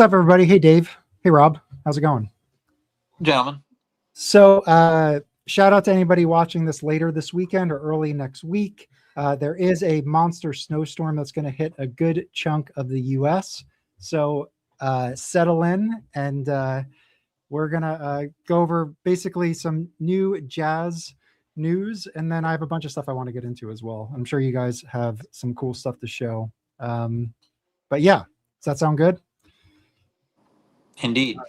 up, everybody? Hey, Dave. Hey, Rob. How's it going? Gentlemen. So shout out to anybody watching this later this weekend or early next week. There is a monster snowstorm that's going to hit a good chunk of the U.S. So settle in, and we're going to go over basically some new jazz news, and then I have a bunch of stuff I want to get into as well. I'm sure you guys have some cool stuff to show. But yeah, does that sound good? Indeed.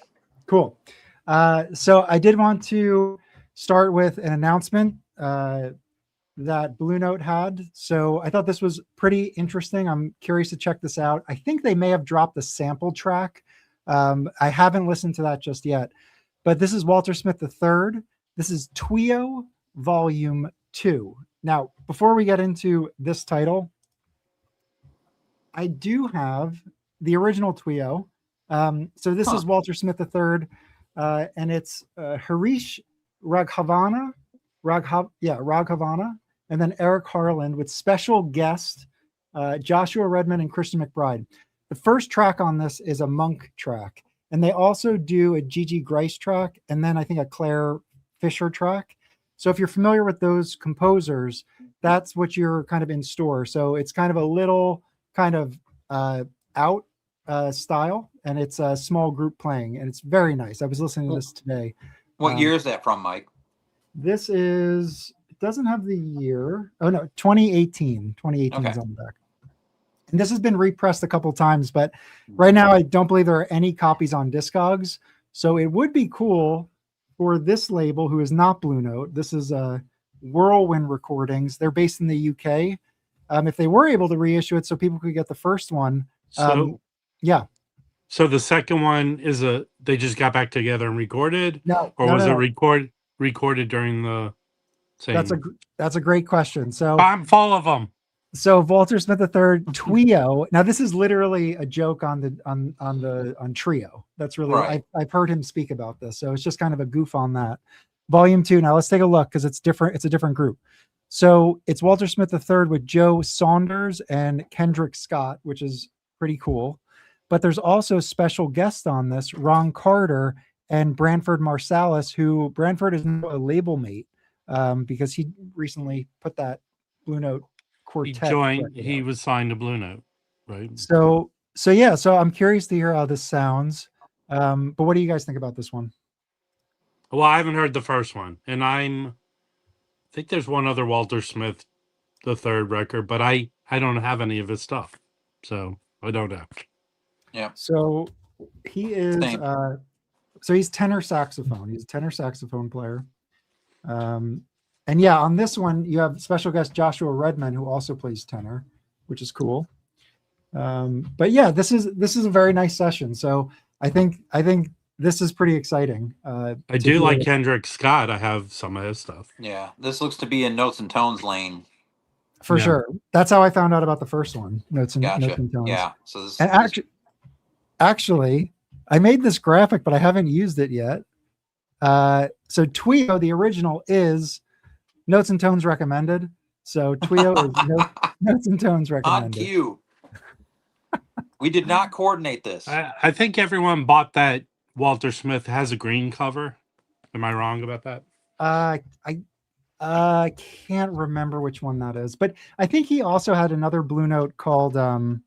Cool. So I did want to start with an announcement that Blue Note had. So I thought this was pretty interesting. I'm curious to check this out. I think they may have dropped the sample track. I haven't listened to that just yet, but this is Walter Smith III. This is Twio Volume 2. Now, before we get into this title, I do have the original Twio. So this is Walter Smith III, and it's Harish Raghavana, and then Eric Harland with special guest Joshua Redman and Christian McBride. The first track on this is a Monk track, and they also do a Gigi Grice track, and then I think a Claire Fisher track. So if you're familiar with those composers, that's what you're kind of in store. So it's kind of a little kind of out style, and it's a small group playing, and it's very nice. I was listening to this today. What year is that from, Mike? This is, it doesn't have the year. Oh no, 2018. 2018 Okay. is on the back. And this has been repressed a couple times, but right now I don't believe there are any copies on Discogs. So it would be cool for this label, who is not Blue Note. This is Whirlwind Recordings. They're based in the UK. If they were able to reissue it so people could get the first one. Yeah. So the second one is they just got back together and recorded, was it recorded during the same? That's a great question. So I'm full of them. So Walter Smith III Twio. Now this is literally a joke on Trio. That's really right. I've heard him speak about this, so it's just kind of a goof on that. Volume 2. Now let's take a look because it's different. It's a different group. So it's Walter Smith III with Joe Saunders and Kendrick Scott, which is pretty cool. But there's also special guests on this, Ron Carter and Branford Marsalis, who Branford is now a label mate because he recently put that Blue Note quartet. He was signed to Blue Note, right? So yeah, so I'm curious to hear how this sounds. But what do you guys think about this one? Well, I haven't heard the first one, and I think there's one other Walter Smith III record, but I don't have any of his stuff, so I don't know. Yeah. So he is so he's tenor saxophone. He's a tenor saxophone player. And yeah, on this one you have special guest Joshua Redman, who also plays tenor, which is cool. But yeah, this is a very nice session. So I think this is pretty exciting. I do like Kendrick Scott. I have some of his stuff. Yeah, this looks to be in Notes and Tones lane. For sure. That's how I found out about the first one. Notes and Tones. Yeah. So this, actually, I made this graphic, but I haven't used it yet. So Twio, the original, is Notes and Tones recommended. So Twio is Notes and Tones recommended. On cue. We did not coordinate this. I think everyone bought that. Walter Smith has a green cover. Am I wrong about that? I can't remember which one that is, but I think he also had another Blue Note called the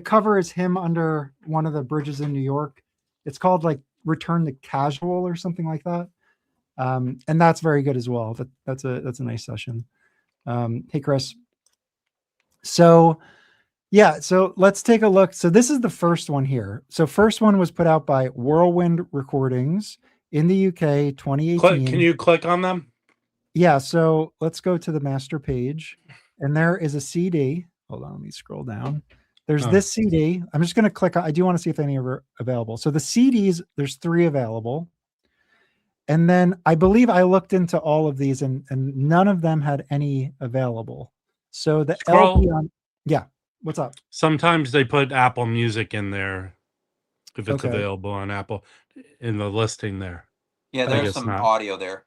cover is him under one of the bridges in New York. It's called like Return to Casual or something like that. And that's very good as well. That's a nice session. Hey Chris. So yeah, so let's take a look. So this is the first one here. So first one was put out by Whirlwind Recordings in the UK, 2018. Can you click on them? Yeah, so let's go to the master page. And there is a CD. Hold on, let me scroll down. There's this CD. I'm just going to click on, I do want to see if any are available. So the CDs, there's 3 available. And then I believe I looked into all of these and none of them had any available. So the LP on, yeah. What's up? Sometimes they put Apple Music in there if it's available on Apple in the listing there. Yeah, there's some audio there.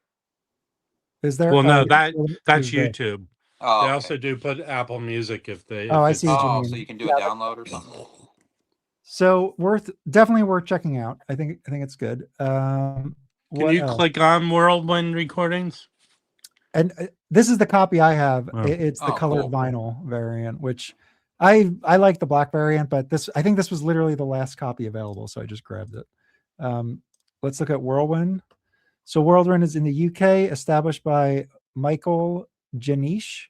Is there? Well, no, that's YouTube. Oh, they also do put Apple Music if they. Oh, I see. Oh, so you can do a download or something. So definitely worth checking out. I think it's good. Can What you else? click on Whirlwind Recordings? And this is the copy I have. Oh. It's the Oh, colored cool. vinyl variant, which I like the black variant, but I think this was literally the last copy available, so I just grabbed it. Let's look at Whirlwind. So Whirlwind is in the UK, established by Michael Janish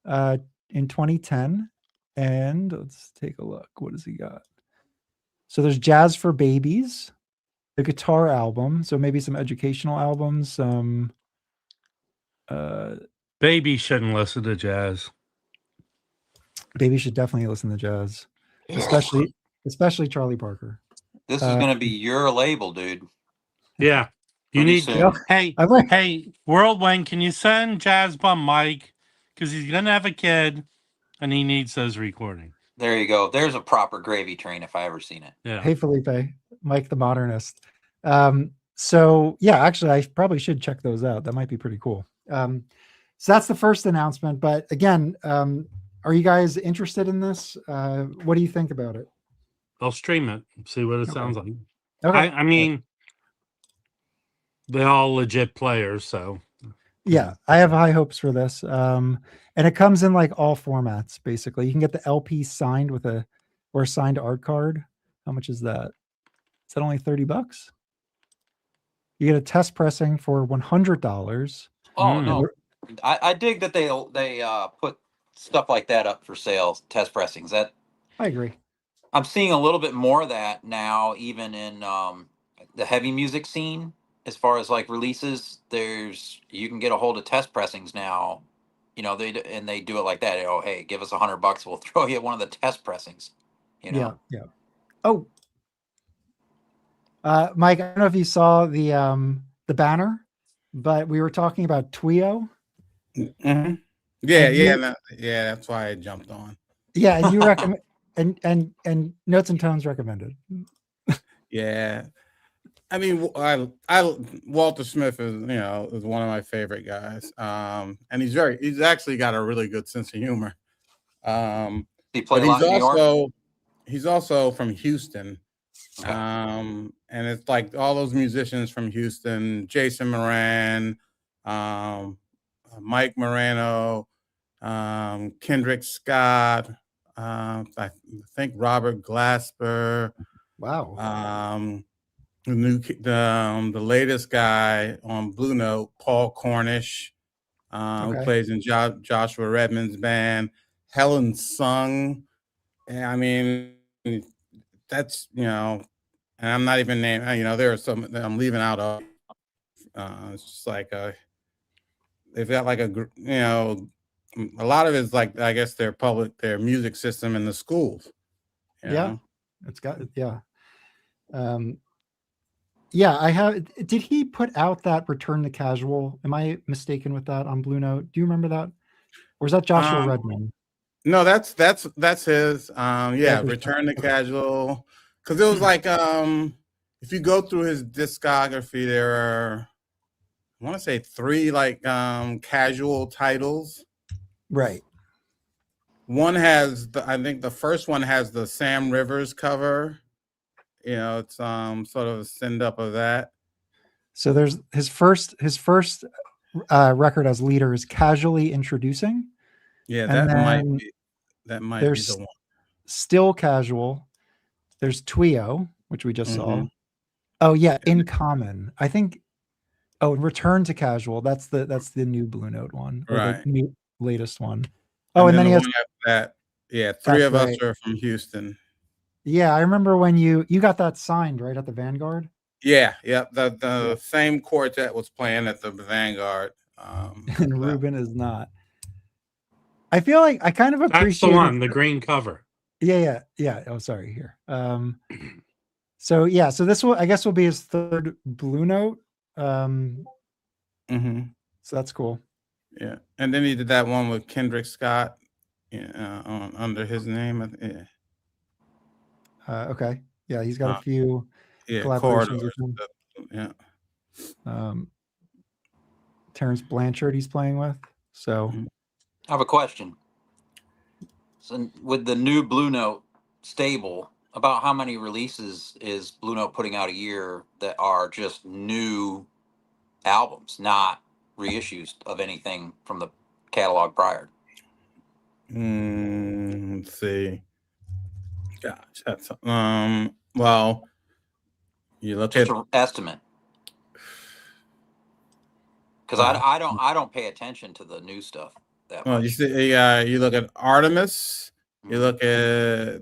in 2010. And let's take a look. What has he got? So there's Jazz for Babies, the guitar album. So maybe some educational albums, some Baby shouldn't listen to jazz. Baby should definitely listen to jazz, especially Charlie Parker. This is going to be your label, dude. Yeah. You Pretty need soon. hey, Whirlwind, can you send Jazz Bum Mike? Because he's gonna have a kid and he needs those recordings. There you go. There's a proper gravy train if I ever seen it. Yeah. Hey, Felipe, Mike the Modernist. So yeah, actually, I probably should check those out. That might be pretty cool. So that's the first announcement. But again, are you guys interested in this? What do you think about it? I'll stream it, see what it sounds like. Okay. I mean, they're all legit players, so Yeah, I have high hopes for this. And it comes in like all formats, basically. You can get the LP signed or a signed art card. How much is that? Is that only $30? You get a test pressing for $100. Oh no, I dig that they put stuff like that up for sale, test pressings. That I agree. I'm seeing a little bit more of that now, even in the heavy music scene. As far as like releases, you can get a hold of test pressings now. You know, they do it like that. Oh, hey, give us $100, we'll throw you one of the test pressings. You know. Yeah. Oh, Mike, I don't know if you saw the banner, but we were talking about Twio. Mm-hmm. Yeah, that's why I jumped on. Yeah, and you recommend and Notes and Tones recommended. Yeah, I mean, I Walter Smith is one of my favorite guys, and he's actually got a really good sense of humor. He played a lot in New York. He's also from Houston. And it's like all those musicians from Houston, Jason Moran, Mike Moreno, Kendrick Scott, I think Robert Glasper. Wow. The latest guy on Blue Note, Paul Cornish, who plays in Joshua Redman's band, Helen Sung. I mean, that's, and I'm not even naming, there are some that I'm leaving out of. It's just like they've got like a lot of it's like, I guess their music system in the schools. Yeah, it's got yeah, I have. Did he put out that Return to Casual? Am I mistaken with that on Blue Note? Do you remember that? Or is that Joshua Redman? No, that's his. Return to Casual. Because it was like, if you go through his discography, there are, I want to say 3 like casual titles. Right. One has I think the first one has the Sam Rivers cover. It's sort of a send up of that. So there's his first record as leader is Casually Introducing. Yeah, that might be the one. Still Casual. There's Twio, which we just saw. Mm-hmm. Oh yeah, In Common. I think. Oh, Return to Casual. That's the new Blue Note one, or right? The new latest one. Oh, and then he has that. Yeah, 3 of us are from Houston. Yeah, I remember when you got that signed right at the Vanguard. Yeah. The same quartet was playing at the Vanguard. And Ruben is not. I feel like I kind of appreciate. That's the one, the green cover. Yeah. Oh, sorry. Here. So this will be his 3rd Blue Note. Mm-hmm. So that's cool. Yeah, and then he did that one with Kendrick Scott, under his name. Yeah. Okay. Yeah, he's got a few collaborations with him. Yeah. Terrence Blanchard he's playing with. So I have a question. So with the new Blue Note stable, about how many releases is Blue Note putting out a year that are just new albums, not reissues of anything from the catalog prior? Let's see. Gosh, that's well, you look Just at an estimate. Because I don't pay attention to the new stuff that much. you see, you look at Artemis, you look at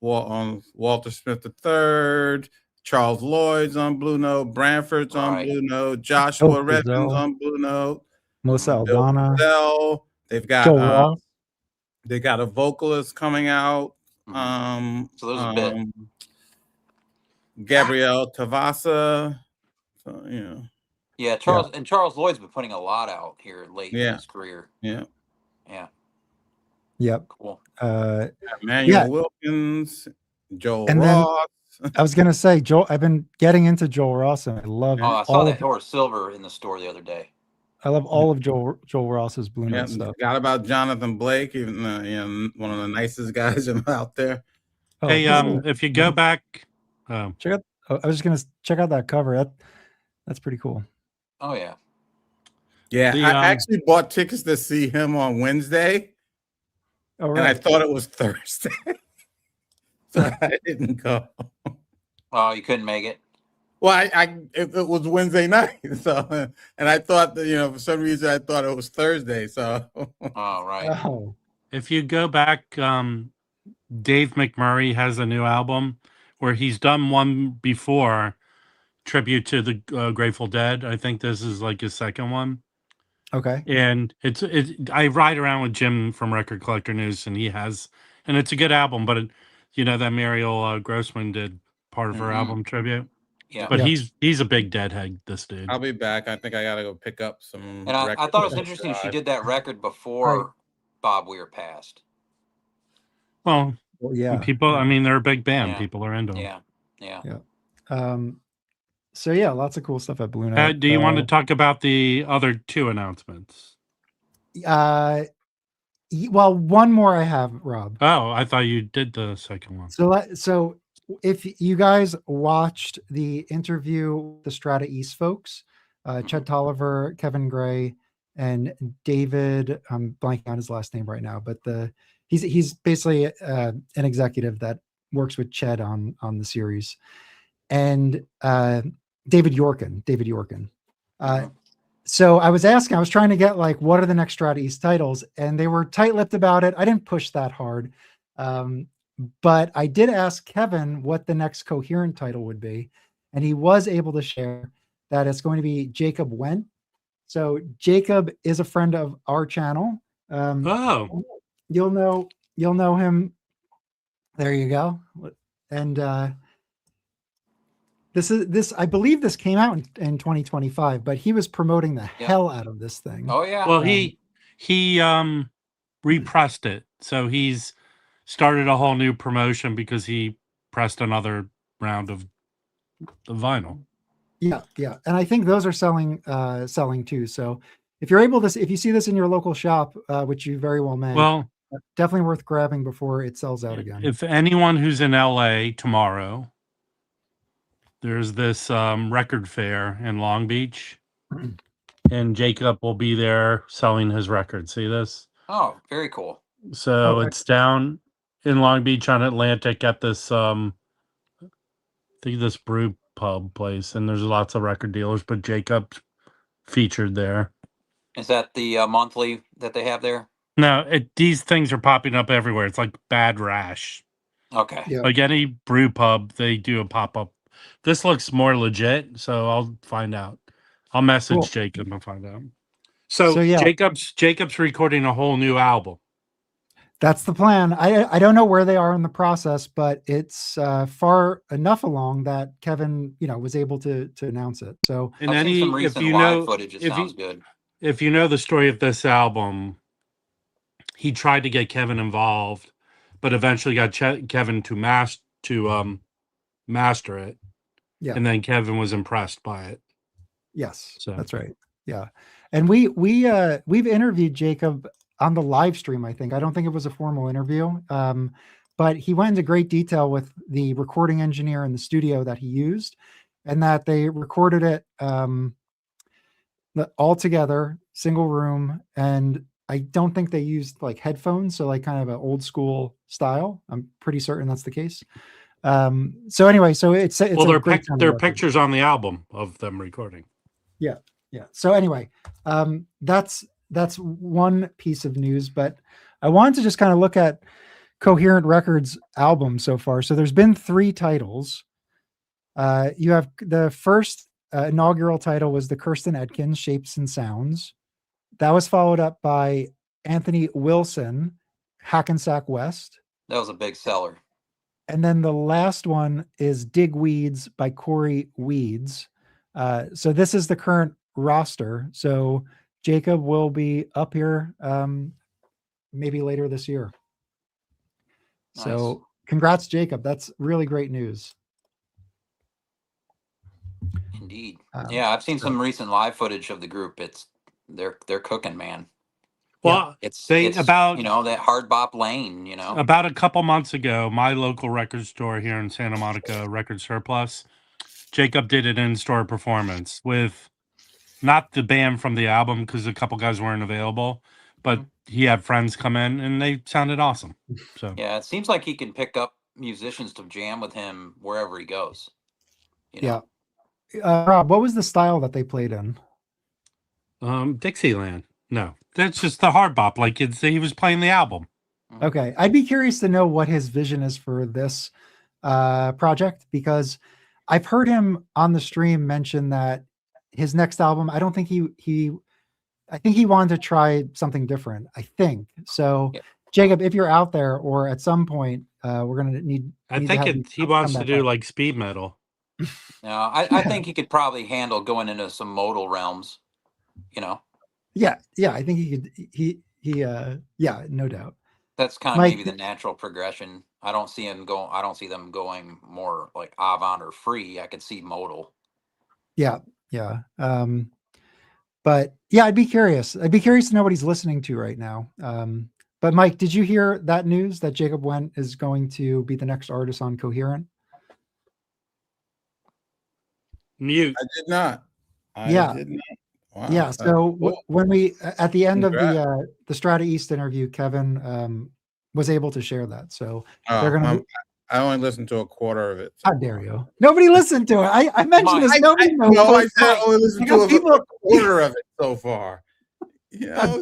Walter Smith III, Charles Lloyd's on Blue Note, Branford's on Right. Blue Note, Joshua Redmond's Brazil. on Blue Note, Melissa Bill Aldana, Brazell. They've Joe got Ross. they got a vocalist coming out. So there's a bit. Gabrielle Cavassa. So, you know. Yeah, Charles Lloyd's been putting a lot out here late in his career. Yeah. Yeah. Yep. Cool. Manuel Wilkins, Joel And Ross. I was gonna say I've been getting into Joel Ross, and I love. Oh, I saw that Horace Silver in the store the other day. I love all of Joel Ross's Blue Note stuff. Forgot about Jonathan Blake, even one of the nicest guys out there. Oh, hey, if you go back, check out. I was just gonna check out that cover. That's pretty cool. Oh yeah. Yeah, I actually bought tickets to see him on Wednesday. Oh, right. And I thought it was Thursday. So I didn't go. Oh, you couldn't make it? Well, it was Wednesday night. So, and I thought that, for some reason I thought it was Thursday. So. Oh, right. Oh. If you go back, Dave McMurray has a new album where he's done one before, tribute to the Grateful Dead. I think this is like his second one. Okay. And I ride around with Jim from Record Collector News, and it's a good album, but that Muriel Grossman did part of her album tribute. Yeah. But he's a big Deadhead, this dude. I'll be back. I think I gotta go pick up some. And I thought it was interesting she did that record before Bob Weir passed. Well, yeah. People, I mean, they're a big band. Yeah. People are into them. Yeah. So yeah, lots of cool stuff at Blue Note. Do you want to talk about the other two announcements? Well, one more I have, Rob. Oh, I thought you did the second one. So if you guys watched the interview with the Strata-East folks, Chet Tolliver, Kevin Gray, and David, I'm blanking on his last name right now, but he's basically an executive that works with Chet on the series, and David Yorkin. So I was trying to get like, what are the next Strata-East titles? And they were tight-lipped about it. I didn't push that hard. But I did ask Kevin what the next Coherent title would be. And he was able to share that it's going to be Jacob Went. So Jacob is a friend of our channel. You'll know him. There you go. And this I believe this came out in 2025, but he was promoting the hell out of this thing. Oh yeah. Well, he repressed it, so he's started a whole new promotion because he pressed another round of the vinyl. Yeah, and I think those are selling too. So if you see this in your local shop, which you very well may, definitely worth grabbing before it sells out again. If anyone who's in LA tomorrow, there's this record fair in Long Beach, and Jacob will be there selling his record. See this? Oh, very cool. So it's down in Long Beach on Atlantic at this, I think this brew pub place, and there's lots of record dealers, but Jacob's featured there. Is that the monthly that they have there? No, these things are popping up everywhere. It's like Bad Rash. Okay. Yeah. Like any brew pub, they do a pop-up. This looks more legit, so I'll find out. I'll message Jacob and find out. So yeah. Jacob's recording a whole new album. That's the plan. I don't know where they are in the process, but it's far enough along that Kevin, was able to announce it. So, and if you know footage, it sounds good. If you know the story of this album, he tried to get Kevin involved, but eventually got Kevin to master it. Yeah. And then Kevin was impressed by it. Yes, so that's right. Yeah. And we've interviewed Jacob on the live stream, I think. I don't think it was a formal interview. But but he went into great detail with the recording engineer in the studio that he used, and that they recorded it all together, single room, and I don't think they used like headphones, so like kind of an old school style. I'm pretty certain that's the case. So anyway, so it's well, a great there are pictures on the album of them recording. Yeah. So anyway, that's one piece of news, but I wanted to just kind of look at Coherent Records album so far. So there's been 3 titles. You have the first inaugural title was the Kirsten Edkins Shapes and Sounds. That was followed up by Anthony Wilson, Hackensack West. That was a big seller. And then the last one is Dig Weeds by Corey Weeds. So this is the current roster. So Jacob will be up here maybe later this year. Nice. So congrats, Jacob. That's really great news. Indeed. Yeah, I've seen some recent live footage of the group. They're cooking, man. Well, it's about, you know, that hard bop lane, you know. About a couple months ago, my local record store here in Santa Monica, Record Surplus, Jacob did an in-store performance with not the band from the album because a couple guys weren't available, but he had friends come in and they sounded awesome. So yeah, it seems like he can pick up musicians to jam with him wherever he goes. You know? Yeah. Rob, what was the style that they played in? Dixieland. No, that's just the hard bop. Like he was playing the album. Okay. I'd be curious to know what his vision is for this project, because I've heard him on the stream mention that his next album, I don't think I think he wanted to try something different. I think so. Yeah. Jacob, if you're out there, or at some point, we're gonna need. I think he wants to do like speed metal. No, I think he could probably handle going into some modal realms. You know. Yeah. I think he could. Yeah, no doubt. That's kind of maybe the natural progression. I don't see them going more like avant or free. I could see modal. Yeah. But yeah, I'd be curious. I'd be curious to know what he's listening to right now. But Mike, did you hear that news that Jacob Wendt is going to be the next artist on Coherent? Mute. I did not. I did not. Wow. Yeah. So when we at the end of the Strata-East interview, Kevin was able to share that. So they're gonna. I only listened to a quarter of it. How dare you? Nobody listened to it. I mentioned this. Nobody knows. No, I said I only listened to a quarter of it so far. You know.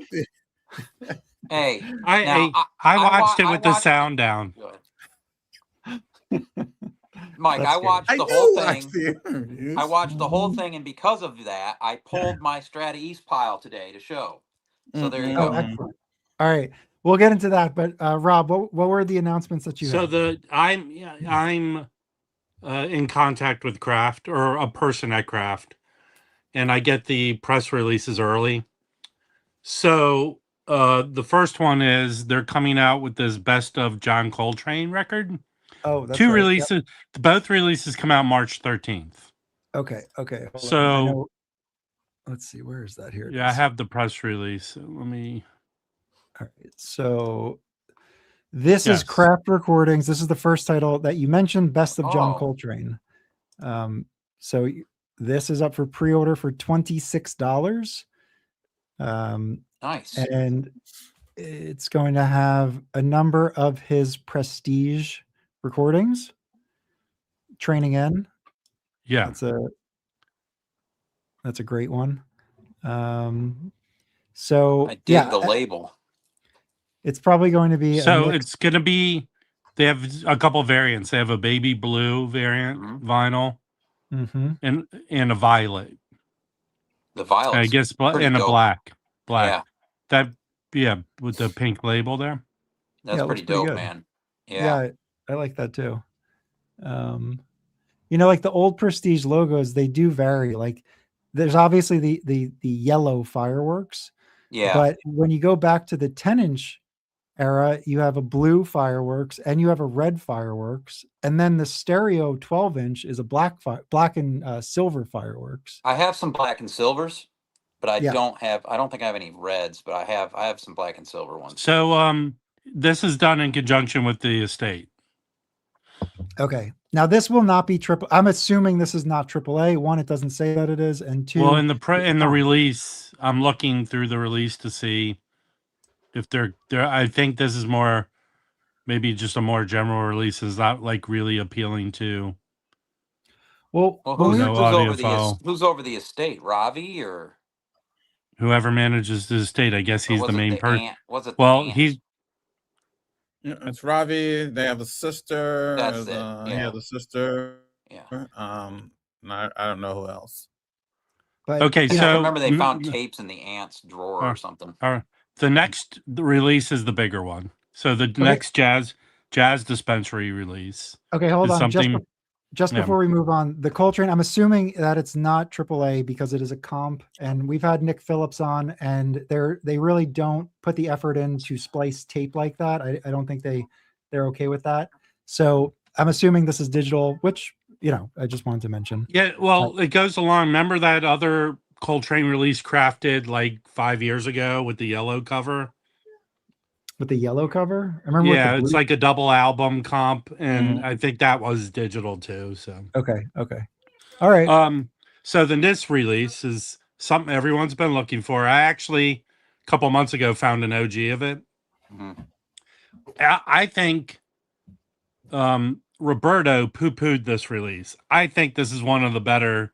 Hey, I watched it with the sound down. Mike, I watched the whole thing. I watched the whole thing, and because of that, I pulled my Strata-East pile today to show. So there you go. Excellent. All right, we'll get into that. But Rob, what were the announcements that you had? I'm in contact with Kraft, or a person at Kraft, and I get the press releases early. So the first one is they're coming out with this Best of John Coltrane record. Oh, that's 2 releases. Yep. Both releases come out March 13th. Okay. So let's see, where is that here? Yeah, I have the press release. Let me. All right. So this is Kraft Recordings. This is the first title that you mentioned, Best of John Coltrane. So this is up for pre-order for $26. Nice. And it's going to have a number of his prestige recordings. Training In. Yeah. That's a great one. So I dig the label. It's probably going to be it's going to be, they have a couple variants. They have a baby blue variant vinyl and a violet. The violet, I guess, and a black. Yeah. That with the pink label there. That's pretty dope, good. Man. Yeah, I like that too. Like the old prestige logos, they do vary. Like there's obviously the yellow fireworks. Yeah. But when you go back to the 10-inch era, you have a blue fireworks and you have a red fireworks, and then the stereo 12-inch is a black and silver fireworks. I have some black and silvers, but I don't think I have any reds, but I have some black and silver ones. So This is done in conjunction with the estate. Okay. Now this will not be triple. I'm assuming this is not AAA. One, it doesn't say that it is, and two, Well, in the release, I'm looking through the release to see if they're. I think this is more, maybe just a more general release. Is not like really appealing to. Well, when who's, we No were, who's over the estate? Ravi or Whoever manages the estate, I guess he's was the it main the person. aunt? Was it the Well, aunt? he's Yeah, it's Ravi. They have a sister. That's it. He Yeah. has a sister. Yeah. And I don't know who else. but okay. I So remember they found tapes in the aunt's drawer or something. the next release is the bigger one. So the next jazz dispensary release. okay, hold is on. something. Just Yeah. before we move on, the Coltrane, I'm assuming that it's not AAA because it is a comp, and we've had Nick Phillips on, and they really don't put the effort in to splice tape like that. I don't think they're okay with that. So I'm assuming this is digital, which, you know, I just wanted to mention. Yeah, well, it goes along. Remember that other Coltrane release crafted like 5 years ago with the yellow cover? With the yellow cover? I remember with Yeah, the blue. it's like a double album comp, and I think that was digital too. So Okay. All right. So the NIS release is something everyone's been looking for. I actually a couple months ago found an OG of it. Mm-hmm. I think Roberto poo-pooed this release. I think this is one of the better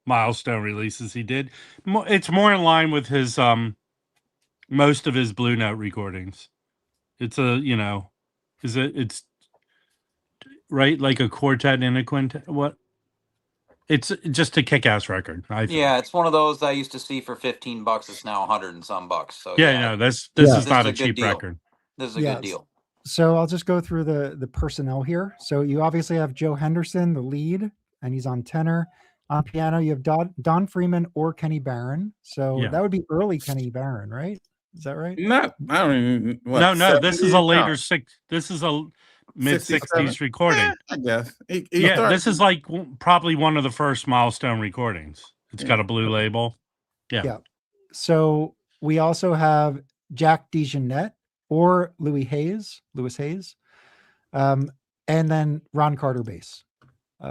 milestone releases he did. It's more in line with his most of his Blue Note recordings. It's it's right, like a quartet and a quintet. What? It's just a kick-ass record. I think. Yeah, it's one of those I used to see for $15. It's now 100 and some bucks. So No, this is not a cheap record. This is a good deal. So I'll just go through the personnel here. So you obviously have Joe Henderson, the lead, and he's on tenor. On piano, you have Don Freeman or Kenny Barron. So that would be early Kenny Barron, right? Is that right? Not, I don't even. What, no. 70? This is a later This is a mid-60s recording. I guess. This is like probably one of the first milestone recordings. It's got a blue label. Yeah. So we also have Jack DeJohnette or Louis Hayes, and then Ron Carter bass.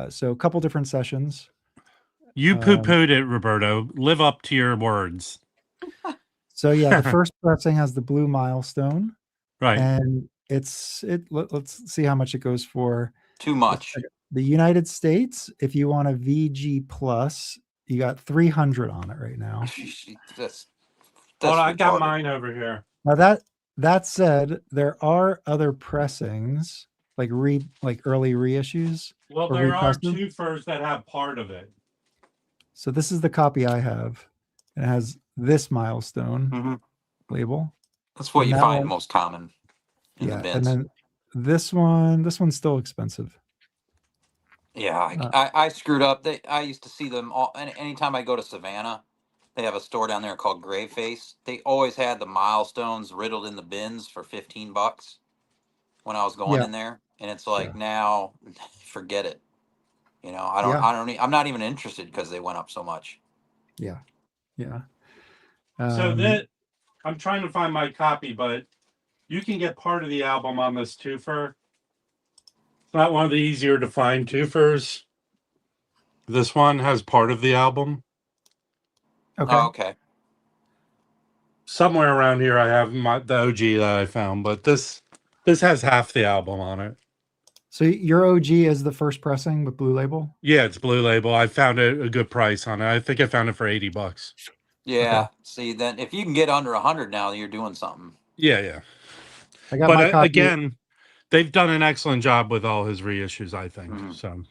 So a couple different sessions. You poo-pooed it, Roberto. Live up to your words. So yeah, the first pressing has the blue milestone, right? And let's see how much it goes for. Too much. The United States, if you want a VG plus, you got 300 on it right now. That's I got mine over here. Now that said, there are other pressings like early reissues. Well, there are two first that have part of it. So this is the copy I have. It has this milestone label. That's what you find most common in the bins. And then this one's still expensive. Yeah, I screwed up. I used to see them all. Anytime I go to Savannah, they have a store down there called Graveface. They always had the milestones riddled in the bins for $15 when I was going in there, and it's like now, forget it. You know, I'm not even interested because they went up so much. Yeah. So I'm trying to find my copy, but you can get part of the album on this twofer. It's not one of the easier to find twofers. This one has part of the album. Okay. Oh, okay. Somewhere around here, I have the OG that I found, but this has half the album on it. So your OG is the first pressing with blue label? Yeah, it's blue label. I found a good price on it. I think I found it for $80. Yeah. Okay. See, then if you can get under 100 now, you're doing something. Yeah. I got my copy. Again, they've done an excellent job with all his reissues, I think. So,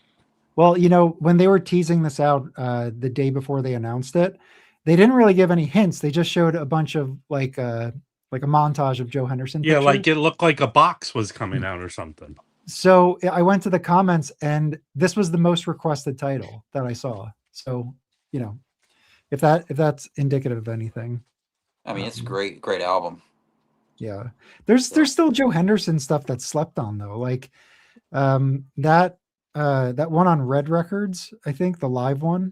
well, you know, when they were teasing this out the day before they announced it, they didn't really give any hints. They just showed a bunch of like a montage of Joe Henderson. Yeah, pictures. like it looked like a box was coming out or something. So I went to the comments, and this was the most requested title that I saw. So, you know, if that's indicative of anything. I mean, it's a great album. Yeah. There's still Joe Henderson stuff that's slept on though. Like that one on Red Records, I think the live one.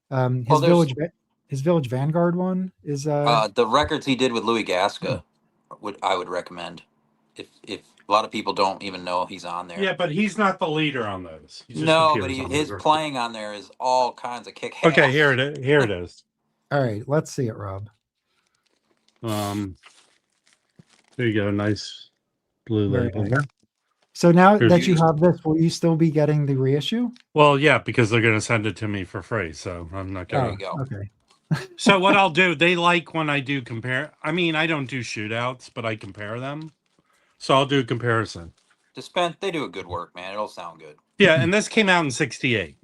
His Village Vanguard one is the records he did with Louis Gasca. I would recommend. If a lot of people don't even know he's on there. Yeah, but he's not the leader on those. He just No, but appears on his those. playing on there is all kinds of kick ass. Okay, here it is. Here it is. All right, let's see it, Rob. There you go. Nice blue Very label. nice. So now Here's that you used. have this, will you still be getting the reissue? Well, yeah, because they're going to send it to me for free, so I'm not There going you to. go. Okay. So what I'll do, they like when I do compare. I mean, I don't do shootouts, but I compare them. So I'll do a comparison. They do a good work, man. It'll sound good. Yeah, and this came out in '68.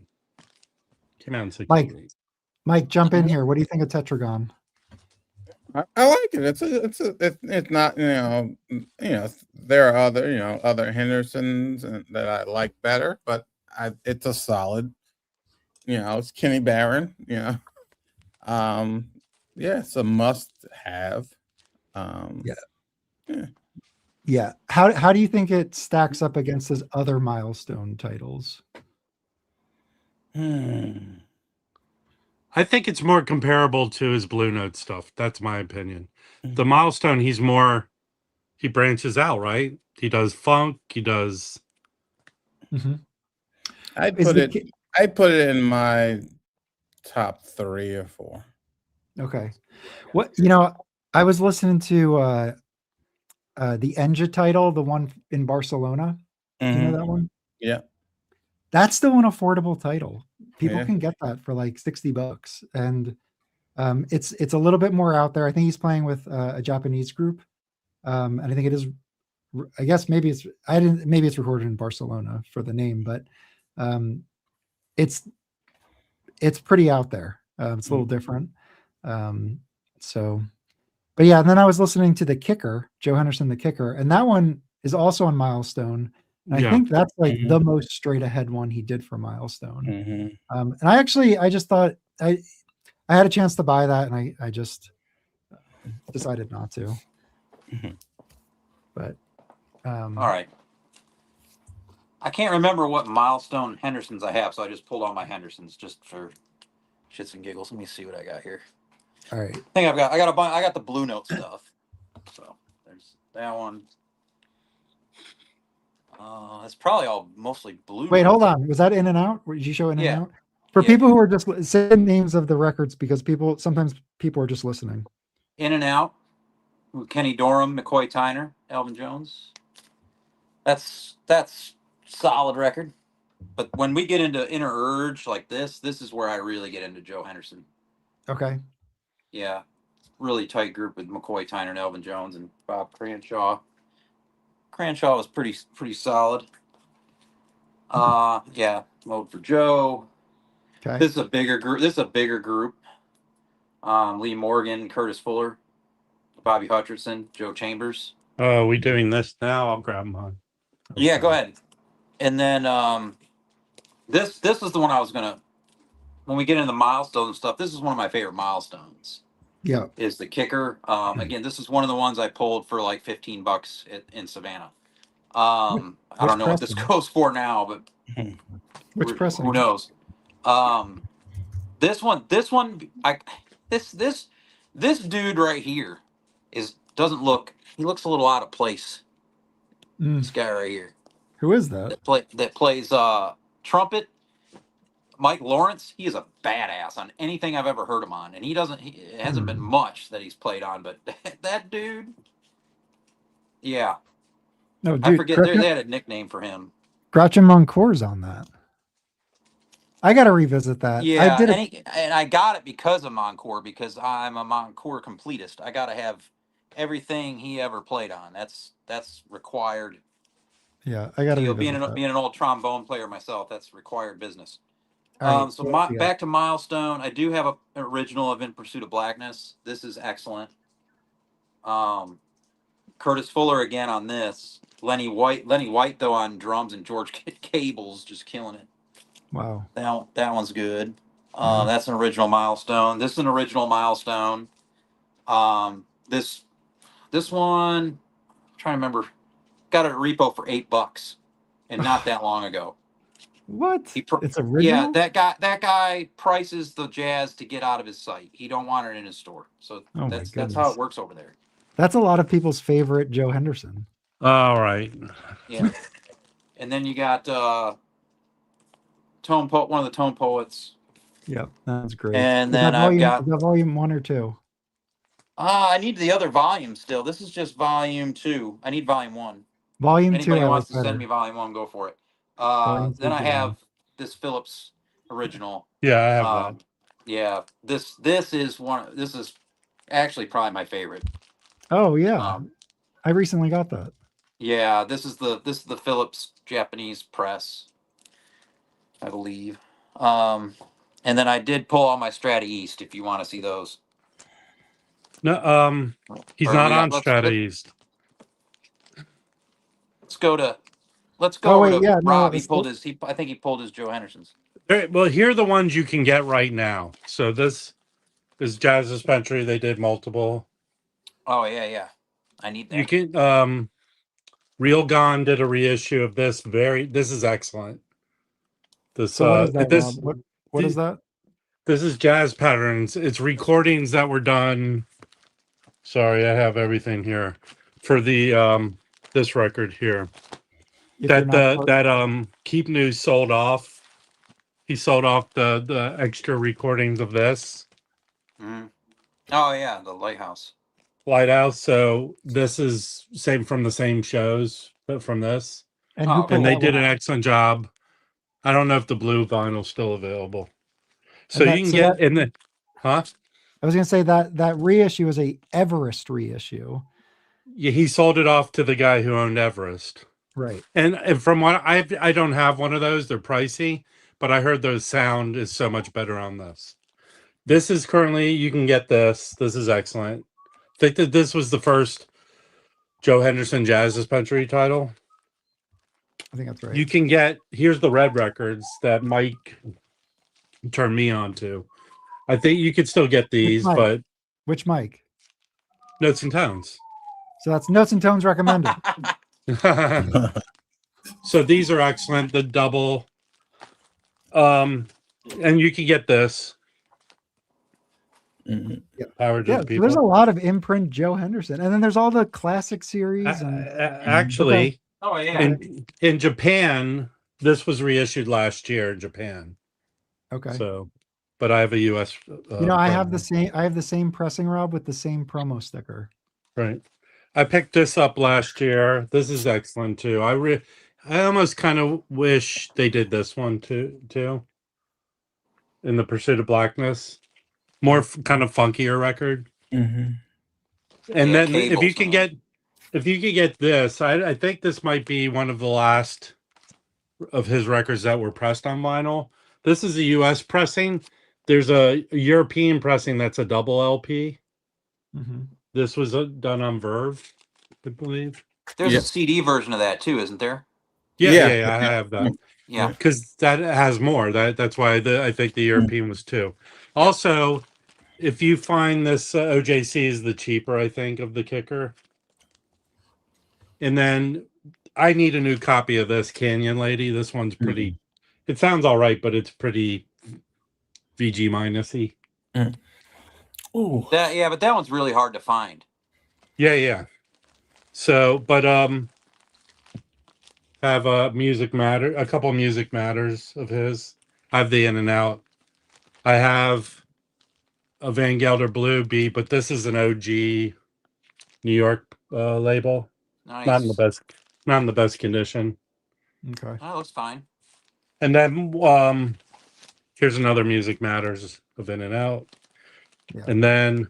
Came out in '68. Mike, jump in here. What do you think of Tetragon? I like it. It's not, there are other Hendersons that I like better, but it's a solid, it's Kenny Barron, yeah, it's a must have. Yeah. How do you think it stacks up against his other milestone titles? I think it's more comparable to his Blue Note stuff. That's my opinion. The milestone, he branches out, right? He does funk. He does. Mm-hmm. I put it in my top 3 or 4. Okay. What I was listening to the Enja title, the one in Barcelona. Do you know that one? Yeah. That's still an affordable title. People can get that for like $60, and it's a little bit more out there. I think he's playing with a Japanese group, and I think it is. I guess maybe it's recorded in Barcelona for the name, but it's pretty out there. It's a little different. But yeah, and then I was listening to the Kicker, Joe Henderson, the Kicker, and that one is also on Milestone. And I think that's like the most straight ahead one he did for Milestone. And I just thought I had a chance to buy that, and I just decided not to. But all right. I can't remember what Milestone Hendersons I have, so I just pulled all my Hendersons just for shits and giggles. Let me see what I got here. All right. I think I got the Blue Note stuff. So there's that one. That's probably all mostly Blue. Wait, hold on. Was that In and Out? Did you show In and Out? For Yeah. people who are just say the names of the records, because sometimes people are just listening. In and Out with Kenny Dorham, McCoy Tyner, Elvin Jones. That's solid record. But when we get into Inner Urge like this is where I really get into Joe Henderson. Okay. Yeah. Really tight group with McCoy Tyner and Elvin Jones and Bob Cranshaw. Cranshaw was pretty solid. Yeah, Mode for Joe. Okay. This is a bigger group. Lee Morgan, Curtis Fuller, Bobby Hutcherson, Joe Chambers. Oh, are we doing this now? I'll grab mine. Yeah, go ahead. And then this is the one I was gonna. When we get into the milestone stuff, this is one of my favorite milestones. Yeah. Is the Kicker. Again, this is one of the ones I pulled for like $15 in Savannah. I don't know what this goes for now, but which pressing? Who knows? This dude right here doesn't look. He looks a little out of place. This guy right here. Who is that? That plays trumpet. Mike Lawrence. He is a badass on anything I've ever heard him on, and it hasn't been much that he's played on, but that dude. Yeah. No, dude, I forget. They had a nickname for him. Gretchen Moncour's on that. I got to revisit that. Yeah, and I got it because of Moncour, because I'm a Moncour completist. I got to have everything he ever played on. That's required. Yeah, I got to being an old trombone player myself. That's required business. Right, Back to Milestone. I do have an original of In Pursuit of Blackness. This is excellent. Curtis Fuller again on this. Lenny White though on drums, and George Cable's just killing it. Wow. That one's good. That's an original Milestone. This is an original Milestone. This one, I'm trying to remember, got it at repo for $8 and not that long ago. What? It's original? Yeah, that guy prices the jazz to get out of his site. He don't want it in his store. So that's how it works over there. That's a lot of people's favorite Joe Henderson. All right. Yeah. And then you got one of the tone poets. Yep, that's great. And Is then that I've volume, got is that volume 1 or 2? I need the other volume still. This is just volume 2. I need volume 1. Volume 2. Anybody I wants like to better. send me volume 1, go for it. Volume 2 Then I is good. have this Phillips original. Yeah, I have that. Yeah, this is actually probably my favorite. Oh yeah, I recently got that. Yeah, this is the Phillips Japanese press, I believe. And then I did pull all my Strata-East if you want to see those. No, he's Or not yeah, on Strata-East. Let's go Oh, over wait, to yeah, no, Rob. it's I think he pulled his Joe Henderson's. Well, here are the ones you can get right now. So this is Jazz Dispensary. They did multiple. Oh yeah. I need that. You can Real Gone did a reissue of this. This is excellent. This So what is that, this Rob? What is that? This is Jazz Patterns. It's recordings that were done. Sorry, I have everything here for the this record here. If you're not That Keep News sold off. He sold off the extra recordings of this. Mm-hmm. Oh yeah, the Lighthouse. So this is from the same shows, but from this. And who And they that did one an out? excellent job. I don't know if the blue vinyl's still available. So And you can get in the huh? I was gonna say that reissue is a Everest reissue. Yeah, he sold it off to the guy who owned Everest. Right. And from what I don't have one of those, they're pricey, but I heard the sound is so much better on this. This is currently, you can get this. This is excellent. I think that this was the first Joe Henderson Jazz Dispensary title. I think that's right. You can get, here's the red records that Mike turned me on to. I think you could still get these, but which mic? Notes and Tones. So that's Notes and Tones recommended. So these are excellent. The double, and you can get this. Power to the So people. there's a lot of imprint Joe Henderson, and then there's all the classic series. Actually, oh yeah, in Japan, this was reissued last year in Japan. Okay. So, but I have a U.S. I have the same. I have the same pressing, Rob, with the same promo sticker. Right. I picked this up last year. This is excellent too. I almost kind of wish they did this one too. In the Pursuit of Blackness, more kind of funkier record. Mm-hmm. And Yeah, then if you can get this, I think this might be one of the last of his records that were pressed on vinyl. This is a U.S. pressing. There's a European pressing that's a double LP. Mm-hmm. This was done on Verve, I believe. There's a CD version of that too, isn't there? Yeah, I have that. Yeah, because that has more. That's why I think the European was too. Also, if you find this OJC is the cheaper, I think, of the kicker. And then I need a new copy of this Canyon Lady. This one's pretty. It sounds all right, but it's pretty VG minusy. Ooh. but that one's really hard to find. Yeah. So, but have a couple Music Matters of his. I have the In and Out. I have a Van Gelder Blue beat, but this is an OG New York label. Nice. Not in the best condition. Okay. That looks fine. And then here's another Music Matters of In and Out. Yeah. And then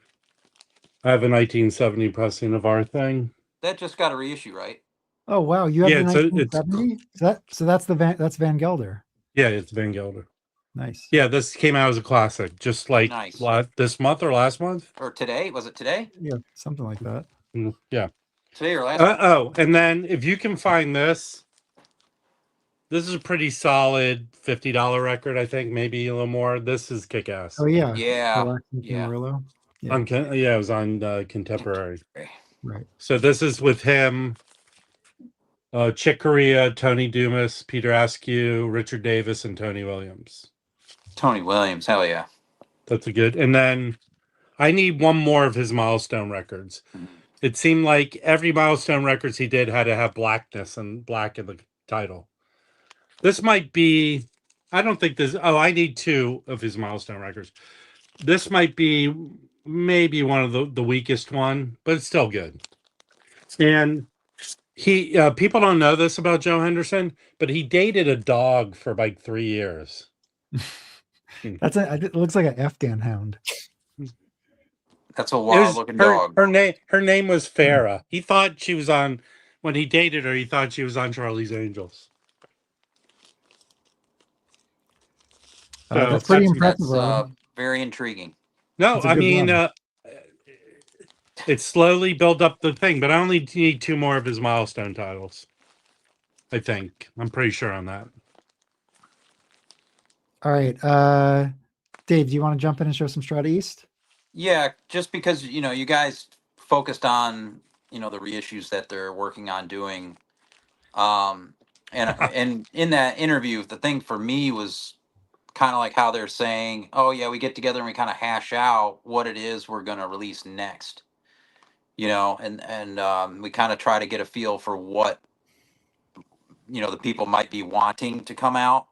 I have a 1970 pressing of Our Thing. That just got a reissue, right? Oh wow, you have the it's 1970? That's Van Gelder. Yeah, it's Van Gelder. Nice. Yeah, this came out as a classic, just like this month or last month or today. Was it today? Yeah, something like that. Yeah, today or last month. Oh, and then if you can find this is a pretty solid $50 record, I think, maybe a little more. This is kick-ass. Oh yeah. Yeah. Yeah, it was on Contemporary. Right. So this is with him, Chick Corea, Tony Dumas, Peter Askew, Richard Davis, and Tony Williams. Tony Williams, hell yeah. That's a good. And then I need one more of his milestone records. It seemed like every Milestone Records he did had to have blackness and black in the title. This might be, I don't think this, I need 2 of his Milestone Records. This might be maybe one of the weakest one, but it's still good. And he, people don't know this about Joe Henderson, but he dated a dog for like 3 years. It looks like an Afghan hound. That's a wild looking dog. Her name was Farah. He thought she was on, when he dated her, he thought she was on Charlie's Angels. That's pretty impressive. That's very intriguing. No, I mean, it slowly built up the thing, but I only need 2 more of his Milestone titles. I think. I'm pretty sure on that. All right. Dave, do you want to jump in and show some Strata-East? Yeah, just because, you guys focused on, the reissues that they're working on doing. And in that interview, the thing for me was kind of like how they're saying, oh yeah, we get together and we kind of hash out what it is we're going to release next. And we kind of try to get a feel for what, the people might be wanting to come out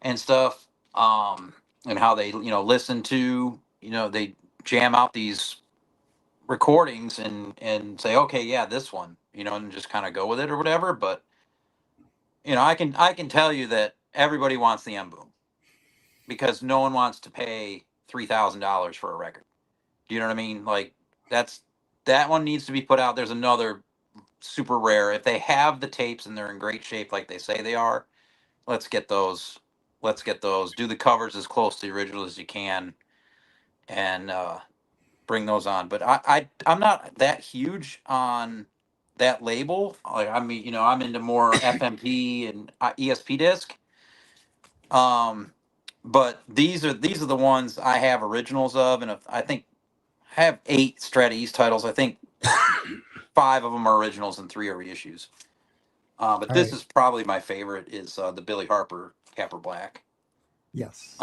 and stuff. And how they, listen to, they jam out these recordings and say, okay, yeah, this one, and just kind of go with it or whatever. But, I can tell you that everybody wants the M Boom because no one wants to pay $3,000 for a record. Do you know what I mean? Like that one needs to be put out. There's another super rare. If they have the tapes and they're in great shape, like they say they are, let's get those. Do the covers as close to the original as you can, and bring those on. But I'm not that huge on that label. Like, I mean, I'm into more FMP and ESP disc. But these are the ones I have originals of, and I think I have 8 Strata-East titles. I think 5 of them are originals and 3 are reissues. But this is probably my favorite. Is the Billy Harper Capper Black. Yes.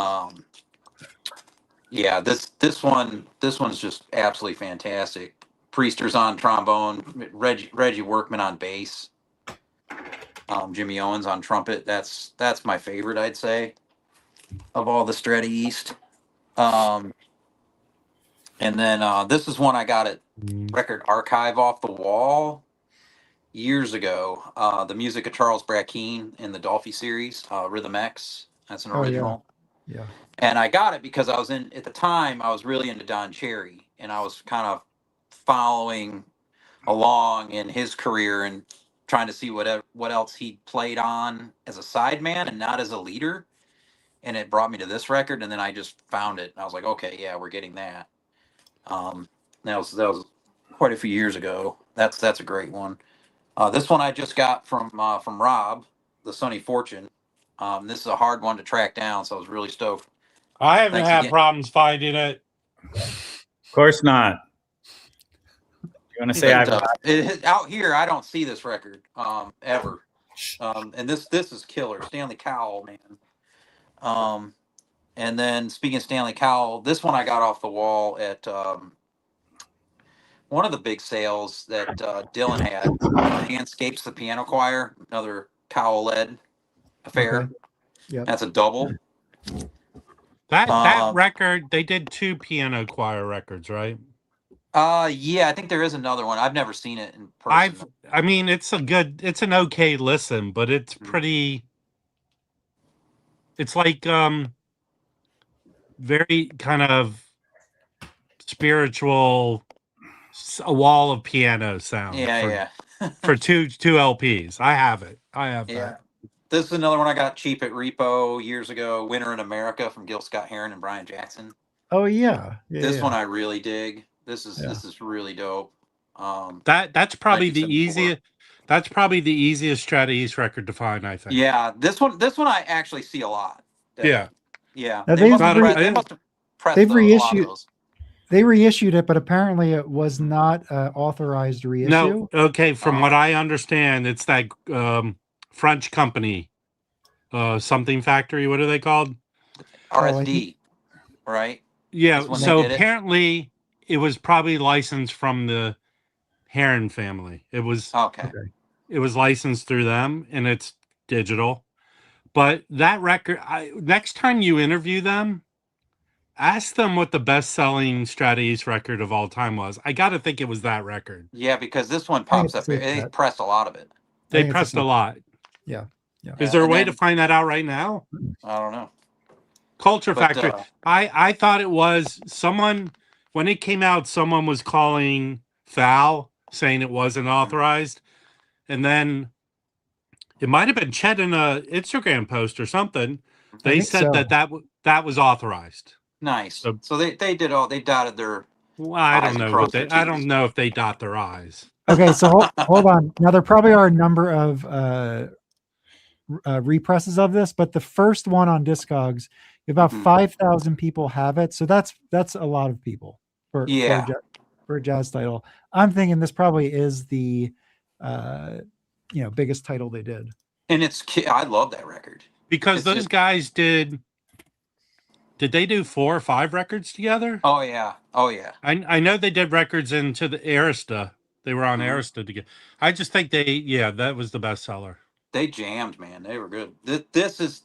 Yeah, this one's just absolutely fantastic. Priester's on trombone, Reggie Workman on bass, Jimmy Owens on trumpet. That's my favorite, I'd say, of all the Strata-East. And then this is one I got at Record Archive off the wall years ago. The music of Charles Brackeen in the Dolphy series, Rhythm X. That's an original. Yeah. And I got it because at the time, I was really into Don Cherry, and I was kind of following along in his career and trying to see what else he played on as a sideman and not as a leader. And it brought me to this record, and then I just found it. And I was like, okay, yeah, we're getting that. That was quite a few years ago. That's a great one. This one I just got from Rob, the Sunny Fortune. This is a hard one to track down, so I was really stoked. I haven't had problems finding it. Of course not. You want to say out here? I don't see this record ever. And this is killer. Stanley Cowell, man. And then speaking of Stanley Cowell, this one I got off the wall at one of the big sales that Dylan had. Handscapes the Piano Choir, another Cowell-led affair. Okay. Yep. That's a double. That record, they did 2 Piano Choir records, right? Yeah, I think there is another one. I've never seen it in person. I mean, it's an okay listen, but it's pretty. It's like very kind of spiritual, a wall of piano sound. Yeah. For two LPs. I have it. I have that. This is another one I got cheap at Repo years ago. Winter in America from Gil Scott-Heron and Brian Jackson. Oh yeah. This one I really dig. This is really dope. That's probably the easiest. That's probably the easiest Strata-East record to find, I think. Yeah, this one I actually see a lot. Yeah. They must have pressed a lot of those. They reissued it, but apparently it was not authorized reissue. No, okay. From what I understand, it's that French company, something factory. What are they called? RSD, right? Yeah. So apparently, it was probably licensed from the Heron family. It was Okay. licensed through them, and it's digital. But that record, next time you interview them, ask them what the best-selling Strata-East record of all time was. I got to think it was that record. Yeah, because this one I think pops it's up. a safe They bet. pressed a lot of it. They think it's a pressed a safe- lot. Yeah. Is there a and way then- to find that out right now? I don't know. Culture But, Factory. I thought it was someone, when it came out, someone was calling foul, saying it wasn't authorized. And then it might have been Chet in a Instagram post or something. They think said so. that was authorized. Nice. So- So they dotted their. Well, I Eyes don't know across what their I T's. don't know if they dot their I's. Okay, so hold on. Now there probably are a number of represses of this, but the first one on Discogs, about Mhm. 5,000 people have it. So that's a lot of people for Yeah. for a jazz title. I'm thinking this probably is the biggest title they did. And I love that record. Because It's those just- guys did they do 4 or 5 records together? Oh yeah. I know they did records into the Arista. They were on Mhm. Arista together. I just think that was the bestseller. They jammed, man. They were good. This is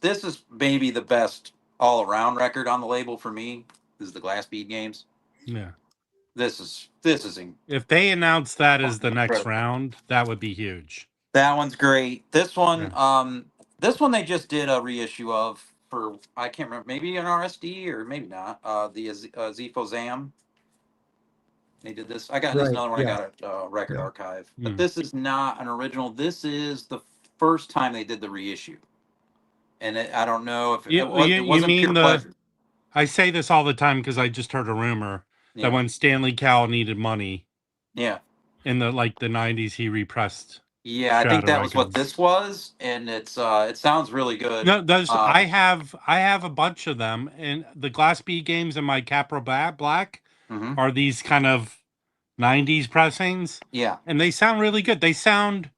maybe the best all around record on the label for me. This is the Glass Bead Games. Yeah. This is If they announce that as the next Incredible. round, that would be huge. that one's great. This one, this one they just did a reissue of for I can't remember, maybe an RSD or maybe not. The Zepho Zam. They did this. There's Right, another one. yeah. I got at Record Yeah. Archive, but Hmm. this is not an original. This is the first time they did the reissue, and I don't know if You- it wasn't mean pure the- pleasure. I say this all the time because I just heard a rumor Yeah. that when Stanley Cowell needed money Yeah, in the 90s, he repressed. yeah. I think Strata that was what Records. this was, and it sounds really good. No, those Um, I have a bunch of them, and the Glass Bead Games and my Capra Black mhm. are these kind of 90s pressings, Yeah, and they sound really good. They sound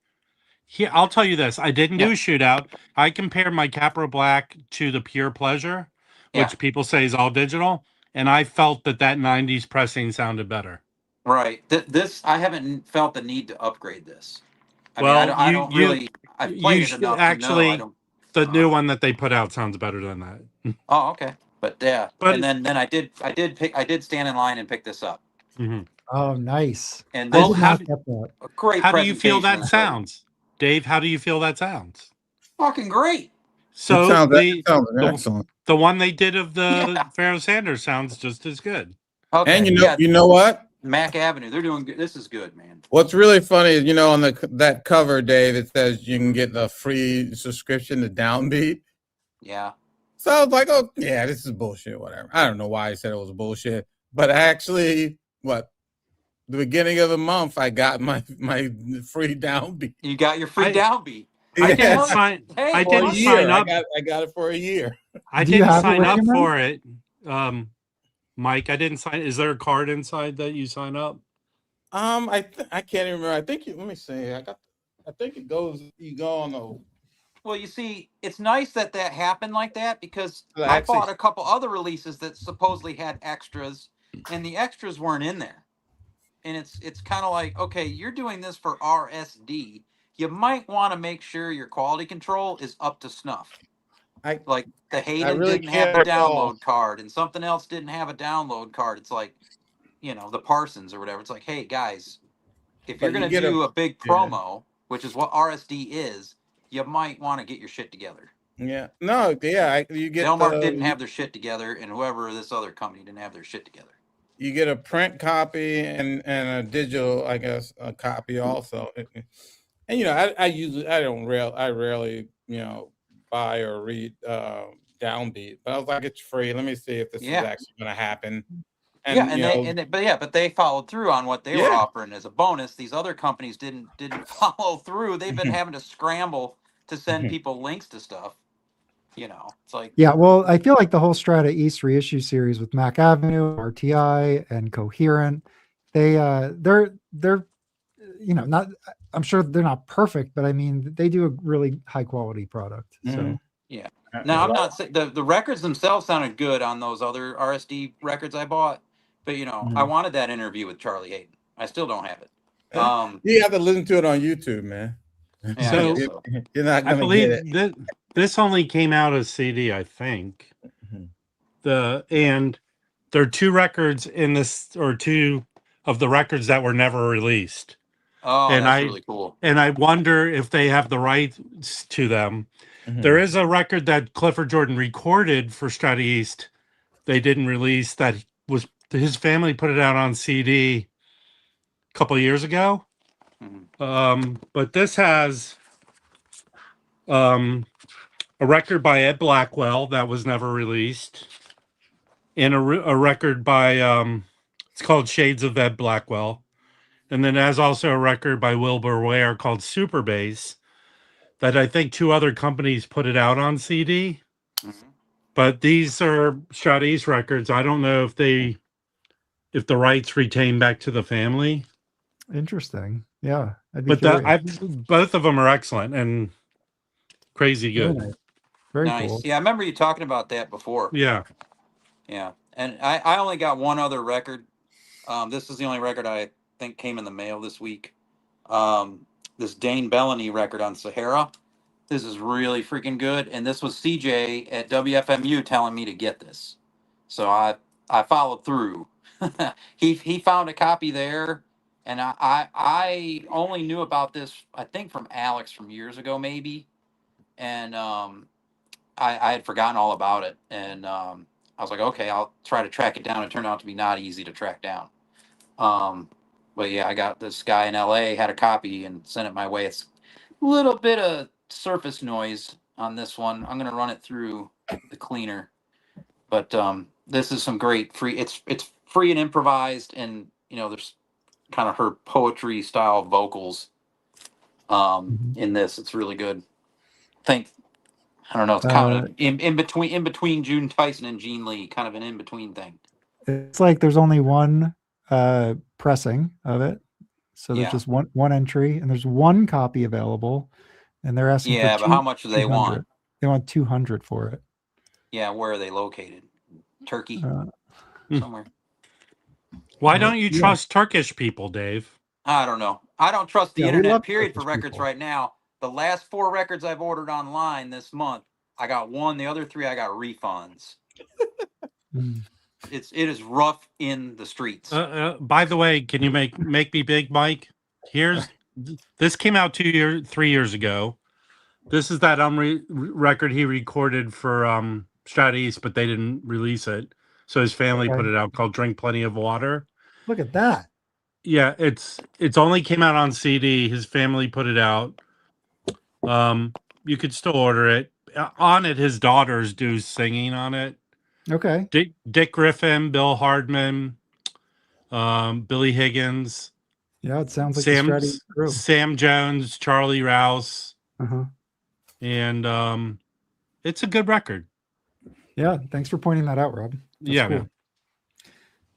here. I'll tell you this: I didn't do Yeah. a shootout. I compared my Capra Black to the Pure Pleasure, which Yeah. people say is all digital, and I felt that 90s pressing sounded better. right. This I haven't felt the need to upgrade this. I Well, mean, I don't really. I've played it should- enough to actually, know. I don't. The new one that they put out sounds better than that. Oh, okay. But yeah, But- and then I did stand in line and pick this up, Mhm. Oh, nice. and I this did how not do- get that. a great. How do you feel presentation that of this record. sounds, Dave? How do you feel that sounds? Fucking great. So it sounds the excellent. the one they did of the Yeah. Pharaoh Sanders sounds just as good. Okay. And yeah, you know what? Mac Avenue. They're doing good. This is good, man. What's really funny is, on that cover, Dave, it says you can get the free subscription to Downbeat. Yeah. So I was like, oh, yeah, this is bullshit, whatever. I don't know why I said it was bullshit. But actually, the beginning of the month, I got my free Downbeat. You got your free downbeat. I didn't Yeah. sign. Hey, I For a didn't year. sign up. I got it for a year. I Do you didn't have it sign with up you, man? for it. Mike, I didn't sign. Is there a card inside that you sign up? I can't even remember. I think let me see. I think it goes. You go on the. Well, you see, it's nice that happened like that because Well, I actually- bought a couple other releases that supposedly had extras, and the extras weren't in there. And it's kind of like, okay, you're doing this for RSD. You might want to make sure your quality control is up to snuff. Like the Hayden really didn't have the can't recall. download card, and something else didn't have a download card. It's like, the Parsons or whatever. It's like, hey guys, if you're But you gonna get do a big yeah. promo, which is what RSD is, you might want to get your shit together. Yeah. No. Yeah. You get. Delmark didn't have their shit together, and whoever this other company didn't have their shit together. You get a print copy and a digital, I guess, a copy also. And I rarely buy or read Downbeat, but I was like, it's free. Let me see if this is Yeah. actually going to happen. But they followed through on what they were Yeah. offering as a bonus. These other companies didn't follow through. They've been having to scramble to send people links to stuff. It's like, Yeah, well, I feel like the whole Strata-East reissue series with Mac Avenue, RTI, and Coherent, they're not. I'm sure they're not perfect, but I mean, they do a really high quality product. So Mhm. now I'm not saying the records themselves sounded good on those other RSD records I bought, but I wanted that interview with Charlie Hayden. I still don't have it. You have to listen to it on YouTube, man. Yeah, I So- guess so. You're not I gonna believe get it. that this only came out as CD, I think. Mhm. And there are two records in this, or two of the records that were never released. Oh, And that's really cool. And I wonder if they have the rights to them. Mhm. There is a record that Clifford Jordan recorded for Strata-East. They didn't release that. Was his family put it out on CD a couple of years ago? But this has a record by Ed Blackwell that was never released, and a record by it's called Shades of Ed Blackwell, and then it has also a record by Wilbur Ware called Super Bass that I think two other companies put it out on CD. But these are Strata-East records. I don't know if the rights retain back to the family. Interesting. Yeah, I'd be But curious. both of them are excellent and crazy Very good. nice. Very Nice. cool. Yeah, I remember you talking about that before. Yeah. Yeah. And I only got one other record. This is the only record I think came in the mail this week. This Dane Bellany record on Sahara. This is really freaking good. And this was CJ at WFMU telling me to get this. So I followed through. He found a copy there. And I only knew about this, I think, from Alex from years ago, maybe. And I had forgotten all about it. And I was like, okay, I'll try to track it down. It turned out to be not easy to track down. But yeah, I got this guy in LA, had a copy and sent it my way. It's a little bit of surface noise on this one. I'm going to run it through the cleaner. But this is some great free, it's free and improvised. And, there's kind of her poetry style vocals in this. It's really good. I don't know. It's kind of in between June Tyson and Gene Lee, kind of an in between thing. It's like there's only one pressing of it, so there's Yeah. just one entry, and there's one copy available, and they're asking Yeah, for but how much do they 200. want? They want 200 for it. Yeah, where are they located? Turkey, somewhere. Why don't you Yeah. trust Turkish people, Dave? I don't know. I don't trust the Yeah, we internet love period for Turkish records people. right now. The last 4 records I've ordered online this month, I got 1. The other 3 I got refunds. Mm. It is rough in the streets. By the way, can you make me big, Mike? This came out 3 years ago. This is that record he recorded for Strata-East, but they didn't release it. So his family put it out, called Drink Plenty of Water. Look at that. Yeah, it's only came out on CD. His family put it out. You could still order it. On it, his daughters do singing on it. Okay. Dick Griffin, Bill Hardman, Billy Higgins. Yeah, it sounds like the Strata-East crew. Sam Jones, Charlie Rouse. Uh-huh. And it's a good record. Yeah, thanks for pointing that out, Rob. That's Yeah,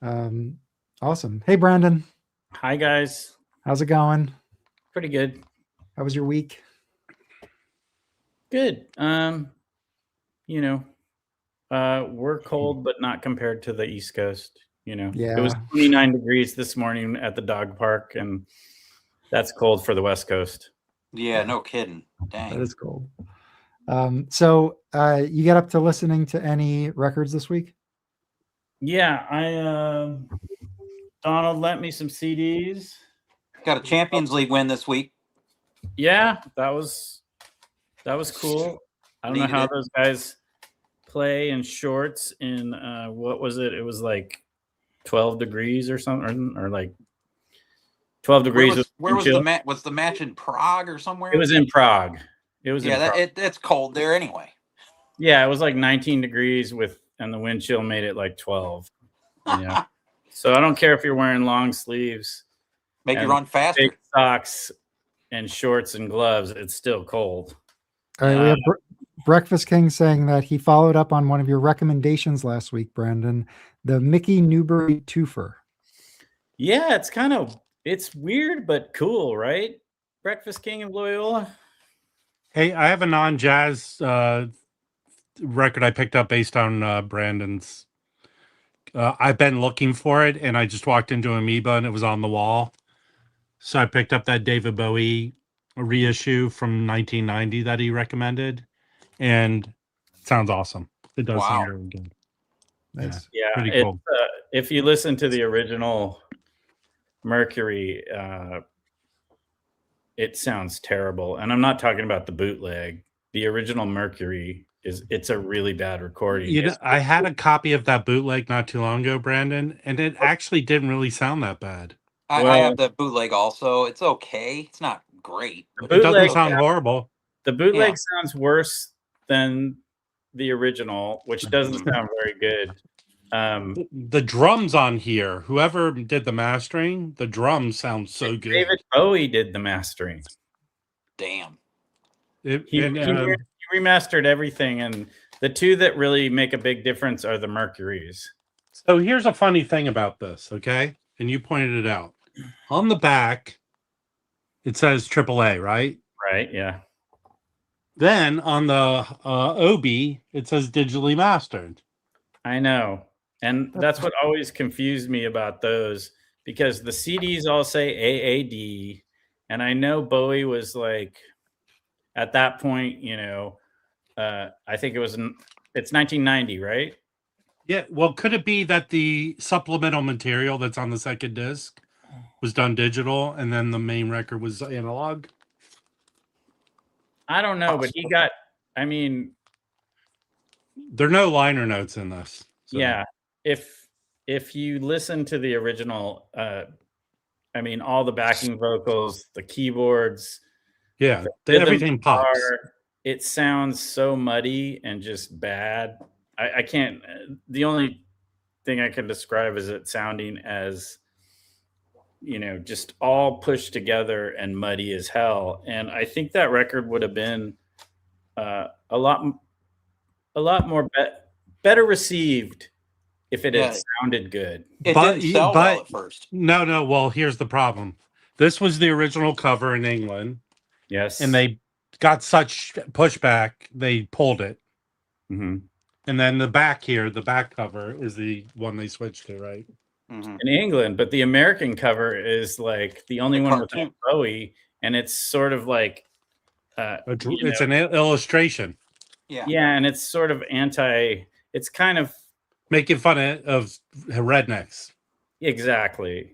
cool. Awesome. Hey, Brandon. Hi, guys. How's it going? Pretty good. How was your week? Good. We're cold, but not compared to the East Coast. Yeah. It was 29 degrees this morning at the dog park, and that's cold for the West Coast. Yeah, no kidding. Dang. That is cold. So you get up to listening to any records this week? Yeah, Donald lent me some CDs. Got a Champions League win this week. Yeah, that was cool. I don't know how those guys play in shorts in what was it? It was like 12 degrees or something, or like 12 degrees. Where was the match? Was the match in Prague or somewhere? It was in Prague. It's cold there anyway. Yeah, it was like 19 degrees and the wind chill made it like 12. Yeah. So I don't care if you're wearing long sleeves, make you run faster, big socks and shorts and gloves. It's still cold. All right, we have Breakfast King saying that he followed up on one of your recommendations last week, Brandon, the Mickey Newbury twofer. Yeah, it's weird but cool, right? Breakfast King of Loyola. Hey, I have a non-jazz record I picked up based on Brandon's. I've been looking for it, and I just walked into Amoeba, and it was on the wall. So I picked up that David Bowie reissue from 1990 that he recommended, and it sounds awesome. It does sound really good. Nice. Yeah, pretty cool. If you listen to the original Mercury, it sounds terrible. And I'm not talking about the bootleg. The original Mercury it's a really bad recording. You know, I had a copy of that bootleg not too long ago, Brandon, and it actually didn't really sound that bad. I have the bootleg also. It's okay. It's not great. It doesn't sound horrible. The bootleg sounds worse than the original, which doesn't sound very good. The drums on here, whoever did the mastering, the drums sound so good. David Bowie did the mastering. Damn. He remastered everything, and the two that really make a big difference are the Mercuries. So here's a funny thing about this, okay? And you pointed it out. On the back, it says AAA, right? Right, yeah. Then on the OB, it says digitally mastered. I know. And that's what always confused me about those, because the CDs all say AAD, and I know Bowie was like, at that point, you know, I think it's 1990, right? Yeah. Well, could it be that the supplemental material that's on the second disc was done digital and then the main record was analog? I don't know, but there are no liner notes in this. So. Yeah. If you listen to the original, all the backing vocals, the keyboards, everything pops. It sounds so muddy and just bad. I can't. The only thing I can describe is it sounding as, you know, just all pushed together and muddy as hell. And I think that record would have been a lot more better received if it had sounded good. It didn't sell well at first. No. Well, here's the problem. This was the original cover in England. Yes. And they got such pushback, they pulled it. Mm-hmm. And then the back here, the back cover is the one they switched to, right? Mm-hmm. In England, but the American cover is like the only one with Bowie, and it's sort of like it's an illustration. Yeah, and it's sort of it's kind of making fun of rednecks. Exactly.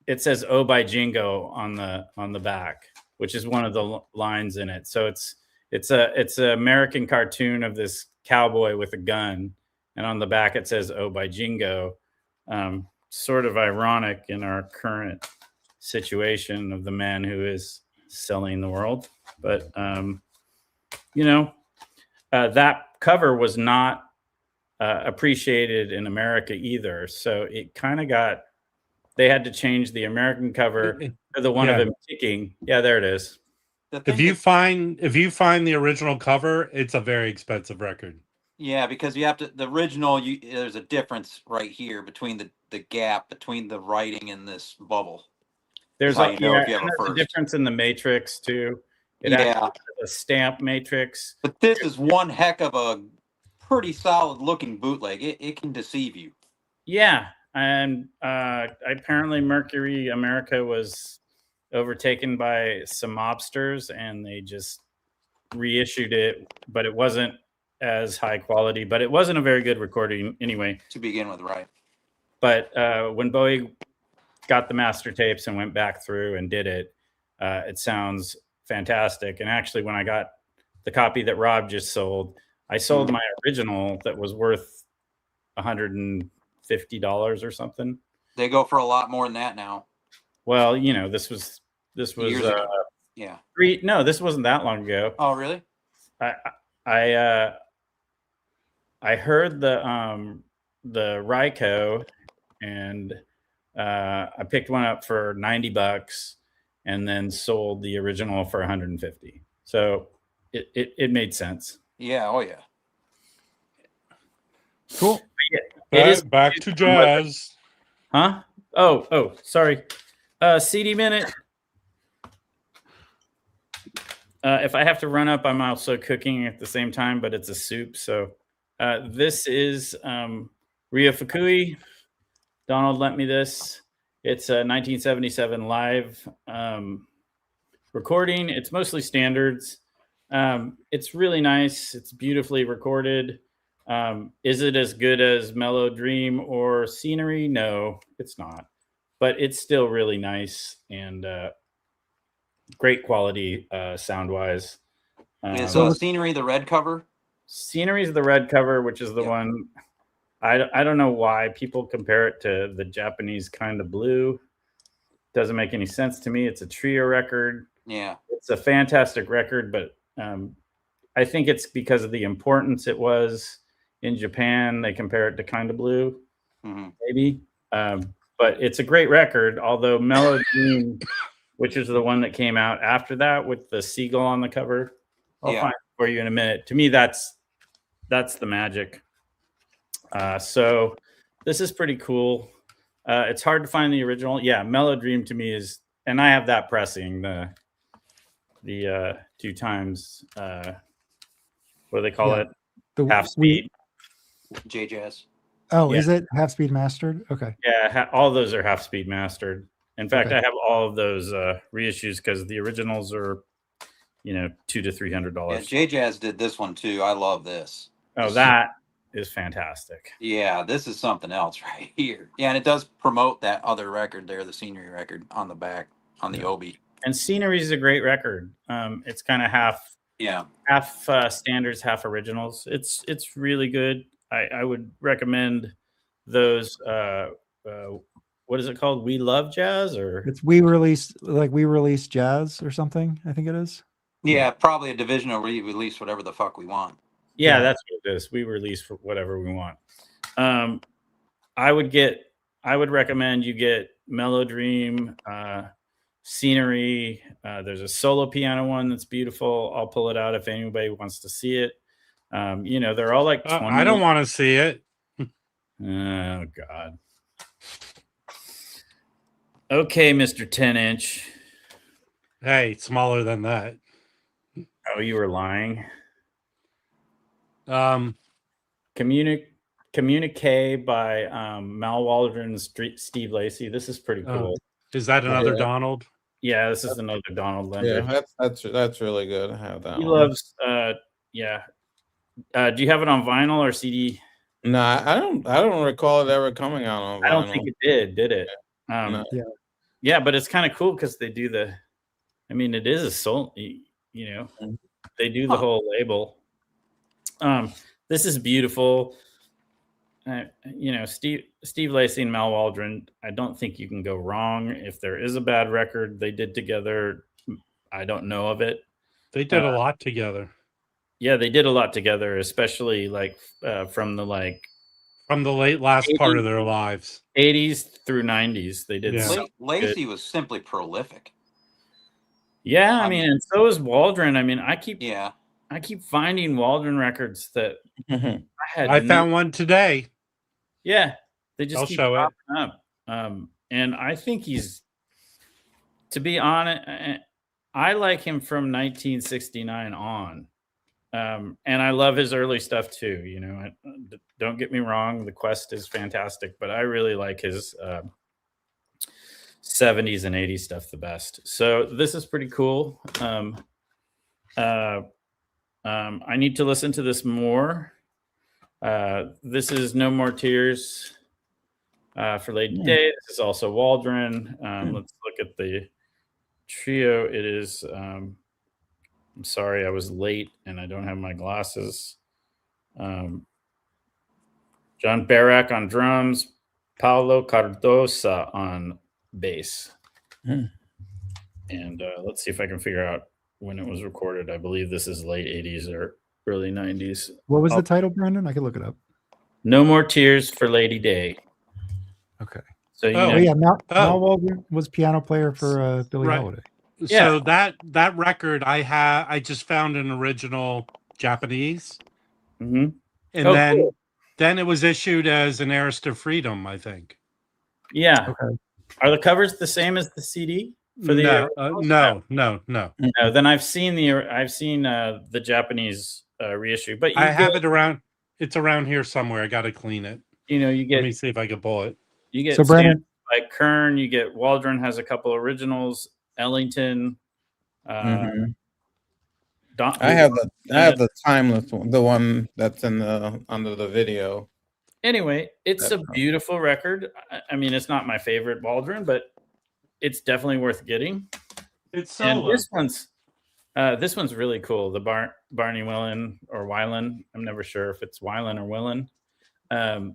It says "Oh" by Jingo on the back, which is one of the lines in it. So it's an American cartoon of this cowboy with a gun, and on the back it says "Oh" by Jingo. Sort of ironic in our current situation of the man who is selling the world, but that cover was not appreciated in America either. So it kind of they had to change the American cover to the one of him kicking. Yeah, there it is. If you find the original cover, it's a very expensive record. Yeah, because you have to the original. There's a difference right here between the gap between the writing and this bubble. There's if you have a difference in the matrix too. It has a stamp matrix. But this is one heck of a pretty solid looking bootleg. It can deceive you. Yeah, and apparently Mercury America was overtaken by some mobsters, and they just reissued it, but it wasn't as high quality, but it wasn't a very good recording anyway. To begin with, right. But when Bowie got the master tapes and went back through and did it, it sounds fantastic. And actually, when I got the copy that Rob just sold, I sold my original that was worth $150 or something. They go for a lot more than that now. Well, you know, this was years ago. Yeah. No, this wasn't that long ago. Oh, really? I heard the Ryko, and I picked one up for $90 and then sold the original for $150. So it made sense. Yeah. Oh yeah. Cool. It is back to jazz. Huh? Oh, sorry. CD minute. If I have to run up, I'm also cooking at the same time, but it's a soup. So this is Ria Fukui. Donald lent me this, It's a 1977 live recording. It's mostly standards. It's really nice. It's beautifully recorded. Is it as good as Mellow Dream or Scenery? No, it's not. But it's still really nice and great quality sound-wise. Is Scenery the red cover? Scenery is the red cover, which is the one. I don't know why people compare it to the Japanese Kind of Blue. Doesn't make any sense to me. It's a trio record. Yeah. It's a fantastic record, but I think it's because of the importance it was in Japan. They compare it to Kind of Blue, maybe. But it's a great record, although Mellow Dream, which is the one that came out after that with the seagull on the cover, I'll find it for you in a minute. To me, that's the magic. So this is pretty cool. It's hard to find the original. Yeah, Mellow Dream to me is, and I have that pressing, the 2 times, what do they call it? The half speed. J-Jazz. Oh, is it half speed mastered? Okay. Yeah, all those are half speed mastered. In fact, I have all of those reissues because the originals are, $200 to $300. Yeah, J-Jazz did this one too. I love this. Oh, that is fantastic. Yeah, this is something else right here. Yeah, and it does promote that other record there, the Scenery record on the back, on the Obi. And Scenery is a great record. It's kind of half standards, half originals. It's really good. I would recommend those. What is it called? We Love Jazz, or it's We Release Jazz or something. I think it is. Yeah, probably a division of release whatever the fuck we want. Yeah, that's what it is. We release for whatever we want. I would recommend you get Mellow Dream, Scenery. There's a solo piano one that's beautiful. I'll pull it out if anybody wants to see it. They're all like 20. I don't want to see it. Oh God. Okay, Mr. 10-inch. Hey, smaller than that. Oh, you were lying. Communique by Mal Waldron and Steve Lacy. This is pretty cool. Is that another Donald? Yeah, this is another Donald Lender. Yeah, that's really good. I have that. He loves. Do you have it on vinyl or CD? No, I don't recall it ever coming out on vinyl. I don't think it did it? No. Yeah, but it's kind of cool because they do the. I mean, it is a soul. They do the whole label. This is beautiful. Steve Lacy and Mal Waldron, I don't think you can go wrong. If there is a bad record they did together, I don't know of it. They did a lot together. Yeah, they did a lot together, especially from the late last 80s, part of their lives. 80s through 90s. They did. Yeah. Lacy was simply prolific. Yeah, I mean, and so is Waldron. I mean, I keep finding Waldron records that I found one today. Yeah, they just keep show popping up. And I think to be honest, I like him from 1969 on. And I love his early stuff too. Don't get me wrong, the Quest is fantastic, but I really like his 70s and 80s stuff the best. So this is pretty cool. I need to listen to this more. This is No More Tears for Lady Day. This is also Waldron. Let's look at the trio. It is, I'm sorry, I was late and I don't have my glasses. John Barak on drums, Paulo Cardosa on bass. And let's see if I can figure out when it was recorded. I believe this is late 80s or early 90s. What was the title, Brandon? I could look it up. No More Tears for Lady Day. Okay. So Mal Waldron was piano player for Billie Holiday. Yeah. So that record I just found an original Japanese. Mm-hmm. And then it was issued as an Heiress to Freedom, I think. Yeah. Okay. Are the covers the same as the CD? For the no. Then I've seen the Japanese reissue, but I have it around. It's around here somewhere. I got to clean it. You get. Let me see if I can pull it. You get so Brandon, like Kern, you get Waldron has a couple originals. Ellington. I have the timeless one, the one that's in the under the video. Anyway, it's a beautiful record. I mean, it's not my favorite Waldron, but it's definitely worth getting. It's solo. And this one's really cool. The Barney Wilen or Wilen. I'm never sure if it's Wilen or Wilen.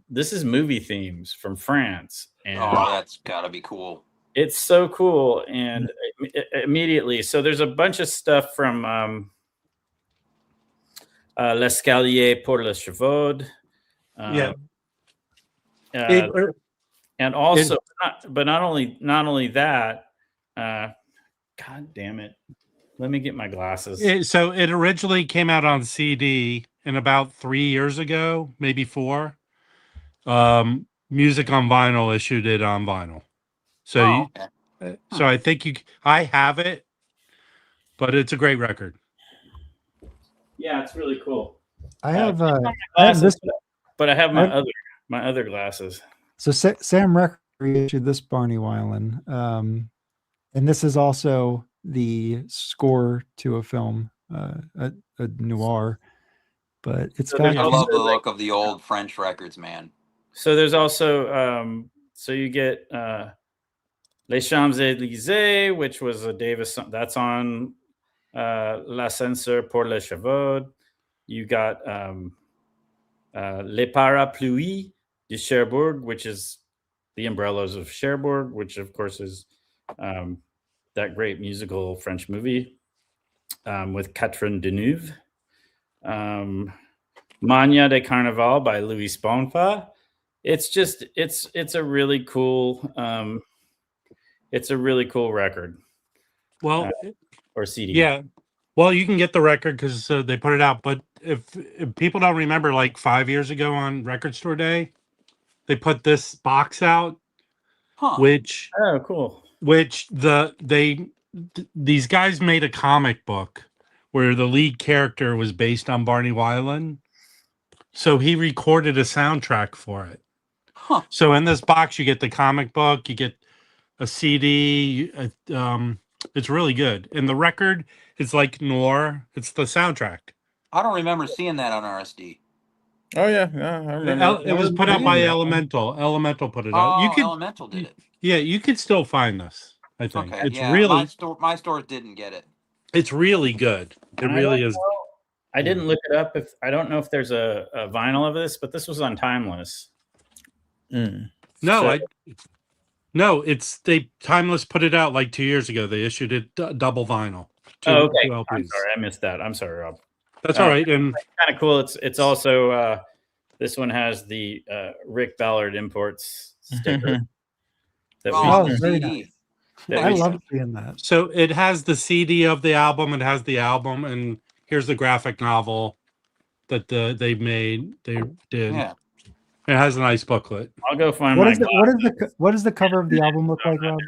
This is movie themes from France. And that's gotta be cool. It's so cool. And immediately, so there's a bunch of stuff from L'Escalier pour le Chevaude. And also, not only that, God damn it. Let me get my glasses. So it originally came out on CD, and about 3 years ago, maybe 4, Music on Vinyl issued it on vinyl. So, so I think I have it, but it's a great record. Yeah, it's really cool. I have this, but I have my other glasses. So Sam Record reissued this Barney Wilen, and this is also the score to a film, a noir. But it's I love the look of the old French records, man. So there's also so you get Les Champs-Élysées, which was a Davis song. That's on L'Ascenseur pour le Chevaude. You got Les Parapluies de Cherbourg, which is the Umbrellas of Cherbourg, which of course is that great musical French movie with Catherine Deneuve. Mania de Carnaval by Louis Sponfa. It's a really cool record. Well, or CD. Yeah. Well, you can get the record because they put it out. But if people don't remember, like 5 years ago on Record Store Day, they put this box out, which cool. Which these guys made a comic book where the lead character was based on Barney Wilen, so he recorded a soundtrack for it. So in this box, you get the comic book, you get a CD. It's really good, and the record is like noir. It's the soundtrack. I don't remember seeing that on RSD. Oh yeah, I remember. It was put out by Elemental. Elemental put it out. Elemental did it. Yeah, you could still find this. I think it's really my stores didn't get it. It's really good. It really is. I didn't look it up. I don't know if there's a vinyl of this, but this was on Timeless. No, Timeless put it out like 2 years ago. They issued it double vinyl. Okay. I'm sorry, I missed that. I'm sorry, Rob. That's all right. And kind of cool. It's also this one has the Rick Ballard Imports sticker. Very nice. I love seeing that. So it has the CD of the album. It has the album, and here's the graphic novel that they did. Yeah. It has a nice booklet. I'll go find what does the cover of the album look like, Rob?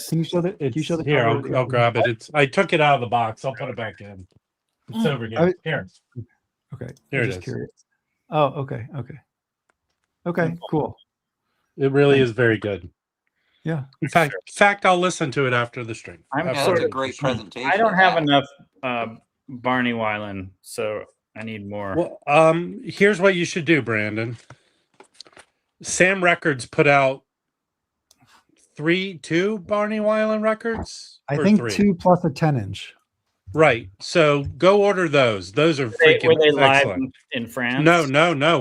Can you show the? Here, I'll grab it. I took it out of the box. I'll put it back in. It's over here. Here. Okay. Here I'm it just is. Curious. Oh, okay. Cool. It really is very good. Yeah. In fact, I'll listen to it after the stream. That's a great presentation. I don't have enough Barney Wilen, so I need more. Well, here's what you should do, Brandon. Sam Records put out 2 Barney Wilen records. I think 3? 2 plus a 10-inch. Right. So go order those. Those are freaking were they live excellent. in France? No.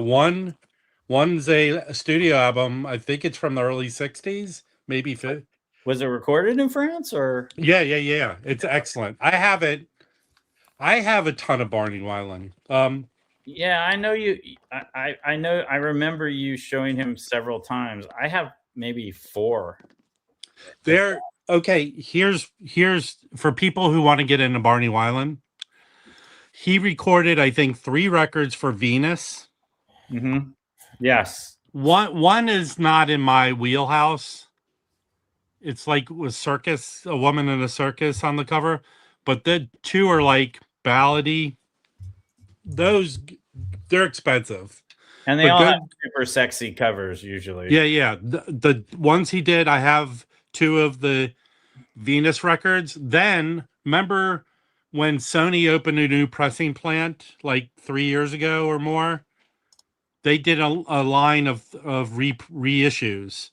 One's a studio album. I think it's from the early 60s, maybe 50. Was it recorded in France or? Yeah. It's excellent. I have it. I have a ton of Barney Wilen. Yeah, I know you. I know. I remember you showing him several times. I have maybe 4. There. Okay. Here's for people who want to get into Barney Wilen. He recorded, I think, 3 records for Venus. Mm-hmm. Yes. One is not in my wheelhouse. It's like with circus, a woman in a circus on the cover, but the 2 are like ballady. Those, they're expensive. And they But all good- have super sexy covers usually. Yeah. The ones he did, I have 2 of the Venus records. Then remember when Sony opened a new pressing plant like 3 years ago or more? They did a line of reissues.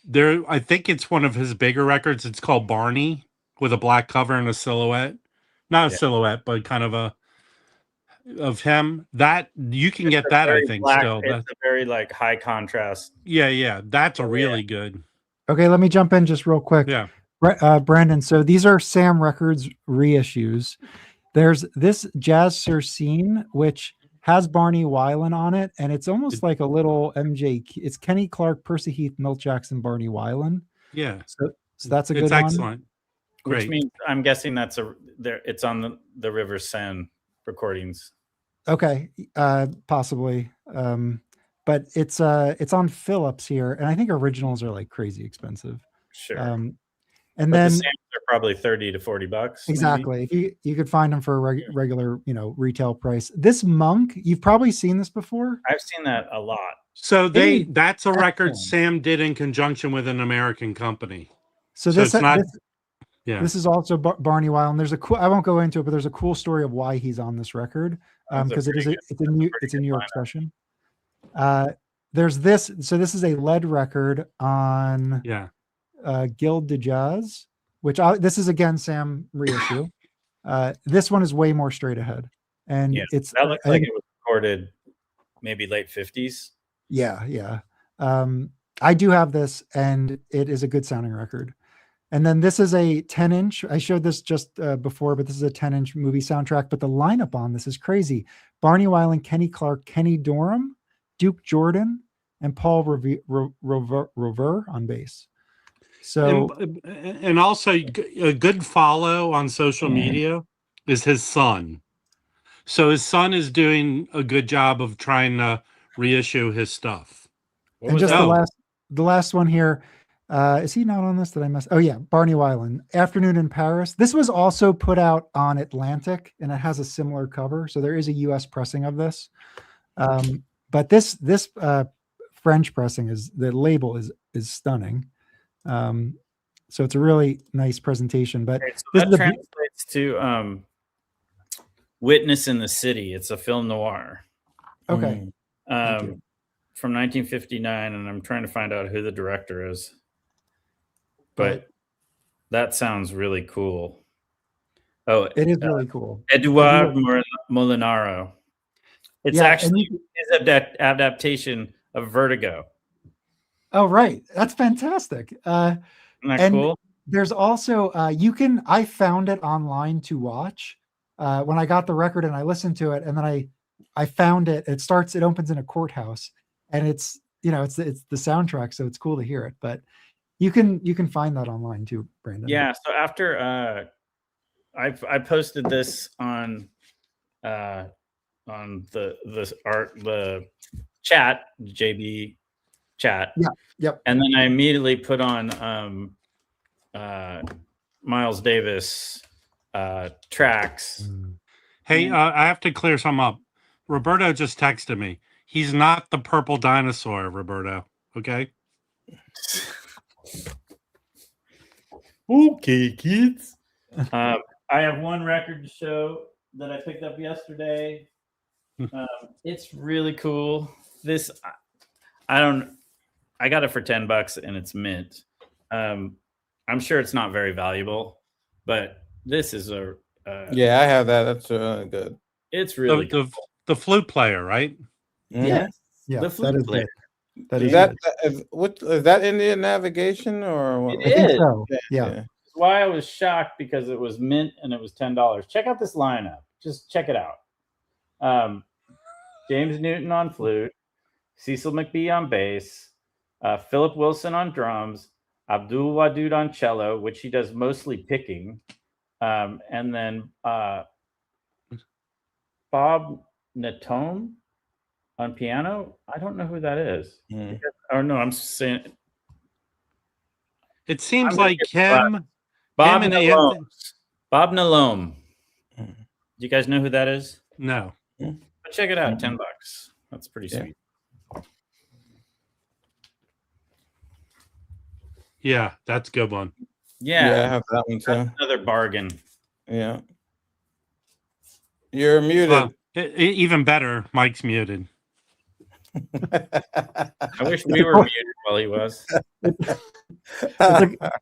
There, I think it's one of his bigger records. It's called Barney with a black cover and a silhouette. Not a silhouette, but kind of of him. That you can get that, I think, still. It's a very like high contrast. Yeah. That's a really good. Okay, let me jump in just real quick. Yeah. Brandon, so these are Sam Records reissues. There's this Jazz Scene, which has Barney Wilen on it, and it's almost like a little MJ. It's Kenny Clark, Percy Heath, Milt Jackson, Barney Wilen. Yeah. So that's a good It's one. excellent. Great. Which means I'm guessing it's on the River Seine recordings. Okay, possibly. But it's on Philips here, and I think originals are like crazy expensive. Sure. And but then the samples are probably $30 to $40. Exactly. If you could find them for a regular, retail price. This Monk, you've probably seen this before. I've seen that a lot. So that's a record Sam did in conjunction with an American company. So this it's not. This is also Barney Wilen. There's a cool. I won't go into it, but there's a cool story of why he's on this record because it's a New York session. There's this. So this is a lead record on Guild de Jazz, which this is again Sam reissue. This one is way more straight ahead, and that looks like it was recorded maybe late 50s. Yeah. I do have this, and it is a good sounding record. And then this is a 10-inch. I showed this just before, but this is a 10-inch movie soundtrack. But the lineup on this is crazy: Barney Wilen, Kenny Clark, Kenny Dorham, Duke Jordan, and Paul Rover on bass. So, and also a good follow on social media is his son. So his son is doing a good job of trying to reissue his stuff. And just the last one here. Is he not on this? Did I mess? Oh yeah, Barney Wilen, Afternoon in Paris. This was also put out on Atlantic, and it has a similar cover. So there is a U.S. pressing of this. But this French pressing the label is stunning. So it's a really nice presentation. But so that translates to Witness in the City. It's a film noir. Okay. From 1959, and I'm trying to find out who the director is. But that sounds really cool. Oh, it is really cool. Eduard Molinaro. It's actually his adaptation of Vertigo. Oh, right. That's fantastic. Isn't that cool? There's also, I found it online to watch when I got the record and I listened to it, and then I found it. It opens in a courthouse, and it's the soundtrack. So it's cool to hear it, but you can find that online too, Brandon. Yeah. So after I posted this on the chat, JB chat. Yeah. Yep. And then I immediately put on Miles Davis tracks. Hey, I have to clear some up. Roberto just texted me. He's not the purple dinosaur, Roberto. Okay. Okay, kids. I have one record to show that I picked up yesterday. It's really cool. I got it for $10 and it's mint. I'm sure it's not very valuable, but this is I have that. That's good. It's really cool. The flute player, right? Mm-hmm. Yeah. The flute player. Is that Indian Navigation or what? It is. So. Yeah. That's why I was shocked, because it was mint and it was $10. Check out this lineup. Just check it out. James Newton on flute, Cecil McBee on bass, Philip Wilson on drums, Abdul Wadud on cello, which he does mostly picking, and then Bob Natone on piano. I don't know who that is. Oh no, I'm saying it seems like him. Bob and Nalome. Bob Nalome. Do you guys know who that is? No. But check it out, $10. That's pretty sweet. Yeah, that's a good one. Yeah, I have that one that's too. another bargain. Yeah. You're muted. Well, even better, Mike's muted. I wish we were muted while he was.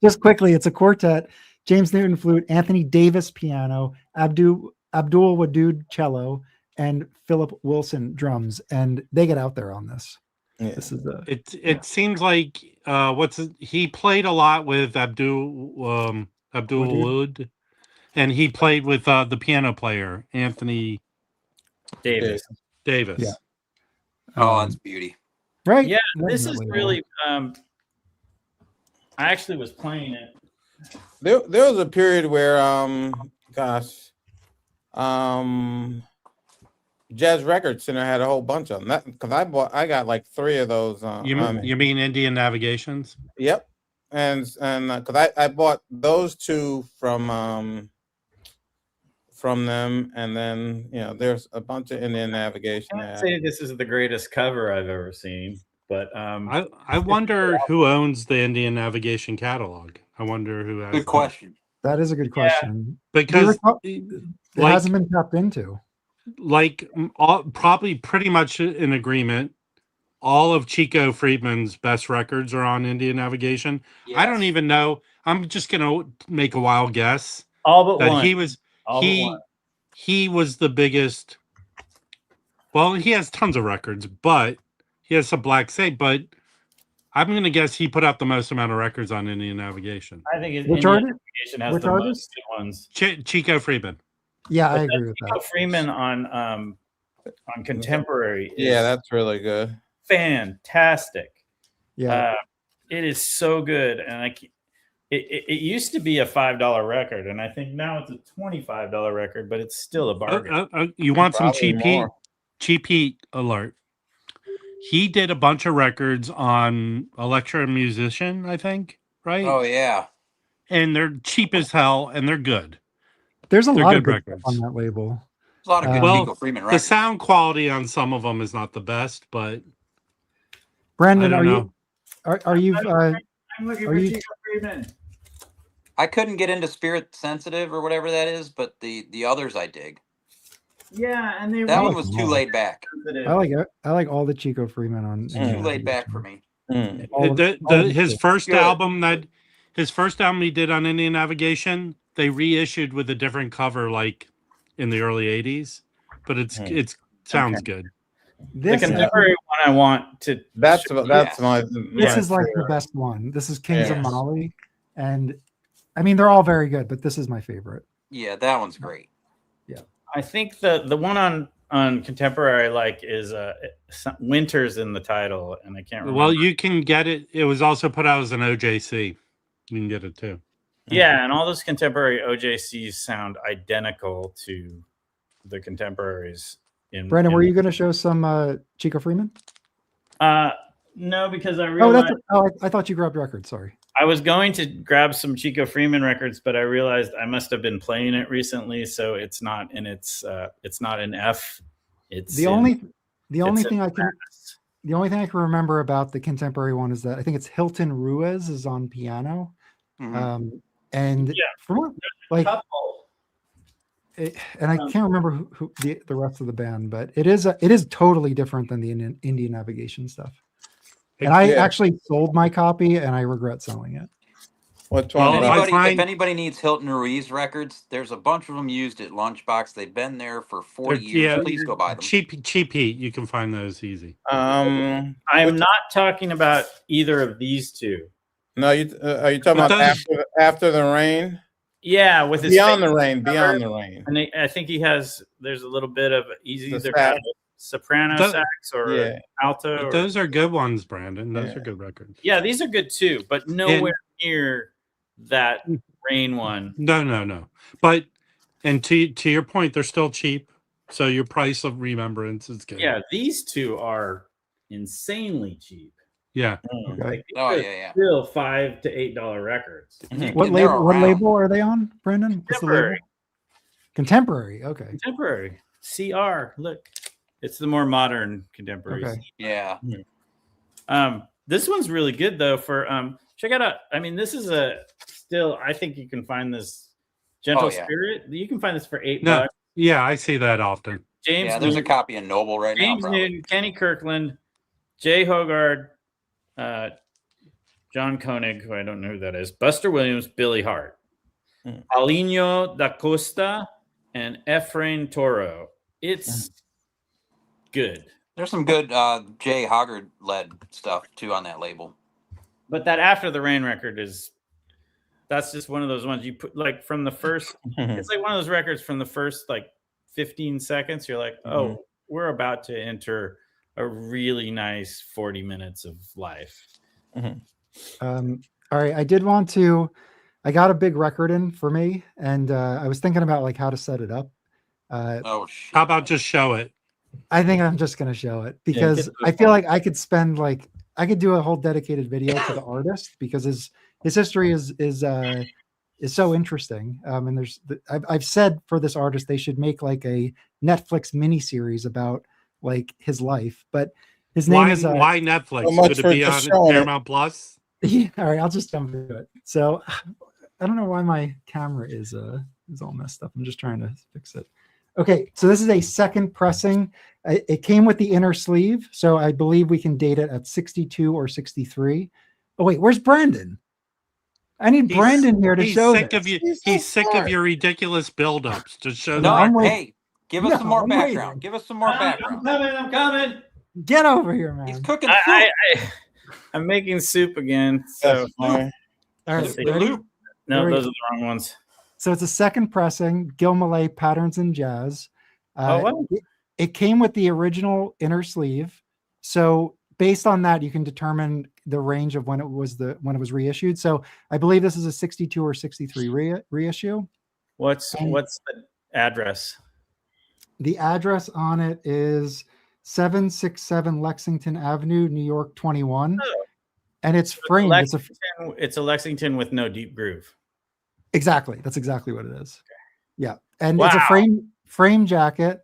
Just quickly, it's a quartet. James Newton flute, Anthony Davis piano, Abdul Wadud cello, and Philip Wilson drums, and they get out there on this. Yeah. This is the. It seems like he played a lot with Abdul Wood, and he played with the piano player Anthony Davis. Davis. Oh, that's beauty. Right. Yeah, this is Definitely. really. I actually was playing it. There was a period where Jazz Record Center had a whole bunch of them. That because I got like 3 of those. You mean Indian Navigations? Yep, and because I bought those 2 from them, and then there's a bunch of Indian Navigation. I can't say this is the greatest cover I've ever seen, but I wonder who owns the Indian Navigation catalog. I wonder who has. Good question. That is a good question. Because it hasn't been tapped into. Like probably pretty much in agreement. All of Chico Freeman's best records are on Indian Navigation. Yes. I don't even know. I'm just gonna make a wild guess. all but That one. he was the biggest. Well, he has tons of records, but he has some Black Sabbath. But I'm going to guess he put out the most amount of records on Indian Navigation. I think Which Indian artist? Navigation has Which the artist? most good ones. Chico Freeman. Yeah, But I agree with Chico that. Freeman on Contemporary is Yeah, that's really good. fantastic. Yeah. It is so good, and it used to be a $5 record, and I think now it's a $25 record, but it's still a bargain. You want some Probably more. cheap heat alert? He did a bunch of records on Electro Musician, I think, right? Oh yeah. And they're cheap as hell, and they're good. There's a They're lot of good good stuff on that label. There's a lot of good Well, Chico Freeman The records. sound quality on some of them is not the best, but Brandon, I are don't you know. are you I'm looking Are for you- Chico Freeman. I couldn't get into Spirit Sensitive or whatever that is, but the others I dig. Yeah, and they That were one was too laid back. I like all the Chico Freeman on Too laid back for me. All of His it. first Good. album he did on Indian Navigation, they reissued with a different cover, like in the early '80s. But it sounds good. The This, contemporary one I want to. That's Yes. my. this is like the best one. This is Kings of Yes. Mali, and I mean they're all very good, but this is my favorite. Yeah, that one's great. I think the one on contemporary I like is Winter's in the title, and I can't remember. Well, you can get it. It was also put out as an OJC. You can get it too. Yeah, and all those contemporary OJCs sound identical to the contemporaries. Brandon, were you going to show some Chico Freeman? No, because I Oh, realized I thought you grabbed records. Sorry. I was going to grab some Chico Freeman records, but I realized I must have been playing it recently, so it's not in it's not in F. It's The in- only it's thing in I can Fast. the only thing I can remember about the contemporary one is that I think it's Hilton Ruiz is on piano, Mhm. and Yeah. from what, like, Couple. and I can't remember who the rest of the band, but it is totally different than the Indian Navigation stuff. And I Yeah. actually sold my copy, and I regret selling it. What's Well, one? if I If anybody needs Hilton Ruiz records, there's a bunch of them used at Lunchbox. They've been there for 40 years. Please go buy them. Cheap heat. You can find those easy. I'm not talking about either of these two. No, are you talking But about those- after the rain? Yeah, with his Beyond face the rain, cover. beyond the rain. And I think there's a little bit of The either sax. kind of soprano The- sax or Yeah. alto. But Or, those are good ones, Brandon. Those Yeah. are good records. yeah, these are good too, but nowhere near that rain one. No. But and to your point, they're still cheap. So your price of remembrance is good. Yeah, these two are insanely cheap. Yeah. Okay. Like, these Oh are yeah. still $5 to $8 records. What And they're label? What around. label are they on, Brandon? What's the label? Contemporary. Contemporary. Okay. Contemporary. CR. Look, it's the more modern contemporary. Okay. Yeah. This one's really good though. For check it out. I mean, this is I think you can find this Gentle Spirit. You can find this for $8. Yeah, I see that often. James, there's a copy in Noble right now. James Newton, Kenny Kirkland, Jay Hogarth, John Koenig, who I don't know who that is, Buster Williams, Billy Hart, Paulinho da Costa, and Efrain Toro. It's good. There's some good Jay Hogarth led stuff too on that label. But that After the Rain record that's just one of those ones you put like from the first. It's like one of those records from the first like 15 seconds. You're like, oh, we're about to enter a really nice 40 minutes of life. All right, I got a big record in for me, and I was thinking about like how to set it up. Oh shit! How about just show it? I think I'm just gonna show it because I feel like I could do a whole dedicated video to the artist because his history is so interesting. And I've said for this artist they should make like a Netflix miniseries about like his life, but his name is why Netflix? Would it be on Paramount Plus? Yeah, all right, I'll just jump into it. So I don't know why my camera is all messed up. I'm just trying to fix it. Okay, so this is a second pressing. It came with the inner sleeve, so I believe we can date it at 62 or 63. Oh wait, where's Brandon? I need Brandon here to show this. He's sick of your ridiculous buildups to show. Hey, give us some more background. Give us some more background. I'm coming. Get over here, man. He's cooking soup. I'm making soup again. So all right, no, those are the wrong ones. So it's a second pressing, Gil Melle Patterns in Jazz. Wow. It came with the original inner sleeve. So based on that, you can determine the range of when it was reissued. So I believe this is a 62 or 63 reissue. What's the address? The address on it is 767 Lexington Avenue, New York 21. Oh. And it's framed. It's a Lexington with no deep groove. Exactly. That's exactly what it is. Okay. Yeah. And it's a frame jacket.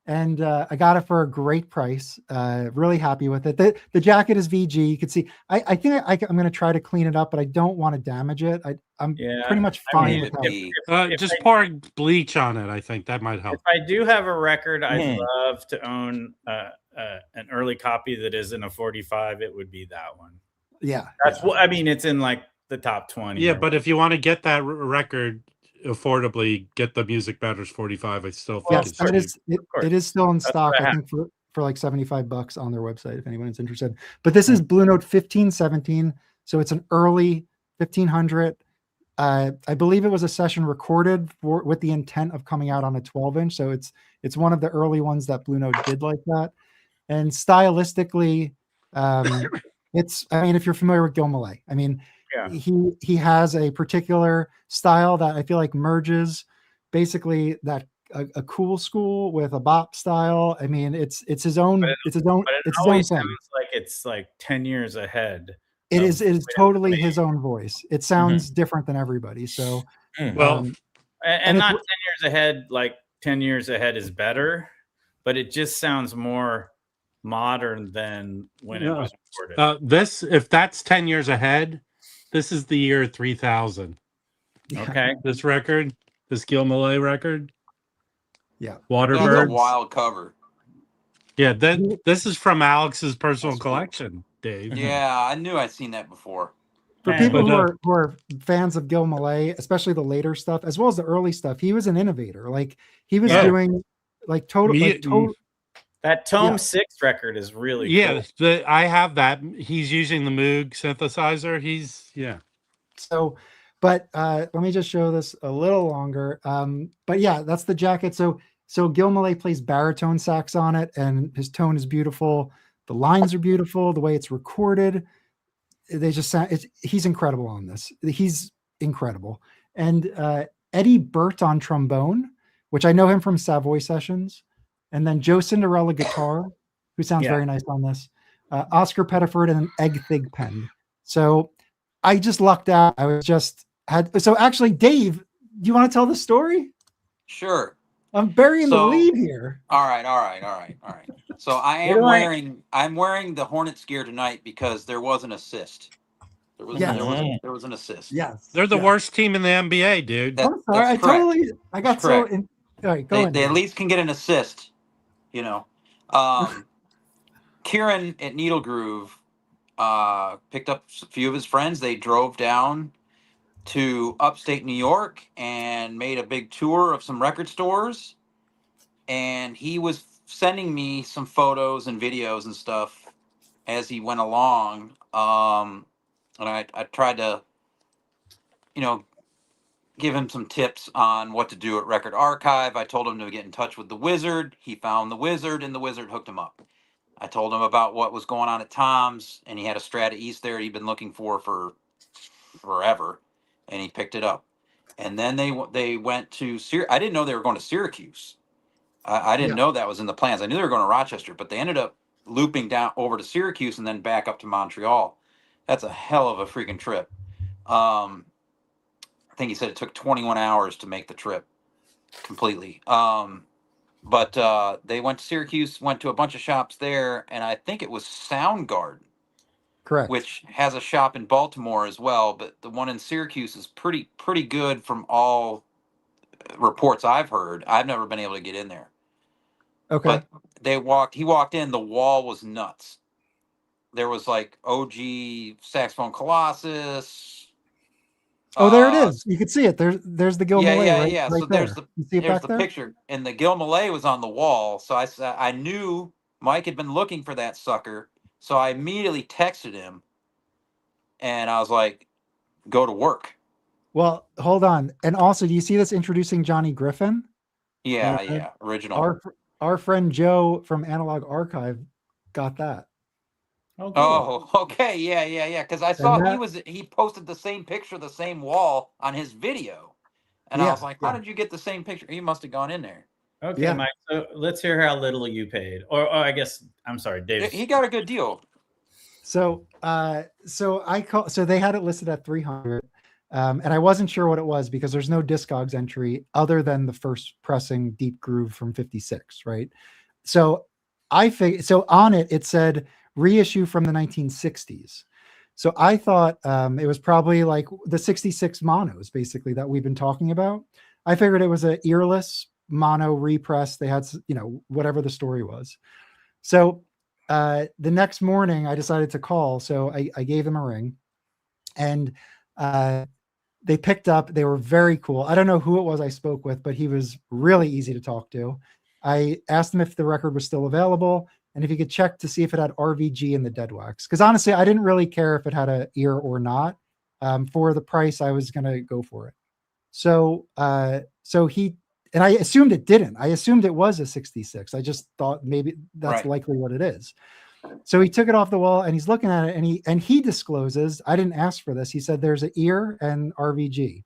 And I got it for a great price. Really happy with it. The jacket is VG. You can see. I think I'm going to try to clean it up, but I don't want to damage it. I'm pretty much fine with it. Just pour bleach on it. I think that might help. If I do have a record, I'd love to own an early copy that isn't a 45. It would be that one. Yeah. That's what I mean. It's in like the top 20. Yeah, but if you want to get that record affordably, get the Music Matters 45. I still think it is still in stock. I think for like $75 on their website if anyone's interested. But this is Blue Note 1517, so it's an early 1500. I believe it was a session recorded with the intent of coming out on a 12-inch. So it's one of the early ones that Blue Note did like that. And stylistically, if you're familiar with Gil Melle, he has a particular style that I feel like merges basically that a cool school with a bop style. I mean, it's his own. It's his own. It's his own thing. Like it's like 10 years ahead. It is totally his own voice. It sounds different than everybody. So and not 10 years ahead. Like 10 years ahead is better, but it just sounds more modern than when it was recorded. If that's 10 years ahead, this is the year 3000. Okay. This record, this Gil Melle record. Yeah. Waterbirds. That's a wild cover. Yeah, this is from Alex's personal collection, Dave. Yeah, I knew I'd seen that before. For people who are fans of Gil Melle, especially the later stuff, as well as the early stuff, he was an innovator. Like he was doing like total. That Tome 6 record is really cool. I have that. He's using the Moog synthesizer. So, but let me just show this a little longer. But yeah, that's the jacket. So Gil Melle plays baritone sax on it, and his tone is beautiful. The lines are beautiful. The way it's recorded, they just sound. He's incredible on this. He's incredible. And Eddie Burt on trombone, which I know him from Savoy Sessions. And then Joe Cinderella guitar, who sounds very nice on this. Oscar Pettiford and Egg Thigpen. So I just lucked out. So actually, Dave, do you want to tell the story? Sure. I'm burying the lead here. All right. So I'm wearing the Hornets gear tonight because there was an assist. There was an assist. Yes. They're the yeah. worst team in the NBA, dude. That- I'm sorry. that's correct. I got That's so correct. in. All right, go They in. at least can get an assist, you know. Kieran at Needle Groove picked up a few of his friends. They drove down to upstate New York and made a big tour of some record stores. And he was sending me some photos and videos and stuff as he went along. And I tried to, you know, give him some tips on what to do at Record Archive. I told him to get in touch with the Wizard. He found the Wizard, and the Wizard hooked him up. I told him about what was going on at Tom's, and he had a Strata-East there he'd been looking for forever, and he picked it up. And then they went to I didn't know they were going to Syracuse. I didn't know that was in the plans. I knew they were going to Rochester, but they ended up looping down over to Syracuse and then back up to Montreal. That's a hell of a freaking trip. I think he said it took 21 hours to make the trip completely. But they went to Syracuse, went to a bunch of shops there, and I think it was Soundgarden. Correct. Which has a shop in Baltimore as well, but the one in Syracuse is pretty good from all reports I've heard. I've never been able to get in there. Okay. But he walked in, the wall was nuts. There was like OG Saxophone Colossus. Oh, there it is. You can see it. There's the Gil Melle right So there. there's You see it there's back the there? picture, and the Gil Melle was on the wall. So I knew Mike had been looking for that sucker. So I immediately texted him, and I was like, "Go to work." Well, hold on. And also, do you see this introducing Johnny Griffin? Yeah, original. Our friend Joe from Analog Archive got that. Oh, cool. Oh, okay, yeah. Because I saw he posted the same picture, the same wall on his video, and I was like, "How did you get the same picture?" He must have gone in there. Okay, Mike. So let's hear how little you paid, or I guess I'm sorry, Dave. He got a good deal. So so they had it listed at 300, and I wasn't sure what it was because there's no Discogs entry other than the first pressing Deep Groove from '56, right? So so on it said reissue from the 1960s. So I thought it was probably like the 66 monos, basically, that we've been talking about. I figured it was a earless mono repress. They had, whatever the story was. So the next morning I decided to call. So I gave them a ring, and they picked up. They were very cool. I don't know who it was I spoke with, but he was really easy to talk to. I asked him if the record was still available and if he could check to see if it had RVG in the dead wax. Because honestly, I didn't really care if it had an ear or not. For the price, I was going to go for it. So he, and I assumed it didn't. I assumed it was a 66. I just thought maybe that's likely what it is. So he took it off the wall and he's looking at it, and he discloses, I didn't ask for this. He said there's an ear and RVG.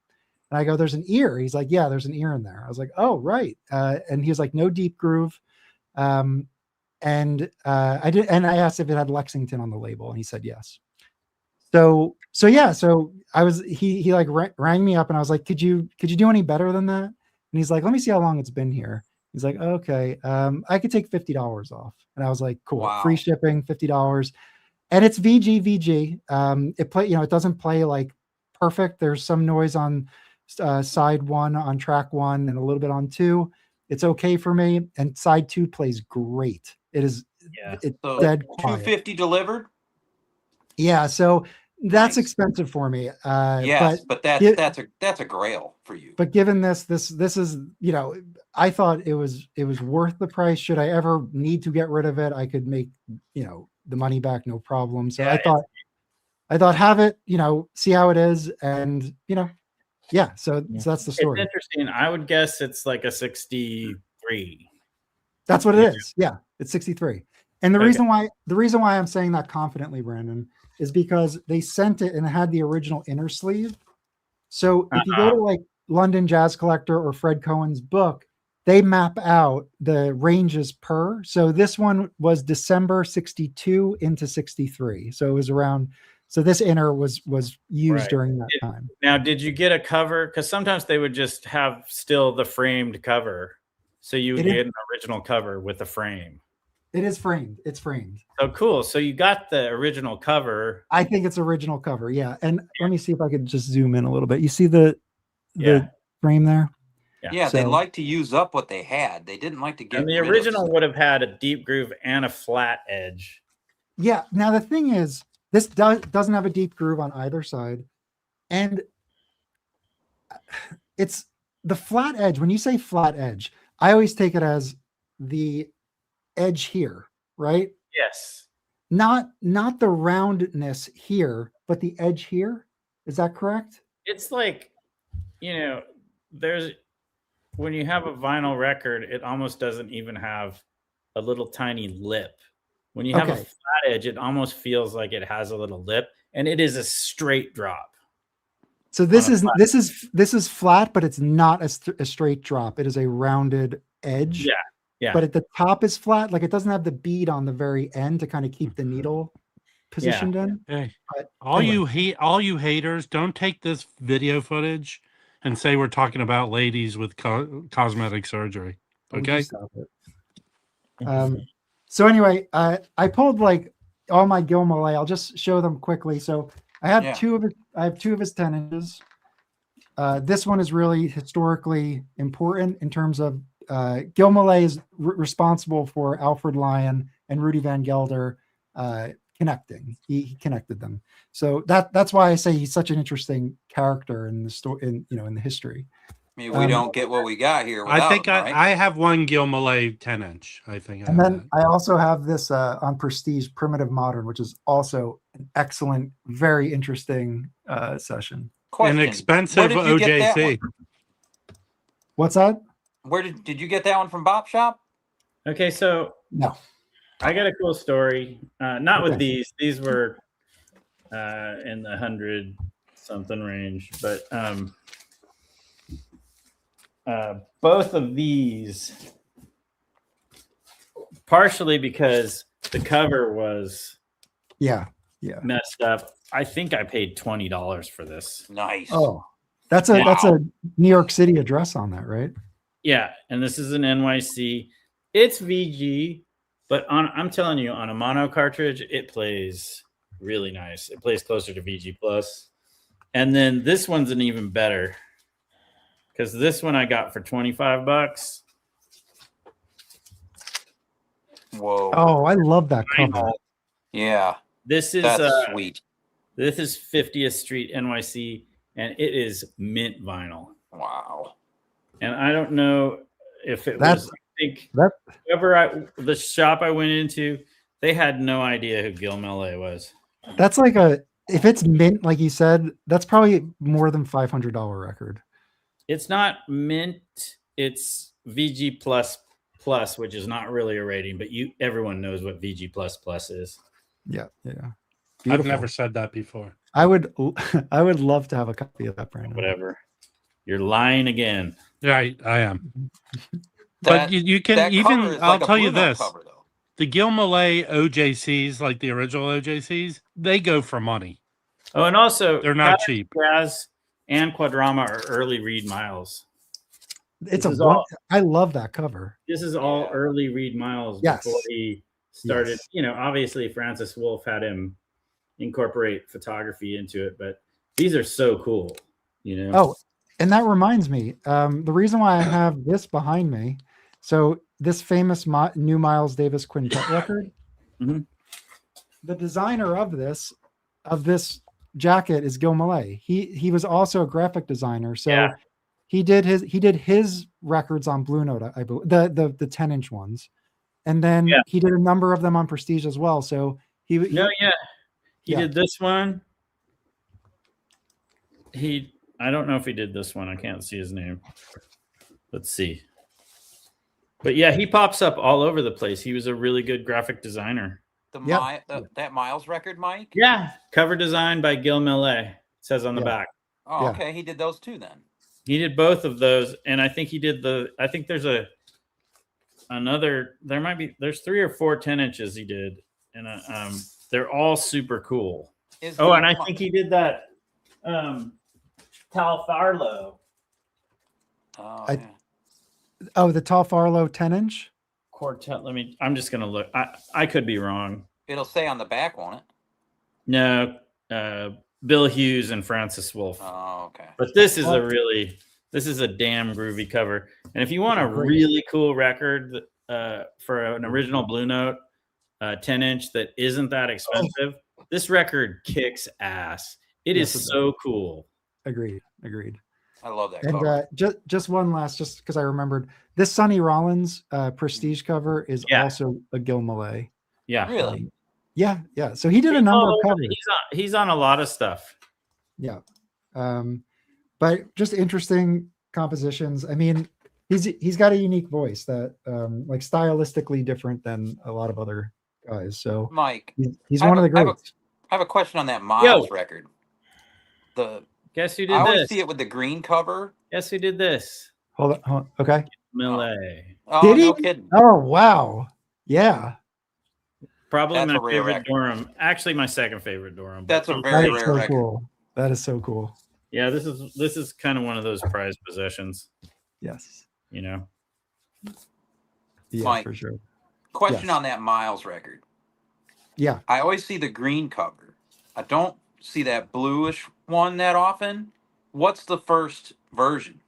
And I go, there's an ear. He's like, yeah, there's an ear in there. I was like, oh, right. And he was like, no Deep Groove. I asked if it had Lexington on the label, and he said yes. So I was, he like rang me up, and I was like, could you do any better than that? And he's like, let me see how long it's been here. He's like, okay, I could take $50 off. And I was like, cool. Wow. Free shipping, $50. And it's VG. It doesn't play like perfect. There's some noise on side one, on track one, and a little bit on two. It's okay for me. And side two plays great. It is it's so dead quiet. 250 delivered. Yeah. So that's expensive for me. Yes, but that's a grail for you. But given this is, I thought it was worth the price. Should I ever need to get rid of it, I could make, the money back, no problem. So I thought have it, see how it is. And, so that's the story. It's interesting. I would guess it's like a 63. That's what it is. Yeah. It's 63. And the reason why I'm saying that confidently, Brandon, is because they sent it and it had the original inner sleeve. So if you go to like London Jazz Collector or Fred Cohen's book, they map out the ranges per. So this one was December 62 into 63. So it was around. So this inner was used during that time. Now, did you get a cover? Because sometimes they would just have still the framed cover. So you would get an original cover with a frame. It is framed. It's framed. Oh, cool. So you got the original cover. I think it's original cover. Yeah. And let me see if I could just zoom in a little bit. You see the frame there? Yeah, they like to use up what they had. They didn't like to get. And the original would have had a deep groove and a flat edge. Yeah. Now the thing is, this doesn't have a deep groove on either side, and it's the flat edge. When you say flat edge, I always take it as the edge here, right? Yes. Not the roundness here, but the edge here. Is that correct? It's like, there's when you have a vinyl record, it almost doesn't even have a little tiny lip. When you have a flat edge, it almost feels like it has a little lip, and it is a straight drop. So this is flat, but it's not a straight drop. It is a rounded edge. Yeah. Yeah. But at the top is flat. Like it doesn't have the bead on the very end to kind of keep the needle positioned in. Hey, but all you haters, don't take this video footage and say we're talking about ladies with cosmetic surgery. Okay. Stop it. So anyway, I pulled like all my Gil Melle. I'll just show them quickly. So I have two of his 10 inches. This one is really historically important in terms of Gil Melle is responsible for Alfred Lion and Rudy Van Gelder connecting. He connected them. So that's why I say he's such an interesting character in the story, in the history. I mean, we don't get what we got here. I think him, right? I have one Gil Melle 10-inch. I think. And then I also have this on Prestige Primitive Modern, which is also an excellent, very interesting session. Question. Inexpensive OJC. What's that? Where did you get that one from? Bop Shop? Okay, so no, I got a cool story. Not with these. These were in the 100-something range, but both of these, partially because the cover was messed up. I think I paid $20 for this. Nice. Oh, that's a New York City address on that, right? Yeah, and this is an NYC. It's VG, but I'm telling you, on a mono cartridge, it plays really nice. It plays closer to VG Plus. And then this one's an even better, because this one I got for $25. Whoa. Oh, I love that cover. Yeah. That's sweet. This is 50th Street NYC, and it is mint vinyl. Wow. And I don't know if it was, I think, the shop I went into, they had no idea who Gil Melle was. That's like if it's mint, like you said, that's probably more than $500 record. It's not mint. It's VG plus, which is not really a rating, but everyone knows what VG plus is. Yeah. Beautiful. I've never said that before. I would love to have a copy of that, Brandon. Whatever. You're lying again. Yeah, I am. But you can even, I'll tell you this. Cover, the Gil Melle OJCs, like the original OJCs, they go for money. Oh, and also they're not cheap. Jazz and Quadrama are early Reed Miles. I love that cover. This is all early Reed Miles before he started. Yes. Obviously Francis Wolff had him incorporate photography into it, but these are so cool. Oh, and that reminds me, the reason why I have this behind me, so this famous new Miles Davis quintet record, the designer of this jacket is Gil Melle. He was also a graphic designer, so he did his records on Blue Note, I believe, the 10-inch ones, and then he did a number of them on Prestige as well. So he did this one. I don't know if he did this one. I can't see his name. Let's see. But yeah, he pops up all over the place. He was a really good graphic designer. That Miles record, Mike? Yeah. Cover design by Gil Melle. It says on the back. Oh, okay. He did those too then. He did both of those. And I think I think there's there's 3 or 4 10 inches he did. And they're all super cool. And I think he did that Tal Farlow. The Tal Farlow 10-inch? quartet. I'm just gonna look. I could be wrong. It'll say on the back, won't it? No, Bill Hughes and Francis Wolff. Oh, okay. But this is a damn groovy cover. And if you want a really cool record for an original Blue Note 10-inch that isn't that expensive, this record kicks ass. It is so cool. Agreed. I love that And cover. just one last, just because I remembered, this Sonny Rollins Prestige cover is also a Gil Melle. Yeah. Really? Yeah. So he did a number of covers. He's on a lot of stuff. Yeah. But just interesting compositions. I mean, he's got a unique voice that like stylistically different than a lot of other guys. So Mike, he's one of the greats. I have a question on that Miles record. Guess who did I always this? see it with the green cover. Guess who did this? Hold on. Okay. Melle. Oh, Did he? no kidding. Oh, wow. Yeah. Probably That's my a rare favorite record. Durham. Actually, my second favorite Durham. That's a very rare so record. cool. That is so cool. Yeah, this is kind of one of those prized possessions. Yes. You know. Yeah, Mike, for sure. Question Yes. on that Miles record. Yeah. I always see the green cover. I don't see that bluish one that often. What's the first version?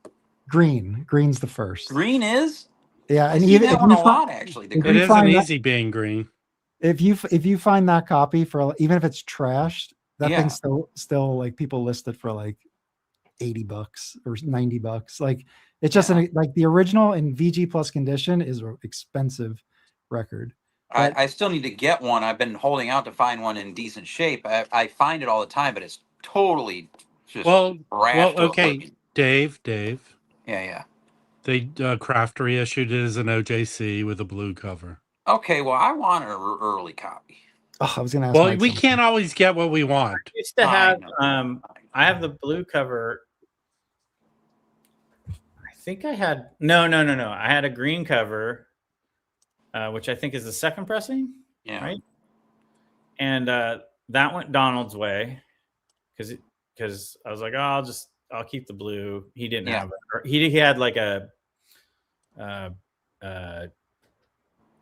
Green's the first. Green is? Yeah, I and see even that if one you a find, lot actually. The if green. It you isn't find that- easy being green. if you find that copy for even if it's trashed, that Yeah. thing's still like people list it for like $80 or $90. Like it's just like the original in VG plus condition is an expensive record. I still need to get one. I've been holding out to find one in decent shape. I find it all the time, but it's totally just trashed to okay, oblivion. Dave. Yeah. They craft reissued it as an OJC with a blue cover. Okay, well, I want an early copy. Oh, I was gonna ask. Well, Mike we something. can't always get what we want. I used to have I I have the blue cover. I think I had no. I had a green cover, which I think is the second pressing. Yeah. Right. And that went Donald's way because I was like, oh, I'll keep the blue. He didn't have it. Or he had like a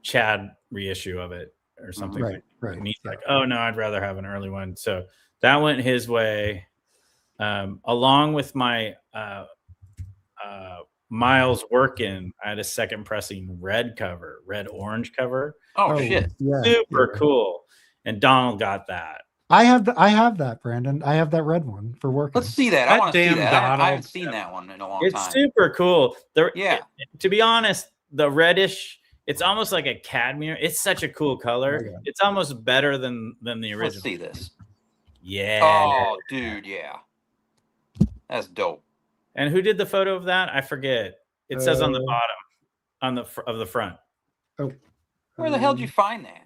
Chad reissue of it or something. Right. And he's like, oh no, I'd rather have an early one. So that went his way, along with my Miles Workin. I had a second pressing red orange cover. Oh shit! Yeah, Super cool. And Donald got that. I have that, Brandon. I have that red one for working. Let's see that. I want to see damn that. Donald. I haven't seen that one in a long It's time. super cool. Yeah. To be honest, the reddish, it's almost like a cadmium. It's such a cool color. Oh, yeah. It's almost better than the original. Let's see this. Yeah. Oh, dude, yeah. That's dope. And who did the photo of that? I forget. It says on the bottom, of the front. Oh, Where the hell did you find that?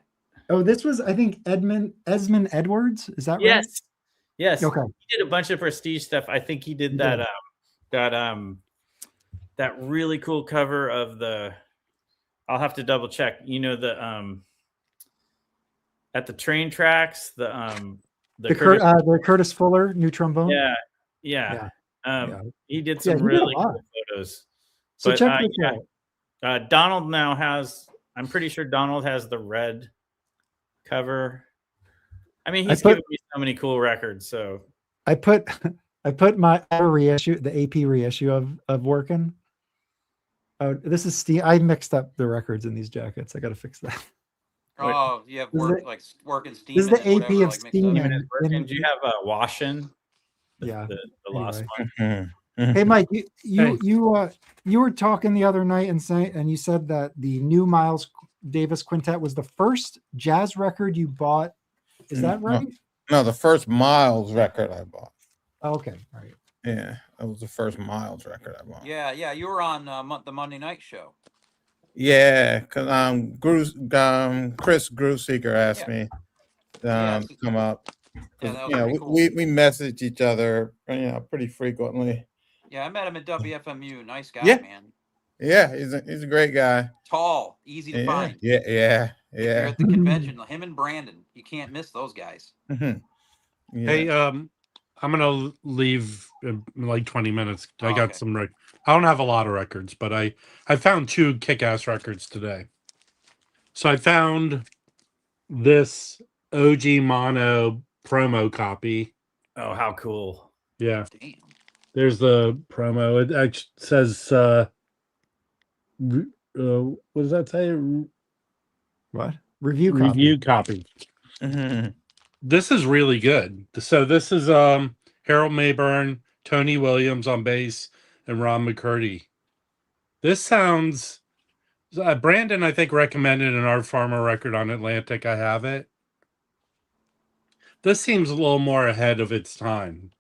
Oh, this was, I think, Esmond Edwards. Is that right? Yes. Okay. He did a bunch of prestige stuff. I think he did that. That really cool cover of the. I'll have to double check. You know the at the train tracks the Curtis Fuller new trombone. Yeah. Yeah. He did some he did a really lot. cool photos. So But, check this out. Donald now has. I'm pretty sure Donald has the red cover. I mean, he's given me so many cool records. So I put my reissue, the AP reissue of Workin. Oh, this is Steve. I mixed up the records in these jackets. I got to fix that. Oh, you have working steam. This is the AP of Steam. Do you have a Washin? Yeah, the lost anyway. one. Hey, Mike, you were talking the other night and you said that the new Miles Davis Quintet was the first jazz record you bought. Is that right? No, the first Miles record I bought. Oh, okay, all right. Yeah, that was the first Miles record I bought. Yeah. You were on the Monday night show. Yeah, because Chris Grooseeker asked me to come up. Yeah, that was cool. we message each other, pretty frequently. Yeah, I met him at WFMU. Nice guy, Yeah. man. Yeah, he's a great guy. Tall, easy to find. Yeah. You're at the convention. Him and Brandon, you can't miss those guys. Yeah. Hey, I'm gonna leave in like 20 minutes. I got okay. some. I don't have a lot of records, but I found 2 kick-ass records today. So I found this OG mono promo copy. Oh, how cool. Yeah. Damn. There's the promo. It actually says, what does that say? What? Review copy. Review copy. Mhm. This is really good. So this is Harold Mayburn, Tony Williams on bass, and Ron McCurdy. This sounds... Brandon, I think, recommended an Art Farmer record on Atlantic. I have it. This seems a little more ahead of its time.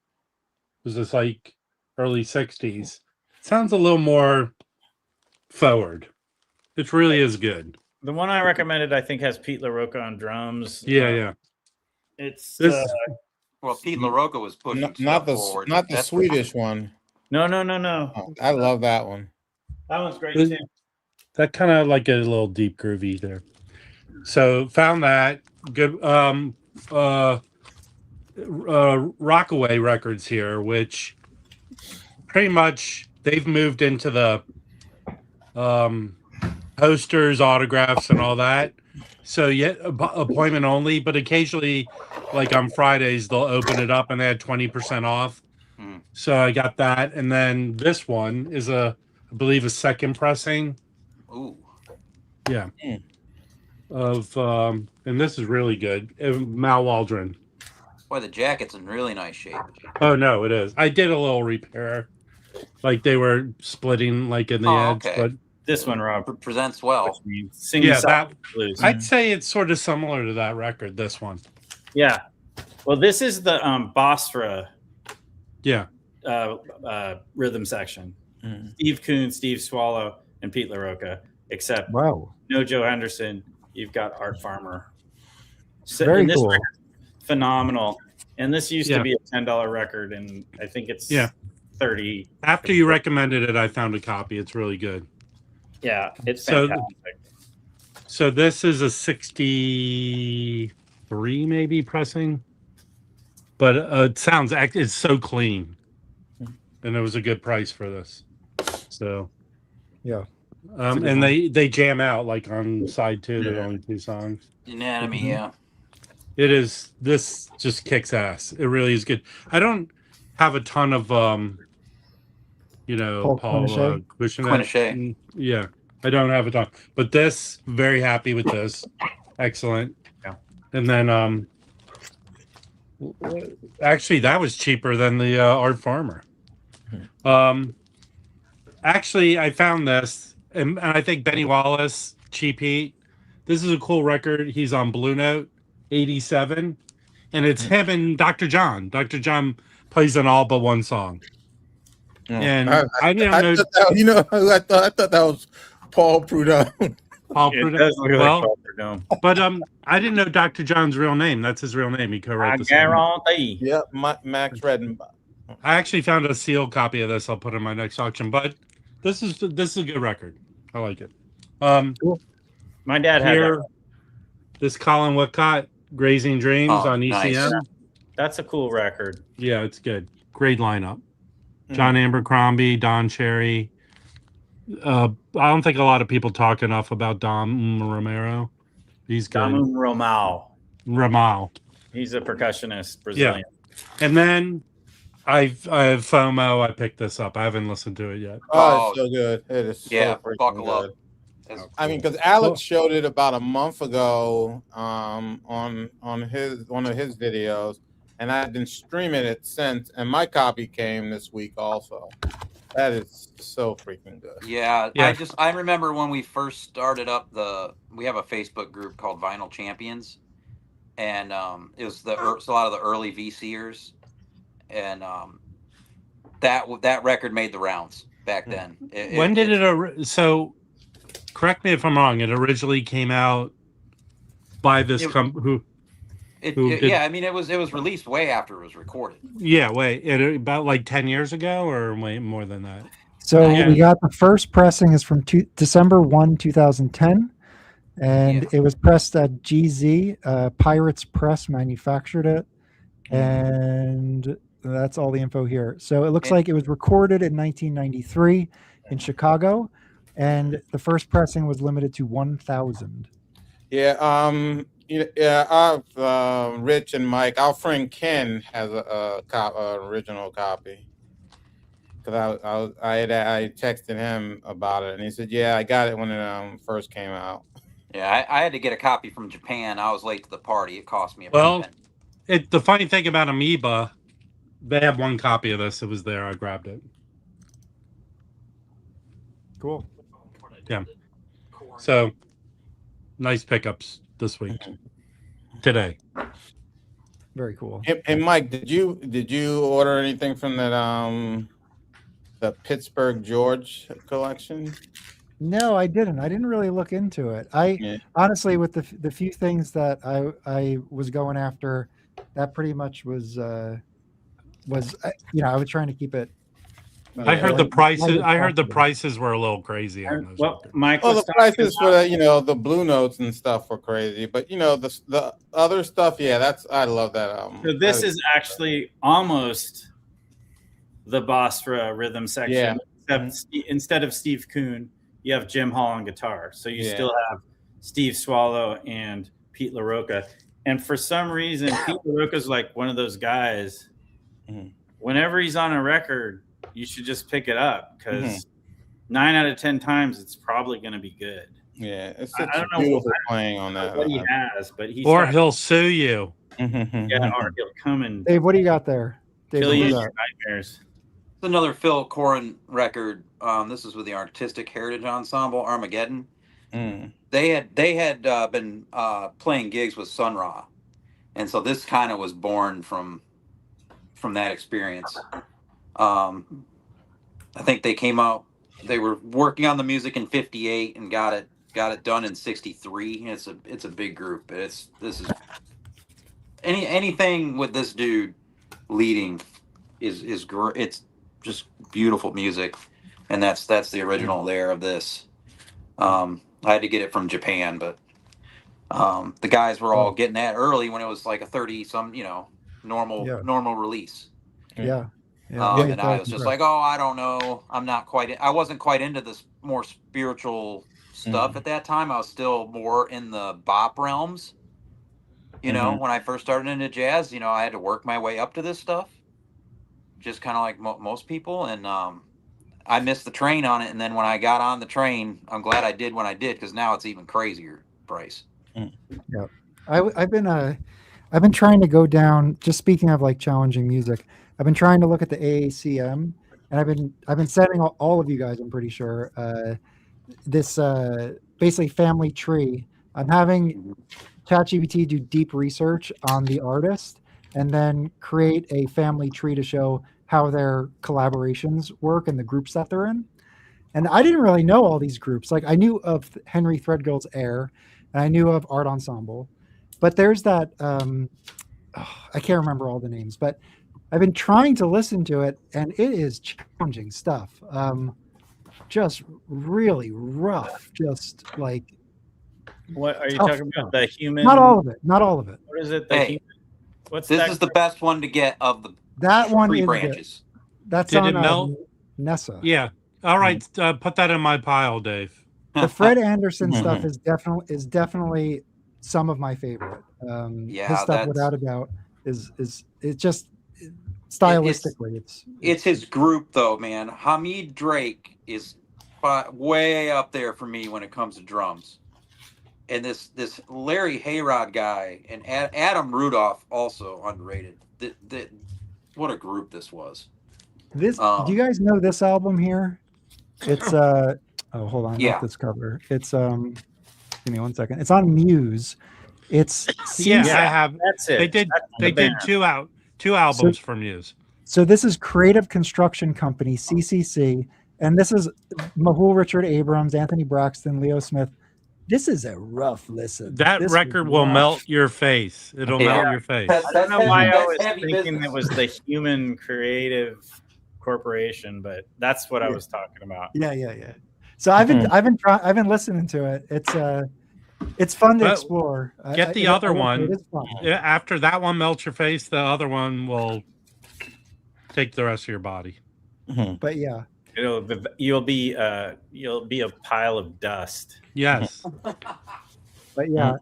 Was this like early 60s? Sounds a little more forward. It really is good. The one I recommended, I think, has Pete LaRocca on drums. Yeah. It's This Well, Pete LaRocca was pushing Not stuff the forward. not the That's Swedish one. no. Oh, I love that one. That one's great This- too. that kind of like a little deep groovy there. So found that good. Rockaway Records here, which pretty much they've moved into the posters, autographs, and all that. So yet appointment only, but occasionally, like on Fridays, they'll open it up and they had 20% off. So I got that, and then this one is I believe, a second pressing. Ooh. Yeah. Of and this is really good. Mal Waldron. Boy, the jacket's in really nice shape. Oh no, it is. I did a little repair, like they were splitting like in the edge, okay. but This one, Rob. Presents well. Singing yeah, South that Blues. I'd say it's sort of similar to that record. This one, Yeah. Well, this is the Bostra yeah, rhythm section. Mhm. Steve Kuhn, Steve Swallow, and Pete LaRocca. Except Wow. no Joe Henderson. You've got Art Farmer. So, Very and this cool. record's phenomenal. And this used Yeah. to be a $10 record, and I think it's Yeah. 30. After you recommended it, I found a copy. It's really good. Yeah, it's So- fantastic. So this is a 63 maybe pressing, but it sounds it's so clean, and it was a good price for this. So Yeah. and they jam out like on side 2. There's only 2 songs. Anatomy, yeah. It is. This just kicks ass. It really is good. I don't have a ton of Paul Paul Quinichette? Quinichette. Yeah, I don't have a ton, but this, very happy with this. Excellent. Yeah. And then actually that was cheaper than the Art Farmer. Actually I found this, and I think Benny Wallace, Cheap Heat. This is a cool record. He's on Blue Note 87, and it's him and Dr. John. Dr. John plays in all but one song. And I don't know. thought that, you know, I thought that was Paul Prudhomme. Paul It Prudhomme. does look like Well, Paul Prudhomme. but I didn't know Dr. John's real name. That's his real name. He I co-wrote the song. guarantee. Yep, Max Redenbach. I actually found a sealed copy of this. I'll put in my next auction. But this is a good record. I like it. My dad had Here, that. this Colin Whitcott, Grazing Dreams Oh, on ECM. nice. That's a cool record. Yeah, it's good. Great lineup. John Abercrombie, Don Cherry. I don't think a lot of people talk enough about Dom Romero. He's good. Damu Romao. Ramal. He's a percussionist, Brazilian. And then I have FOMO. I picked this up. I haven't listened to it yet. Oh, it's so good. It is so Yeah, freaking buckle good. up. That's- I mean, because Alex showed it about a month ago on one of his videos, and I've been streaming it since. And my copy came this week also. That is so freaking good. Yeah, Yeah. I remember when we first started up we have a Facebook group called Vinyl Champions, and it was it's a lot of the early VCers, and that record made the rounds back then. When did it? So, correct me if I'm wrong. It originally came out by this who did- Yeah, I mean it was released way after it was recorded. Yeah, wait, about like 10 years ago, or way more than that. So Yeah. we got the first pressing is from December 1, 2010. And Yeah. it was pressed at GZ. Pirates Press manufactured it. And that's all the info here. So it looks And- like it was recorded in 1993 in Chicago. And the first pressing was limited to 1,000. Yeah. Rich and Mike. Our friend Ken has a original copy. Because I texted him about it, and he said, "Yeah, I got it when it first came out." Yeah, I had to get a copy from Japan. I was late to the party. It cost me Well, $0.10. the funny thing about Amoeba, they have one copy of this. It was there. I grabbed it. Cool. Yeah. So nice pickups this week. Today. Very cool. Hey, Mike, did you order anything from that the Pittsburgh George collection? No, I didn't. I didn't really look into it. Honestly, with the few things that I was going after, that pretty much was I was trying to keep it. I heard the prices. I heard the prices were a little crazy on those. Well, Mike, the prices for the Blue Notes and stuff were crazy, but the other stuff, yeah, I love that album. So this is actually almost the boss for a rhythm section. Yeah. Instead of Steve Kuhn, you have Jim Hall on guitar. So you still have Steve Swallow and Pete LaRocca. And for some reason, Pete LaRocca's like one of those guys. Whenever he's on a record, you should just pick it up because 9 out of 10 times it's probably going to be good. Yeah, it's such a beautiful playing on that. What he has, but he'll sue you. Yeah, or he'll come and Dave, what do you got there? Dave, kill you your nightmares. It's another Phil Coherent record. This is with the Artistic Heritage Ensemble, Armageddon. They had been playing gigs with Sun Ra, and so this kind of was born from that experience. I think they came out. They were working on the music in '58 and got it done in '63. It's a big group. This is anything with this dude leading is great. It's just beautiful music, and that's the original there of this. I had to get it from Japan, but the guys were all getting that early when it was like a 30-some, normal release. Yeah. And I was just like, I don't know. I wasn't quite into this more spiritual stuff at that time. I was still more in the bop realms. When I first started into jazz, I had to work my way up to this stuff, just kind of like most people. And I missed the train on it. And then when I got on the train, I'm glad I did when I did, because now it's even crazier price. Yeah, I've been trying to go down. Just speaking of like challenging music, I've been trying to look at the AACM, and I've been sending all of you guys, I'm pretty sure, this basically family tree. I'm having ChatGPT do deep research on the artist and then create a family tree to show how their collaborations work and the groups that they're in. And I didn't really know all these groups. Like I knew of Henry Threadgill's Air, and I knew of Art Ensemble, but there's that I can't remember all the names, but I've been trying to listen to it, and it is challenging stuff. Just really rough. Just like. What are you talking about? The human? Not all of it. Not all of it. What is it? This is the best one to get of the that one three is branches. That's Did on it melt? Nessa. Yeah. All right. Put that in my pile, Dave. The Fred Anderson stuff is definitely some of my favorite. His stuff, without a doubt, is just stylistically. It's his group, though, man. Hamid Drake is way up there for me when it comes to drums, and this Larry Hayrod guy and Adam Rudolph also underrated. What a group this was. Do you guys know this album here? It's hold on, not this cover. It's give me 1 second. It's on Muse. It's I have. That's it. They did two albums from Muse. So this is Creative Construction Company, CCC, and this is Mahul Richard Abrams, Anthony Braxton, Leo Smith. This is a rough listen. That record will melt your face. It'll melt your face. I don't know why I was thinking it was the Human Creative Corporation, but that's what I was talking about. Yeah. So I've been listening to it. It's fun to explore. Get the other one. After that one melts your face, the other one will take the rest of your body. But yeah, You'll be a pile of dust. Yes. But yeah,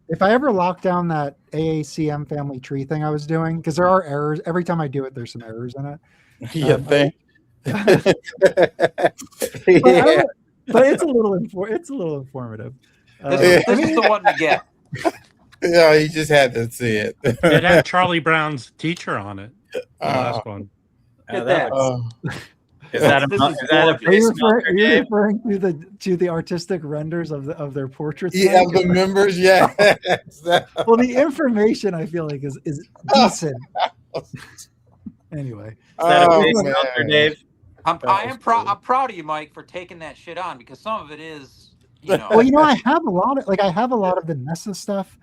if I ever lock down that AACM family tree thing I was doing, because there are errors every time I do it, there's some errors in it. You think? But it's a little informative. This is the one to get. Yeah, you just had to see it. It had Charlie Brown's teacher on it. The last one. Get that. Is that a Are you referring to the artistic renders of their portraits? Yeah, the members. Yeah. Well, the information I feel like is decent. Anyway, Dave? I'm proud of you, Mike, for taking that shit on, because some of it is, Well, I have a lot of the Nessa stuff.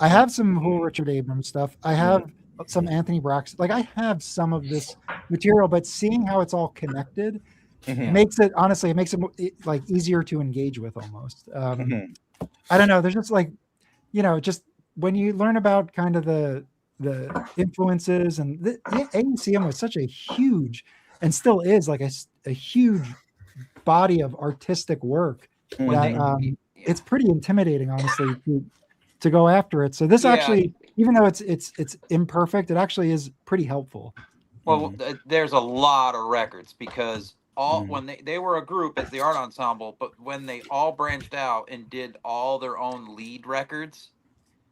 I have some whole Richard Abrams stuff. I have some Anthony Braxton. Like, I have some of this material, but seeing how it's all connected makes it like easier to engage with almost. I don't know. There's just like, just when you learn about kind of the influences, and the AACM was such a huge, and still is like a huge body of artistic work that it's pretty intimidating, honestly, to go after it. So this actually, even though it's imperfect, it actually is pretty helpful. Well, there's a lot of records, because when they were a group as the Art Ensemble, but when they all branched out and did all their own lead records,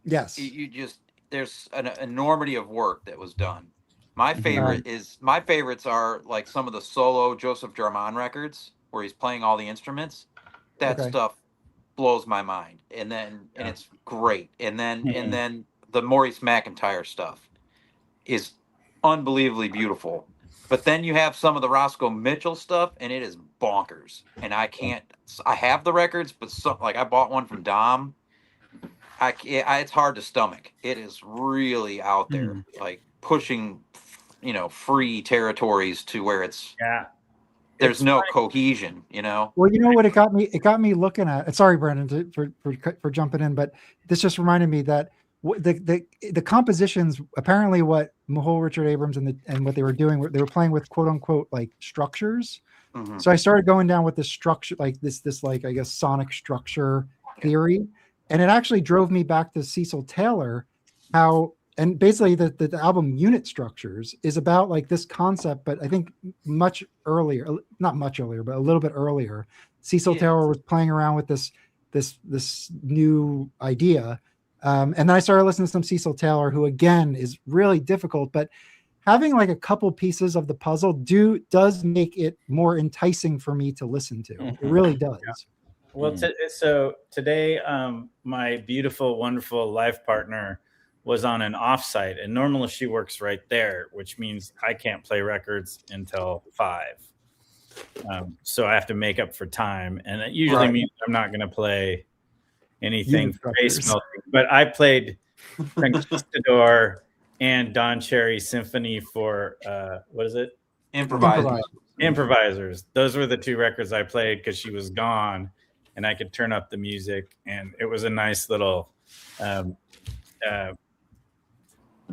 yes, there's an enormity of work that was done. My favorites are like some of the solo Joseph Jarman records where he's playing all the instruments. That stuff blows my mind, and it's great. And then the Maurice McIntyre stuff is unbelievably beautiful. But then you have some of the Roscoe Mitchell stuff, and it is bonkers. And I have the records, but I bought one from Dom. It's hard to stomach. It is really out there, like pushing, free territories to where there's no cohesion, Well, what it got me looking at. Sorry, Brandon, for jumping in, but this just reminded me that the compositions, apparently what Mahol, Richard Abrams and what they were doing, they were playing with quote unquote like structures. So I started going down with this structure, like this like, I guess, sonic structure theory. And it actually drove me back to Cecil Taylor, and basically the album Unit Structures is about like this concept, but I think not much earlier, but a little bit earlier, Cecil Taylor was playing around with this new idea. And then I started listening to some Cecil Taylor, who again is really difficult, but having like a couple pieces of the puzzle does make it more enticing for me to listen to. It really does. Yeah. Well, so today, my beautiful, wonderful life partner was on an offsite, and normally she works right there, which means I can't play records until 5. So I have to make up for time, and it usually means I'm not going to play anything face melting. But I played Conquistador and Don Cherry Symphony for what is it? Improvisers. Those were the 2 records I played because she was gone, and I could turn up the music, and it was a nice little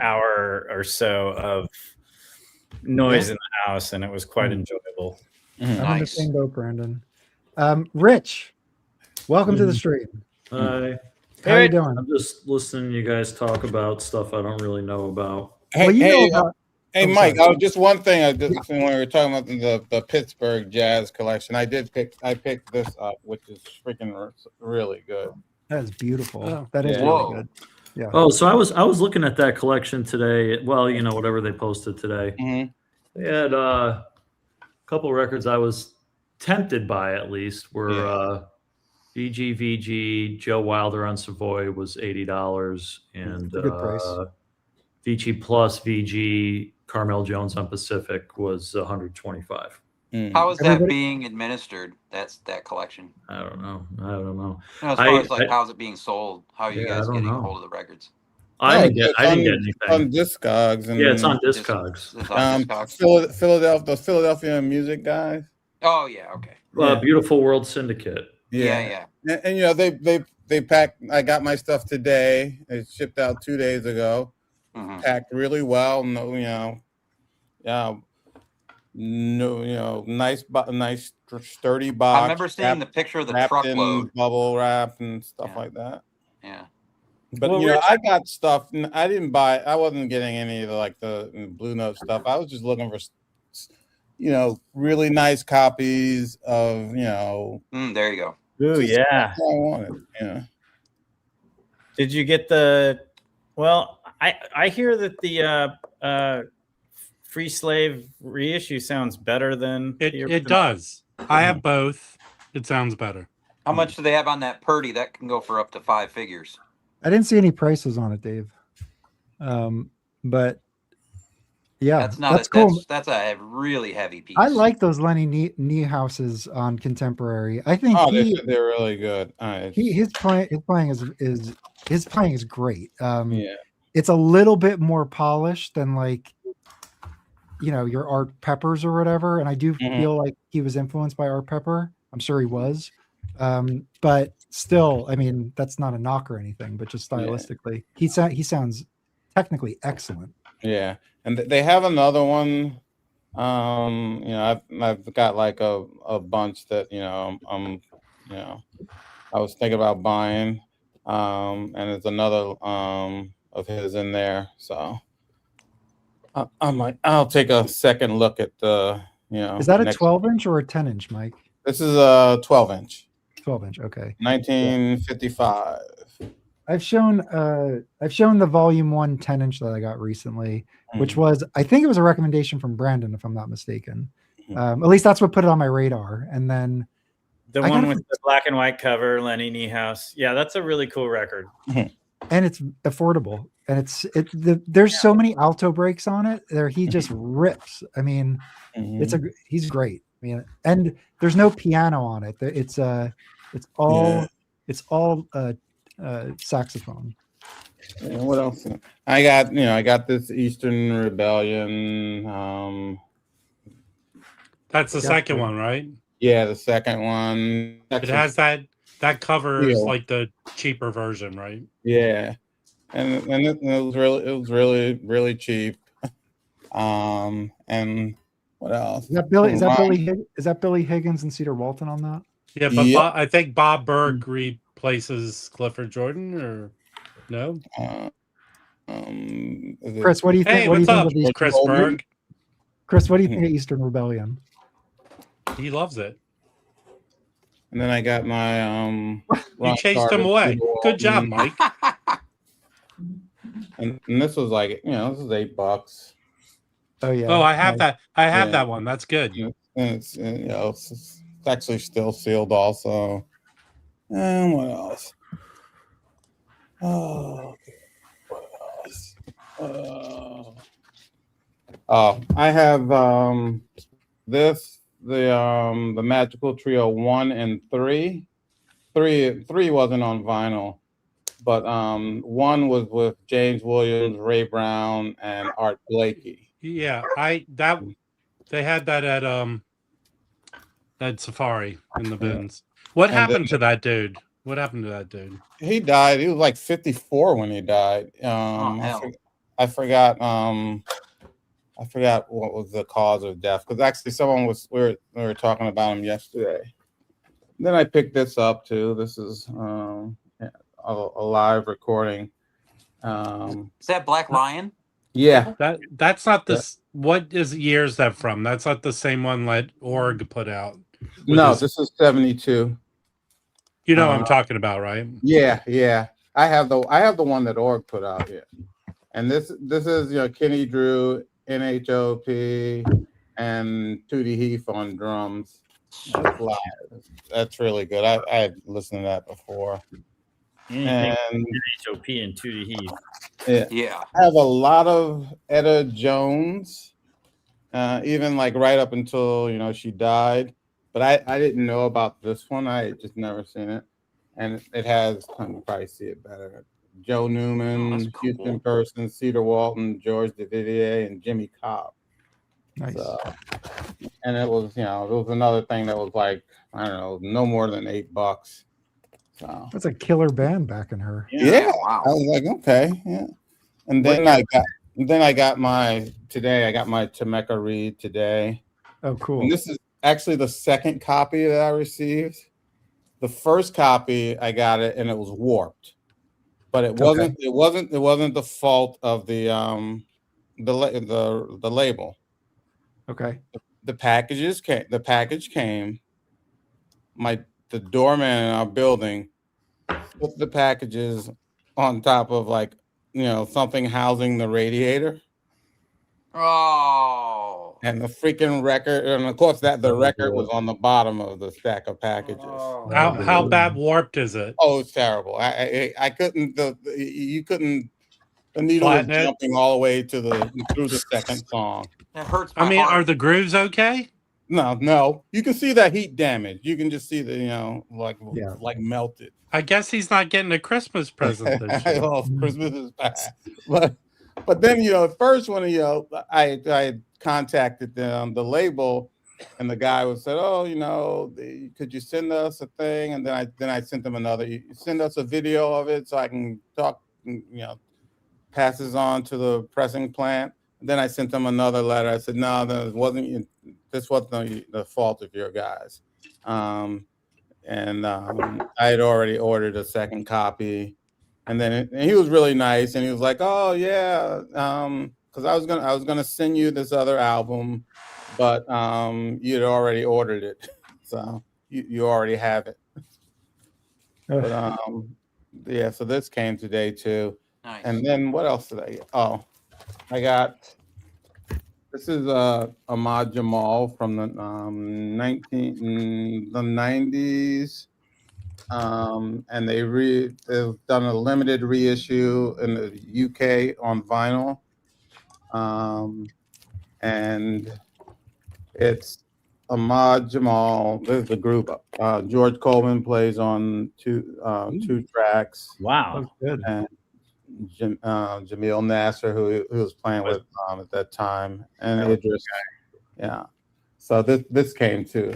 hour or so of noise in the house, and it was quite enjoyable. I'm in the same boat, Brandon. Rich, welcome to the stream. Hi. How you doing? I'm just listening to you guys talk about stuff I don't really know about. Hey, Mike, just one thing. When we were talking about the Pittsburgh Jazz collection, I picked this up, which is freaking really good. That is beautiful. That is really good. Yeah. Oh, so I was looking at that collection today. Well, whatever they posted today. They had a couple of records I was tempted by, at least, were VG Joe Wilder on Savoy was $80, and good price. VG plus VG Carmel Jones on Pacific was $125. How is that being administered? That collection. I don't know. As far as how's it being sold? How are you guys getting a hold of the records? I didn't get anything on Discogs. It's on Discogs. The Philadelphia music guys. Oh yeah, okay. Beautiful World Syndicate. Yeah. And they packed. I got my stuff today. It shipped out 2 days ago. Packed really well. Nice sturdy box. I remember seeing the picture of the truckload, bubble wrap and stuff like that. Yeah. But Well, I got stuff. I didn't buy. I wasn't getting any of the Blue Note stuff. I was just looking for, really nice copies of, There you go. Ooh, yeah. That's what I wanted. Did you get the? Well, I hear that the Free Slave reissue sounds better than it does. I have both. It sounds better. How much do they have on that Purdy? That can go for up to 5 figures. I didn't see any prices on it, Dave. But yeah, that's cool. That's a really heavy piece. I like those Lenny Niehauses on Contemporary. I think they're really good. His playing is great. Yeah. It's a little bit more polished than like your Art Peppers or whatever, and I do feel like he was influenced by Art Pepper. I'm sure he was, but still, I mean, that's not a knock or anything, but just stylistically, he sounds technically excellent. Yeah, and they have another one. I've got like a bunch that I was thinking about buying, and there's another of his in there, so I'll take a second look at the Is that a 12-inch or a 10-inch, Mike? This is a 12-inch. 12-inch, okay. 1955. I've shown the volume 1 10-inch that I got recently, which was, I think it was a recommendation from Brandon, if I'm not mistaken. At least that's what put it on my radar. And then the one with the black and white cover, Lenny Niehaus. Yeah, that's a really cool record. And it's affordable. And there's so many alto breaks on it there. He just rips. I mean, he's great. I mean, and there's no piano on it. It's all saxophone. Yeah, what else? I got this Eastern Rebellion. That's the second one, right? Yeah, the second one. It has that cover is like the cheaper version, right? Yeah, and it was really really cheap. And what else? Is that Billy Higgins and Cedar Walton on that? Yeah, but I think Bob Berg replaces Clifford Jordan, or no? Chris, what do you think? Hey, what's up, Chris Berg? Chris, what do you think of Eastern Rebellion? He loves it. And then I got my you chased him away. Good job, Mike. and this was like this is $8. Oh yeah. Oh, I have that. I have that one. That's good. And it's it's actually still sealed also. And what else? Oh, what else? I have the Magical Trio 1 and 3. 3 wasn't on vinyl, but 1 was with James Williams, Ray Brown, and Art Blakey. Yeah, they had that at Safari in the bins. What happened to that dude? What happened to that dude? He died. He was like 54 when he died. I forgot. I forgot what was the cause of death, because actually we were talking about him yesterday. Then I picked this up too. This is a live recording. Is that Black Lion? Yeah. That's not this. What year is that from? That's not the same one that Org put out. No, this is 72. You know what I'm talking about, right? Yeah. I have the one that Org put out here. And this is Kenny Drew, NHOP, and Tootie Heath on drums. That's live. That's really good. I've listened to that before. And NHOP and Tootie Heath. Yeah. I have a lot of Etta Jones, even like right up until she died. But I didn't know about this one. I had just never seen it, and it has. You can probably see it better. Joe Newman, cool. Houston Person, Cedar Walton, George DeVivier, and Jimmy Cobb. Nice. And it was, it was another thing that was like, I don't know, no more than $8. So that's a killer band backing her. Yeah. Wow. I was like, okay, yeah. And then I got my Temecca Reed today. Oh, cool. And this is actually the second copy that I received. The first copy I got it and it was warped. but it wasn't the fault of the label. Okay. The package came. The doorman in our building put the packages on top of something housing the radiator. Oh. And the freaking record, and of course the record was on the bottom of the stack of packages. Oh. How bad warped is it? Oh, it's terrible. I couldn't. You couldn't. The needle was Flatten it? jumping all the way through the second song. That hurts my I mean, heart. are the grooves okay? No. You can see that heat damage. You can just see like melted. I guess he's not getting a Christmas present this year. Oh, Christmas is past. But then at first when I contacted them, the label, and the guy said, "Oh, could you send us a thing?" And then I sent them another. You send us a video of it so I can talk. Passes on to the pressing plant. And then I sent them another letter. I said, "No, this wasn't the fault of your guys." I had already ordered a second copy, and then he was really nice, and he was like, "Oh yeah, because I was gonna send you this other album, but you'd already ordered it, so you already have it." But yeah, so this came today too. Nice. And then what else did I get? Oh, I got this is Ahmad Jamal from the 90s. And they've done a limited reissue in the UK on vinyl. And it's Ahmad Jamal. There's the group. George Coleman plays on two tracks. Wow. Good. And Jamil Nasser, who was playing with at that time, and Idris. Yeah. So this came too.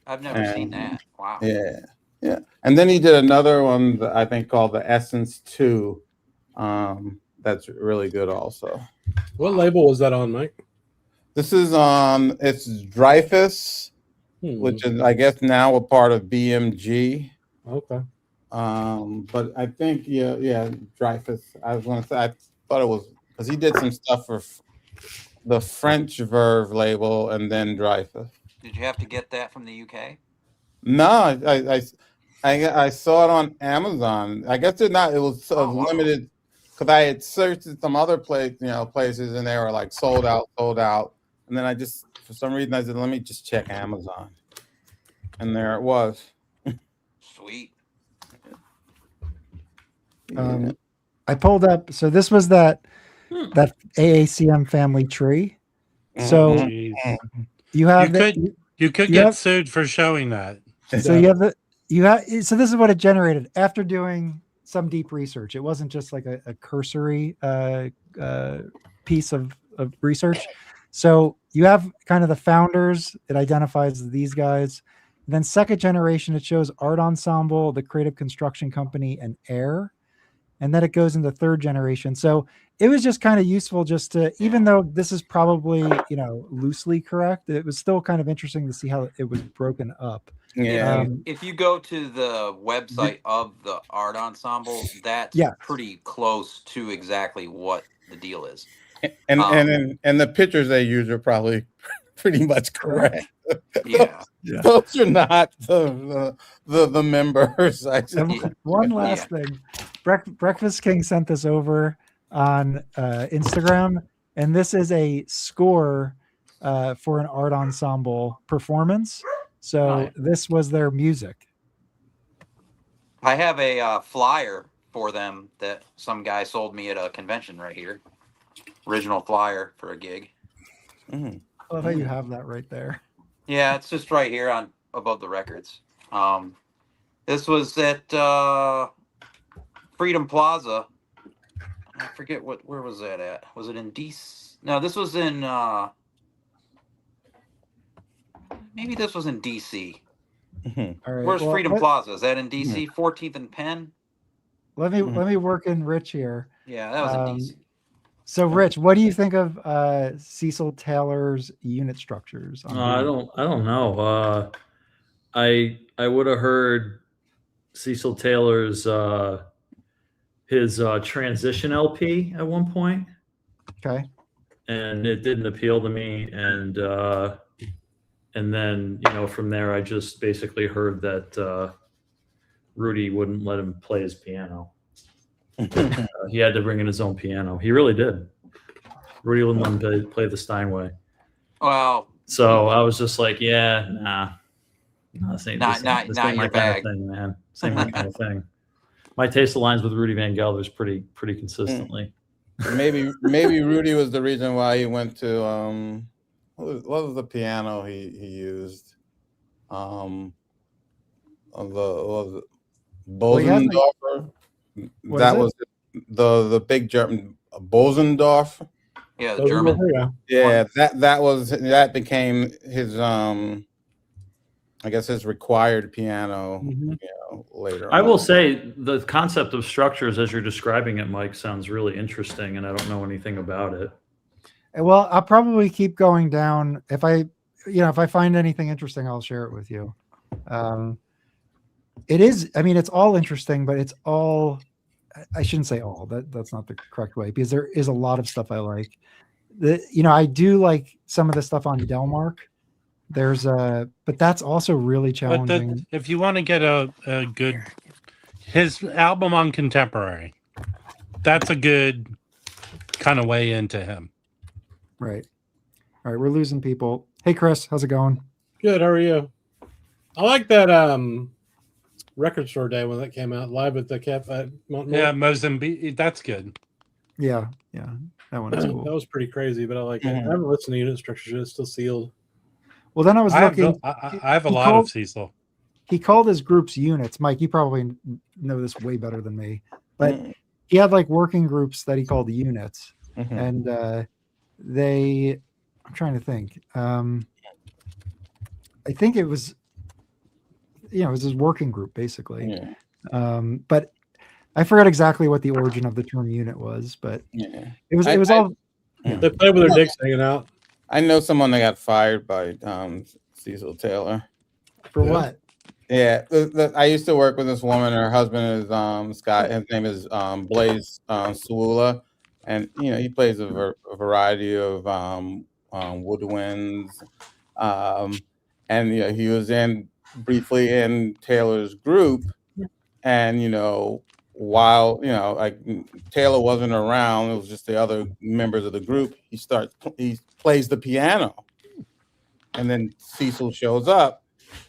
I've never seen that. Wow. Yeah. And then he did another one that I think called the Essence 2. That's really good also. What label was that on, Mike? This is on it's Dreyfus, which is I guess now a part of BMG. Okay. But I think Dreyfus. I was gonna say I thought it was because he did some stuff for the French Verve label and then Dreyfus. Did you have to get that from the UK? No, I saw it on Amazon. I guess it was limited because I had searched some other places and they were like sold out. And then I just for some reason I said let me just check Amazon, and there it was. Sweet. I pulled up. So this was that AACM family tree. So Jeez. you have you could get sued for showing that. So so this is what it generated after doing some deep research. It wasn't just like a cursory piece of research. So you have kind of the founders. It identifies these guys. Then second generation, it shows Art Ensemble, the Creative Construction Company, and Air. And then it goes into third generation. So it was just kind of useful just to, even though this is probably, loosely correct, it was still kind of interesting to see how it was broken up. Yeah. If you go to the website of the Art Ensemble, that's pretty close to exactly what the deal is. And the pictures they use are probably pretty much correct. Yeah. Those are not the members. One last thing. Breakfast King sent this over on Instagram, and this is a score for an Art Ensemble performance. So this was their music. I have a flyer for them that some guy sold me at a convention right here. Original flyer for a gig. I love how you have that right there. Yeah, it's just right here on above the records. This was at Freedom Plaza. I forget where was that at? Was it in DC? No, this was in maybe this was in DC. All right. Where's Freedom Plaza? Is that in DC? 14th and Penn? Let me work in Rich here. Yeah, that was in DC. So Rich, what do you think of Cecil Taylor's unit structures? I don't know. I would have heard Cecil Taylor's his transition LP at one point. Okay. And it didn't appeal to me. And then, from there, I just basically heard that Rudy wouldn't let him play his piano. He had to bring in his own piano. He really did. Rudy wouldn't let him play the Steinway. Well, So I was just like, yeah, nah. No, this ain't my your kind bag. of thing, man. This ain't my kind of thing. My taste aligns with Rudy Van Gelder's pretty consistently. Maybe Rudy was the reason why he went to what was the piano he used? The Bosendorfer. That was the big German Bosendorf. Yeah, the German. Yeah, that became his I guess his required piano. Later on. I will say the concept of structures as you're describing it, Mike, sounds really interesting, and I don't know anything about it. Well, I'll probably keep going down. If I find anything interesting, I'll share it with you. It is, it's all interesting, but it's all, I shouldn't say all, that's not the correct way, because there is a lot of stuff I like. I do like some of the stuff on Delmark. But that's also really challenging. But if you want to get a good, his album on Contemporary, that's a good kind of way into him. Right. All right, we're losing people. Hey, Chris, how's it going? Good. How are you? I like that record store day when that came out live at the cafe. Yeah, Mozambique. That's good. Yeah, that one is cool. That was pretty crazy, but I like it. I haven't listened to Unit Structure yet. It's still sealed. Well, then I was looking. I have a lot of Cecil. He called his groups units. Mike, you probably know this way better than me, but he had like working groups that he called units, and I'm trying to think. I think it was, it was his working group basically. But I forgot exactly what the origin of the term unit was, but it was all. They played with their dicks hanging out. I know someone that got fired by Cecil Taylor. For what? Yeah, I used to work with this woman. Her husband is Scott. His name is Blaze Suula, and he plays a variety of woodwinds. And he was briefly in Taylor's group, and while like Taylor wasn't around, it was just the other members of the group. He plays the piano, and then Cecil shows up,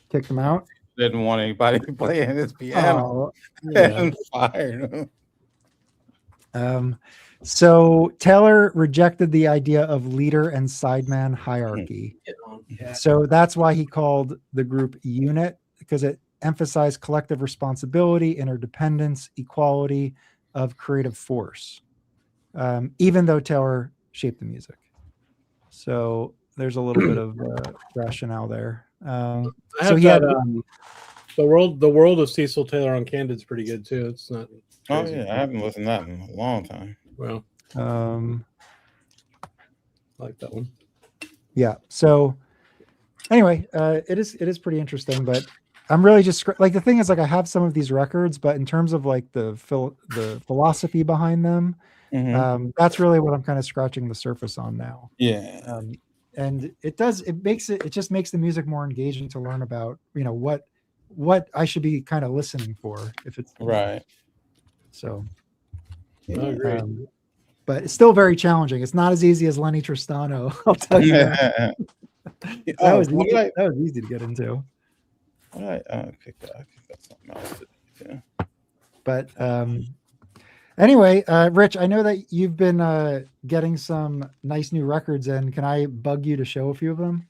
kicked him out. Didn't want anybody playing his piano, and fired him. So Taylor rejected the idea of leader and sideman hierarchy. So that's why he called the group unit, because it emphasized collective responsibility, interdependence, equality of creative force, even though Taylor shaped the music. So there's a little bit of rationale there. So he had the world of Cecil Taylor on Candid's pretty good too. It's not. Crazy. Oh yeah, I haven't listened to that in a long time. Well, I like that one. Yeah. So anyway, it is pretty interesting, but I'm really just like, the thing is, like, I have some of these records, but in terms of like the philosophy behind them, that's really what I'm kind of scratching the surface on now. Yeah. And it just makes the music more engaging to learn about, what I should be kind of listening for, if it's right. So, I agree. But it's still very challenging. It's not as easy as Lenny Tristano. I'll tell you that. That was easy to get into. All right, pick up something else. Yeah. But anyway, Rich, I know that you've been getting some nice new records in. Can I bug you to show a few of them?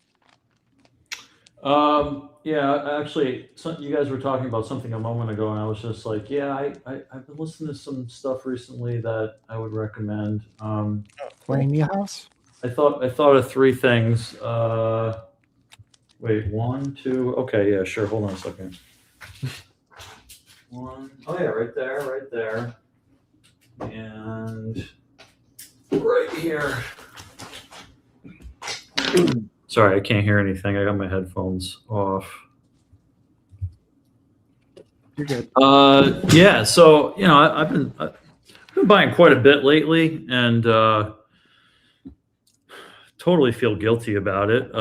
Yeah, actually, you guys were talking about something a moment ago, and I was just like, yeah, I've been listening to some stuff recently that I would recommend. Playing Niehaus? I thought of three things. Wait, one, two. Okay, yeah, sure. Hold on a second. One. Oh yeah, right there, and right here. Sorry, I can't hear anything. I got my headphones off. You're good. Yeah. So I've been been buying quite a bit lately, and totally feel guilty about it.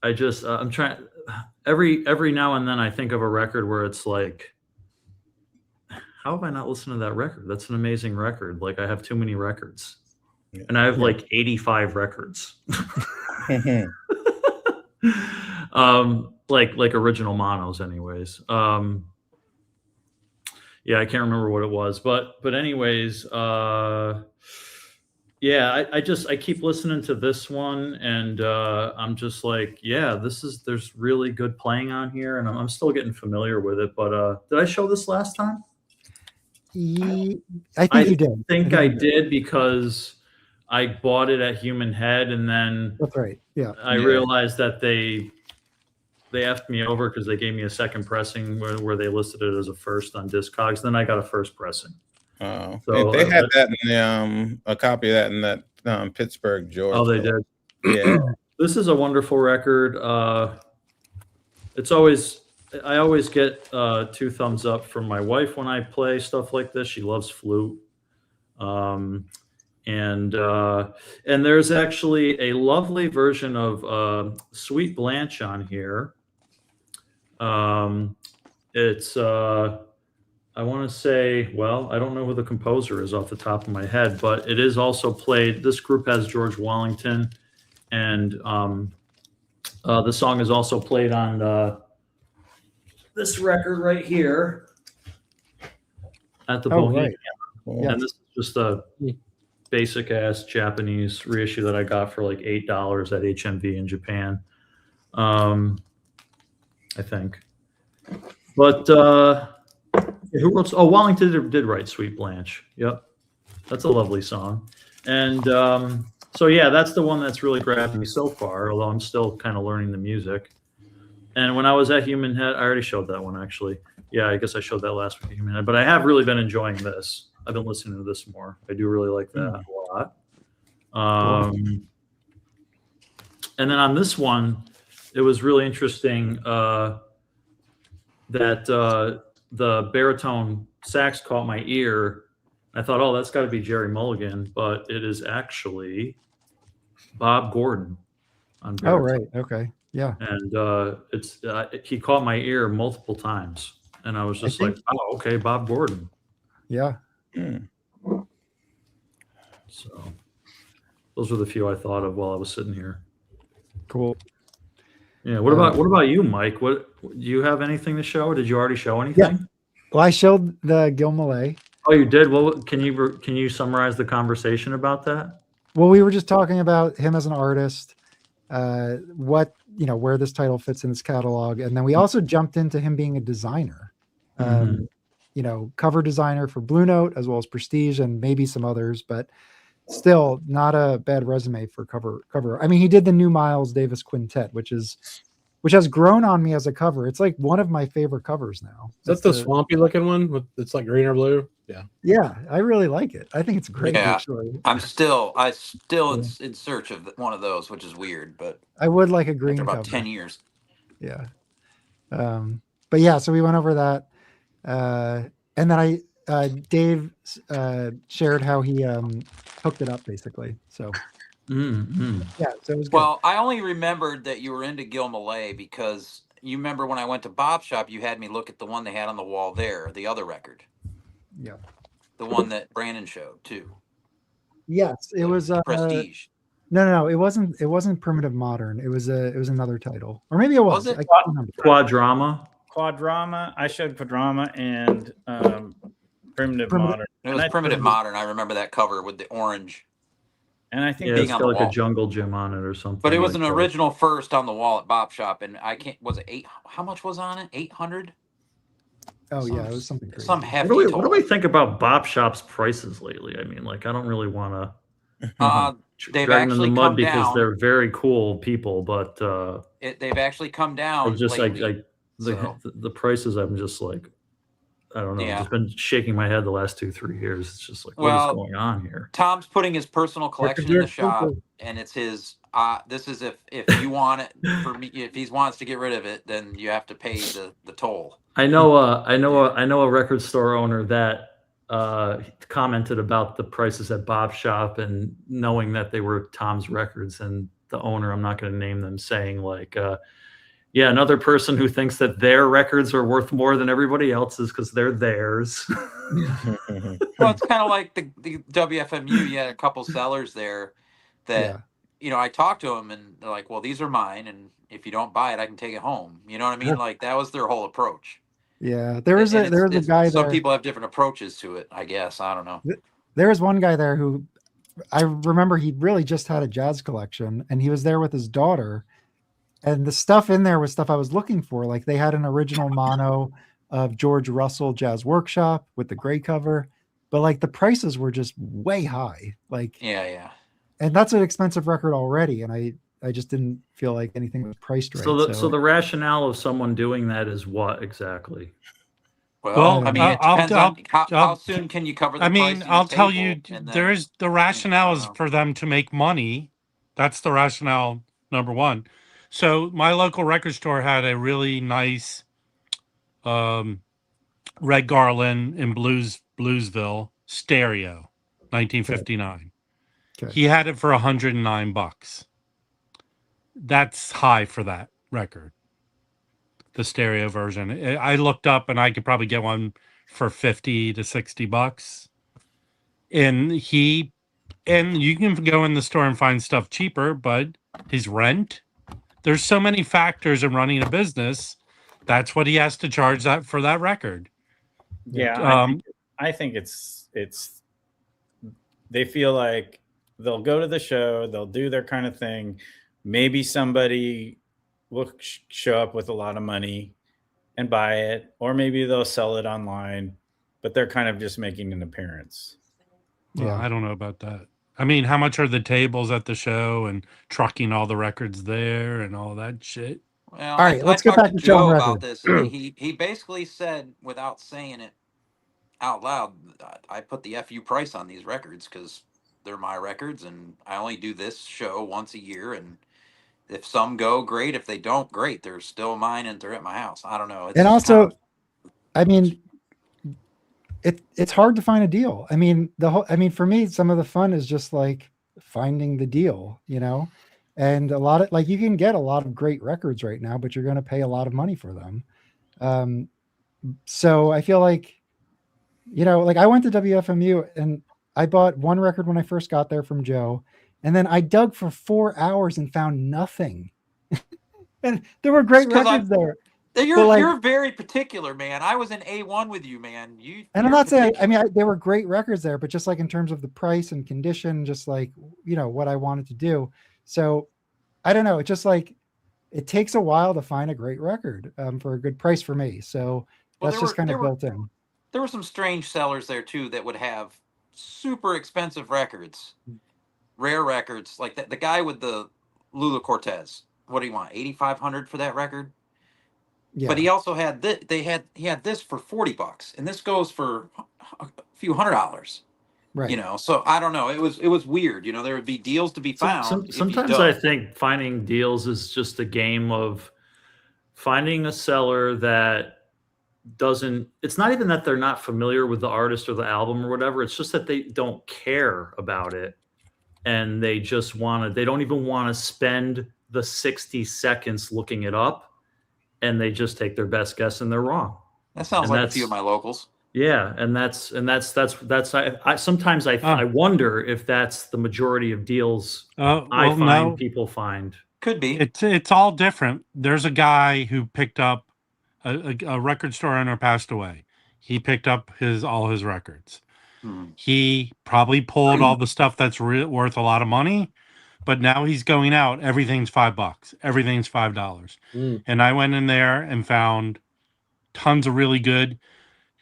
I just I'm trying every now and then I think of a record where it's like, how have I not listened to that record? That's an amazing record. Like, I have too many records, and I have like 85 records. Like original monos, anyways. Yeah, I can't remember what it was, but anyways, yeah, I keep listening to this one, and I'm just like, yeah, there's really good playing on here, and I'm still getting familiar with it. But did I show this last time? I think you did. I think I did, because I bought it at Human Head, and then that's right. Yeah, I realized that they effed me over because they gave me a second pressing where they listed it as a first on Discogs. Then I got a first pressing. Oh, so, they had that in the, a copy of that in that Pittsburgh, Georgia. Oh, they did. Yeah. This is a wonderful record. I always get 2 thumbs up from my wife when I play stuff like this. She loves flute. And there's actually a lovely version of Sweet Blanche on here. It's I want to say, well, I don't know who the composer is off the top of my head, but it is also played. This group has George Wallington, and the song is also played on this record right here at the Bohemian. Right. And this is just a basic ass Japanese reissue that I got for like $8 at HMV in Japan. I think. But who wrote? Oh, Wallington did write Sweet Blanche. Yep. That's a lovely song. And so, yeah, that's the one that's really grabbed me so far, although I'm still kind of learning the music. And when I was at Human Head, I already showed that one, actually. Yeah, I guess I showed that last week at Human Head. But I have really been enjoying this. I've been listening to this more. I do really like that a lot. And then on this one, it was really interesting that the baritone sax caught my ear. I thought, oh, that's got to be Jerry Mulligan, but it is actually Bob Gordon on baritone. Oh, right. Okay. Yeah. And he caught my ear multiple times, and I was just like, oh, okay, Bob Gordon. Yeah. So those were the few I thought of while I was sitting here. Cool. Yeah. What about you, Mike? What do you have anything to show? Did you already show anything? Yeah. Well, I showed the Gil Melle. Oh, you did. Well, can you summarize the conversation about that? Well, we were just talking about him as an artist, where this title fits in his catalog, and then we also jumped into him being a designer. Cover designer for Blue Note as well as Prestige and maybe some others, but still not a bad resume for cover. I mean, he did the new Miles Davis Quintet, which has grown on me as a cover. It's like one of my favorite covers now. Is that the swampy looking one? It's like green or blue? Yeah. Yeah, I really like it. I think it's great. Yeah, actually. I still in search of one of those, which is weird, but I would like a green after about cover. 10 years. Yeah. But yeah, so we went over that. And then Dave shared how he hooked it up basically. So yeah, so it was good. Well, I only remembered that you were into Gil Melle because you remember when I went to Bob's shop, you had me look at the one they had on the wall there, the other record. Yeah. The one that Brandon showed too. Yes, it was Prestige. No, it wasn't Primitive Modern. It was another title. Or maybe it was. Was it? I can't remember. Quadrama. I showed Quadrama and Primitive Modern. It was Primitive Modern. I remember that cover with the orange. And I think it's got like a jungle gym on it or something. But it was an original first on the wall at Bob's shop, and was it 8? How much was on it? 800. Oh yeah, it was something crazy. Some hefty. What do we think about Bob Shop's prices lately? I mean, like, I don't really want to they've drag them in the actually mud come because down. they're very cool people, but they've actually come down. just lately, the prices. I'm just like, I don't know. Yeah. I've just been shaking my head the last 2-3 years. It's just like, what is going on here? Tom's putting his personal collection in the shop, and it's his. This is if you want it for me. If he wants to get rid of it, then you have to pay the toll. I know a record store owner that commented about the prices at Bob's shop, and knowing that they were Tom's records, and the owner, I'm not going to name them, saying like, yeah, another person who thinks that their records are worth more than everybody else's because they're theirs. Well, it's kind of like the WFMU. You had a couple sellers there that, I talked to them, and they're like, well, these are mine, and if you don't buy it, I can take it home. You know what I mean? Like, that was their whole approach. Yeah, there was a guy there. Some people have different approaches to it, I guess. I don't know. There was one guy there who I remember he really just had a jazz collection, and he was there with his daughter. And the stuff in there was stuff I was looking for. Like, they had an original mono of George Russell Jazz Workshop with the gray cover, but like the prices were just way high. Like, yeah. And that's an expensive record already. And I just didn't feel like anything was priced right. So the rationale of someone doing that is what exactly? Well, I mean, it depends on how soon can you cover the price. I'll tell you, there's the rationale is for them to make money. That's the rationale, number one. So my local record store had a really nice Red Garland in Bluesville stereo, 1959. Okay. He had it for $109. That's high for that record, the stereo version. I looked up, and I could probably get one for $50 to $60. And you can go in the store and find stuff cheaper, but his rent. There's so many factors in running a business. That's what he has to charge that for that record. Yeah, I think it's. They feel like they'll go to the show, they'll do their kind of thing. Maybe somebody will show up with a lot of money and buy it, or maybe they'll sell it online. But they're kind of just making an appearance. Yeah, I don't know about that. I mean, how much are the tables at the show and trucking all the records there and all that shit? Well, all right, let's get back to Joe about this. He basically said, without saying it out loud, I put the FU price on these records because they're my records, and I only do this show once a year. And if some go, great. If they don't, great. They're still mine, and they're at my house. I don't know. And also, I mean, it's hard to find a deal. I mean, for me, some of the fun is just like finding the deal, and a lot of you can get a lot of great records right now, but you're going to pay a lot of money for them. So I feel like, I went to WFMU and I bought one record when I first got there from Joe, and then I dug for 4 hours and found nothing. And there were great records there. You're very particular, man. I was in A1 with you, man. And I'm not saying, there were great records there, but just like in terms of the price and condition, just like, what I wanted to do. So I don't know. It's just like, it takes a while to find a great record for a good price for me. So that's just kind of built in. There were some strange sellers there too that would have super expensive records, rare records. Like the guy with the Lula Cortez. What do you want? $8,500 for that record? Yeah. But he also had this. He had this for $40, and this goes for a few $100. Right. So I don't know. It was weird. There would be deals to be found. Sometimes I think finding deals is just a game of finding a seller that doesn't. It's not even that they're not familiar with the artist or the album or whatever. It's just that they don't care about it, and they just they don't even want to spend the 60 seconds looking it up. And they just take their best guess, and they're wrong. That sounds like a few of my locals. Yeah, and that's. I sometimes I wonder if that's the majority of deals people find. Could be. It's all different. There's a guy who picked up a record store owner passed away. He picked up all his records. He probably pulled all the stuff that's worth a lot of money. But now he's going out. Everything's $5. Everything's $5. And I went in there and found tons of really good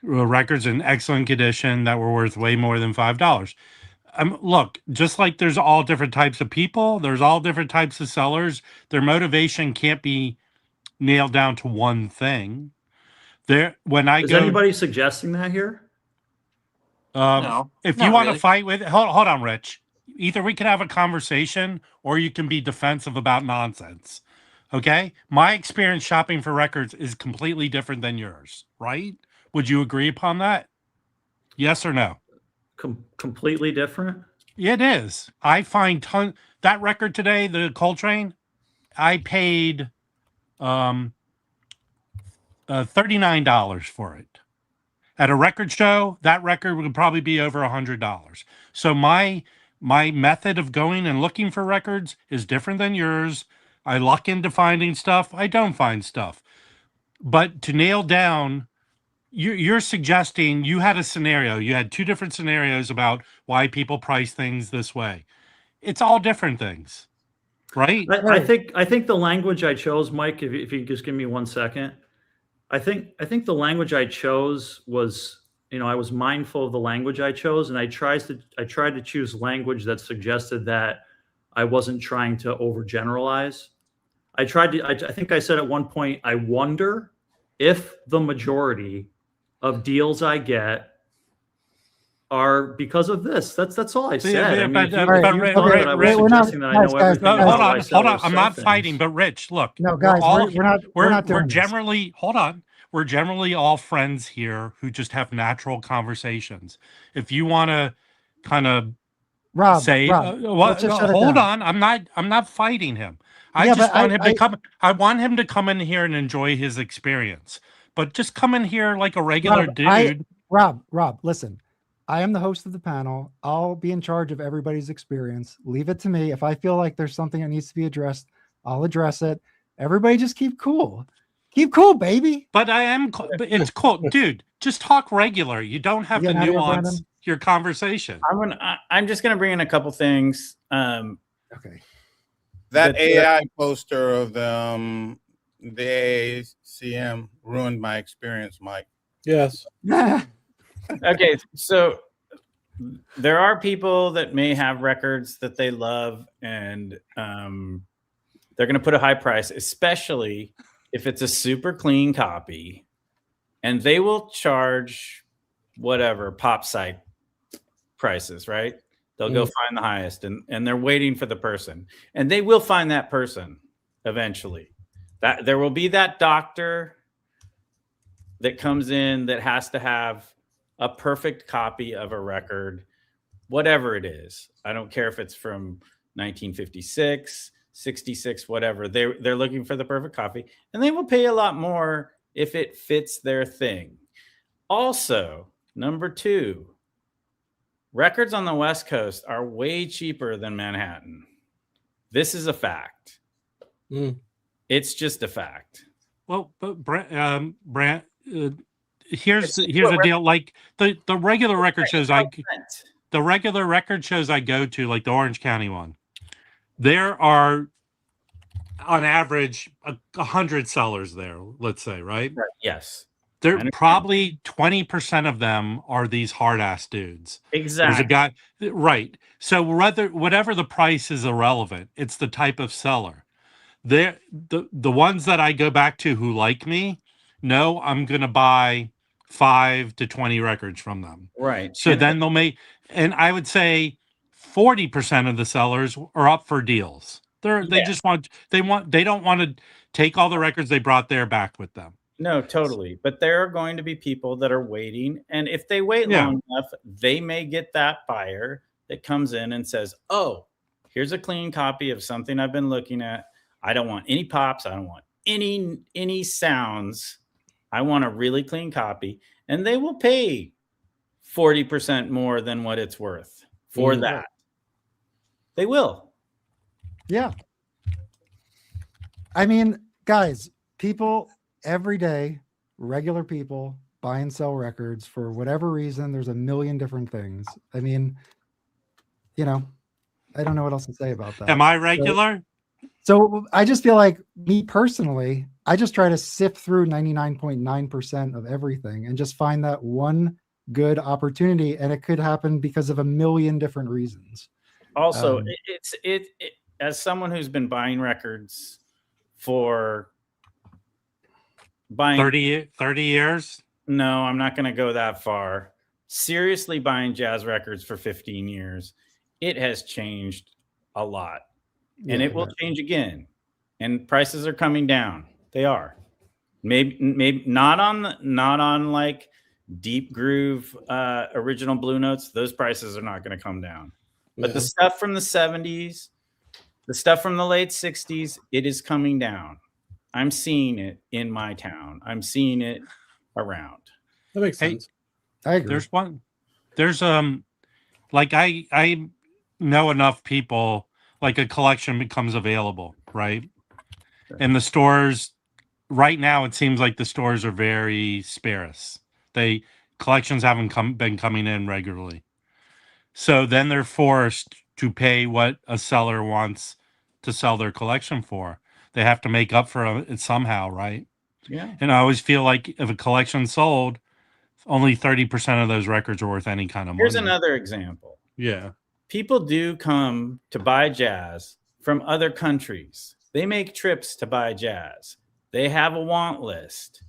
records in excellent condition that were worth way more than $5. Look, just like there's all different types of people, there's all different types of sellers. Their motivation can't be nailed down to one thing. When I Is go, anybody suggesting that here? No, if not you want really. to fight with, hold on, Rich. Either we can have a conversation or you can be defensive about nonsense. Okay? My experience shopping for records is completely different than yours, right? Would you agree upon that? Yes or no? Completely different? It is. I find that record today, the Coltrane, I paid $39 for it. At a record show, that record would probably be over $100. So my method of going and looking for records is different than yours. I luck into finding stuff. I don't find stuff. But to nail down, you're suggesting you had a scenario. You had two different scenarios about why people price things this way. It's all different things, right? I think the language I chose, Mike, if you just give me 1 second. I think the language I chose was, I was mindful of the language I chose, and I tried to choose language that suggested that I wasn't trying to overgeneralize. I think I said at one point, I wonder if the majority of deals I get are because of this. That's all I said. Hold on. I'm not fighting, but Rich, look. No, guys, we're not doing generally, hold on. We're generally all friends here who just have natural conversations. If you want to kind of say, hold on, I'm not fighting him. I want him to come in here and enjoy his experience. But just come in here like a regular dude. Rob, listen. I am the host of the panel. I'll be in charge of everybody's experience. Leave it to me. If I feel like there's something that needs to be addressed, I'll address it. Everybody just keep cool. Keep cool, baby. But it's cool. Dude, just talk regular. You don't have to nuance your conversation. I'm just going to bring in a couple things. Okay. That AI poster of the AACM ruined my experience, Mike. Yes. Okay, so there are people that may have records that they love, and they're going to put a high price, especially if it's a super clean copy, and they will charge whatever pop site prices, right? They'll go find the highest, and they're waiting for the person, and they will find that person eventually. That there will be that doctor that comes in that has to have a perfect copy of a record, whatever it is. I don't care if it's from 1956, 66, whatever. They're looking for the perfect copy, and they will pay a lot more if it fits their thing. Also, number 2, records on the West Coast are way cheaper than Manhattan. This is a fact. It's just a fact. Well, but Brant, here's a deal. Like the regular record shows I go to, like the Orange County one, there are on average 100 sellers there, let's say, right? Yes. There probably 20% of them are these hard ass dudes. Exactly. There's a guy, right? So whatever the price is irrelevant. It's the type of seller. The ones that I go back to who like me know I'm gonna buy 5 to 20 records from them. Right. So then they'll make, and I would say 40% of the sellers are up for deals. They don't want to take all the records they brought there back with them. No, totally. But there are going to be people that are waiting. And if they wait long enough, they may get that buyer that comes in and says, oh, here's a clean copy of something I've been looking at. I don't want any pops. I don't want any sounds. I want a really clean copy. And they will pay 40% more than what it's worth for that. They will. Yeah. I mean, guys, people every day, regular people buy and sell records for whatever reason. There's a million different things. I mean, I don't know what else to say about that. Am I regular? So I just feel like, me personally, I just try to sift through 99.9% of everything and just find that one good opportunity. And it could happen because of a million different reasons. Also, it as someone who's been buying records for buying 30 years. No, I'm not going to go that far. Seriously, buying jazz records for 15 years, it has changed a lot, and it will change again. And prices are coming down. They are. Maybe not on like deep groove original Blue Notes. Those prices are not going to come down. But the stuff from the 70s, the stuff from the late 60s, it is coming down. I'm seeing it in my town. I'm seeing it around. That makes sense. I agree. There's like I know enough people, like a collection becomes available, right? And the stores right now, it seems like the stores are very sparse. Collections haven't been coming in regularly. So then they're forced to pay what a seller wants to sell their collection for. They have to make up for it somehow, right? Yeah. And I always feel like if a collection sold, only 30% of those records are worth any kind of money. Here's another example. Yeah. People do come to buy jazz from other countries. They make trips to buy jazz. They have a want list.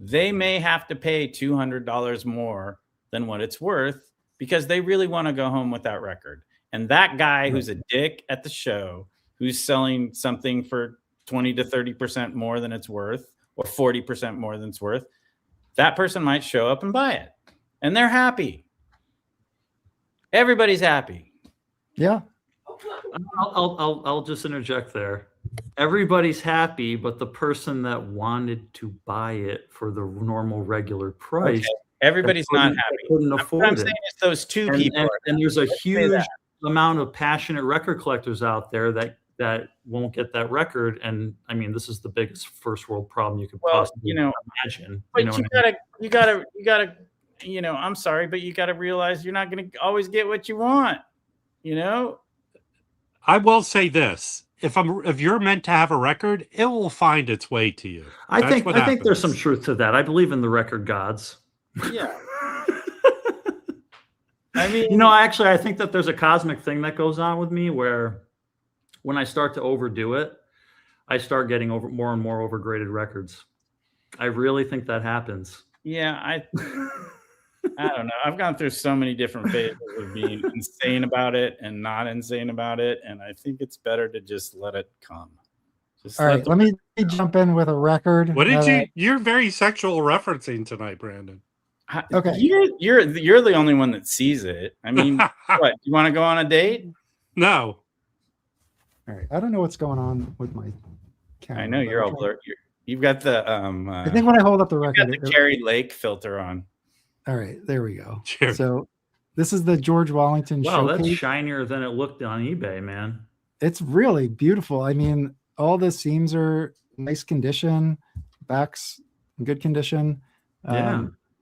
They may have to pay $200 more than what it's worth because they really want to go home with that record. And that guy who's a dick at the show, who's selling something for 20 to 30% more than it's worth, or 40% more than it's worth, that person might show up and buy it. And they're happy. Everybody's happy. Yeah. I'll just interject there. Everybody's happy, but the person that wanted to buy it for the normal regular price, everybody's not happy. Couldn't afford what I'm it. saying is those two people. And there's a huge amount of passionate record collectors out there that won't get that record. And I mean, this is the biggest first world problem you could possibly imagine. But you gotta, I'm sorry, but you gotta realize you're not gonna always get what you want. I will say this. If you're meant to have a record, it will find its way to you. I think there's some truth to that. I believe in the record gods. Yeah. I mean, actually, I think that there's a cosmic thing that goes on with me where when I start to overdo it, I start getting more and more overgraded records. I really think that happens. Yeah, I don't know. I've gone through so many different phases of being insane about it and not insane about it, and I think it's better to just let it come. All right, let me jump in with a record. What did you're very sexual referencing tonight, Brandon. Okay. You're the only one that sees it. I mean, what? You want to go on a date? No. All right. I don't know what's going on with my camera. I know you're all blurred. You've got the I think when I hold up the record, got the Carrie Lake filter on. All right, there we go. Sure. So this is the George Wallington Wow, showcase. that's shinier than it looked on eBay, man. It's really beautiful. I mean, all the seams are nice condition, back's in good condition.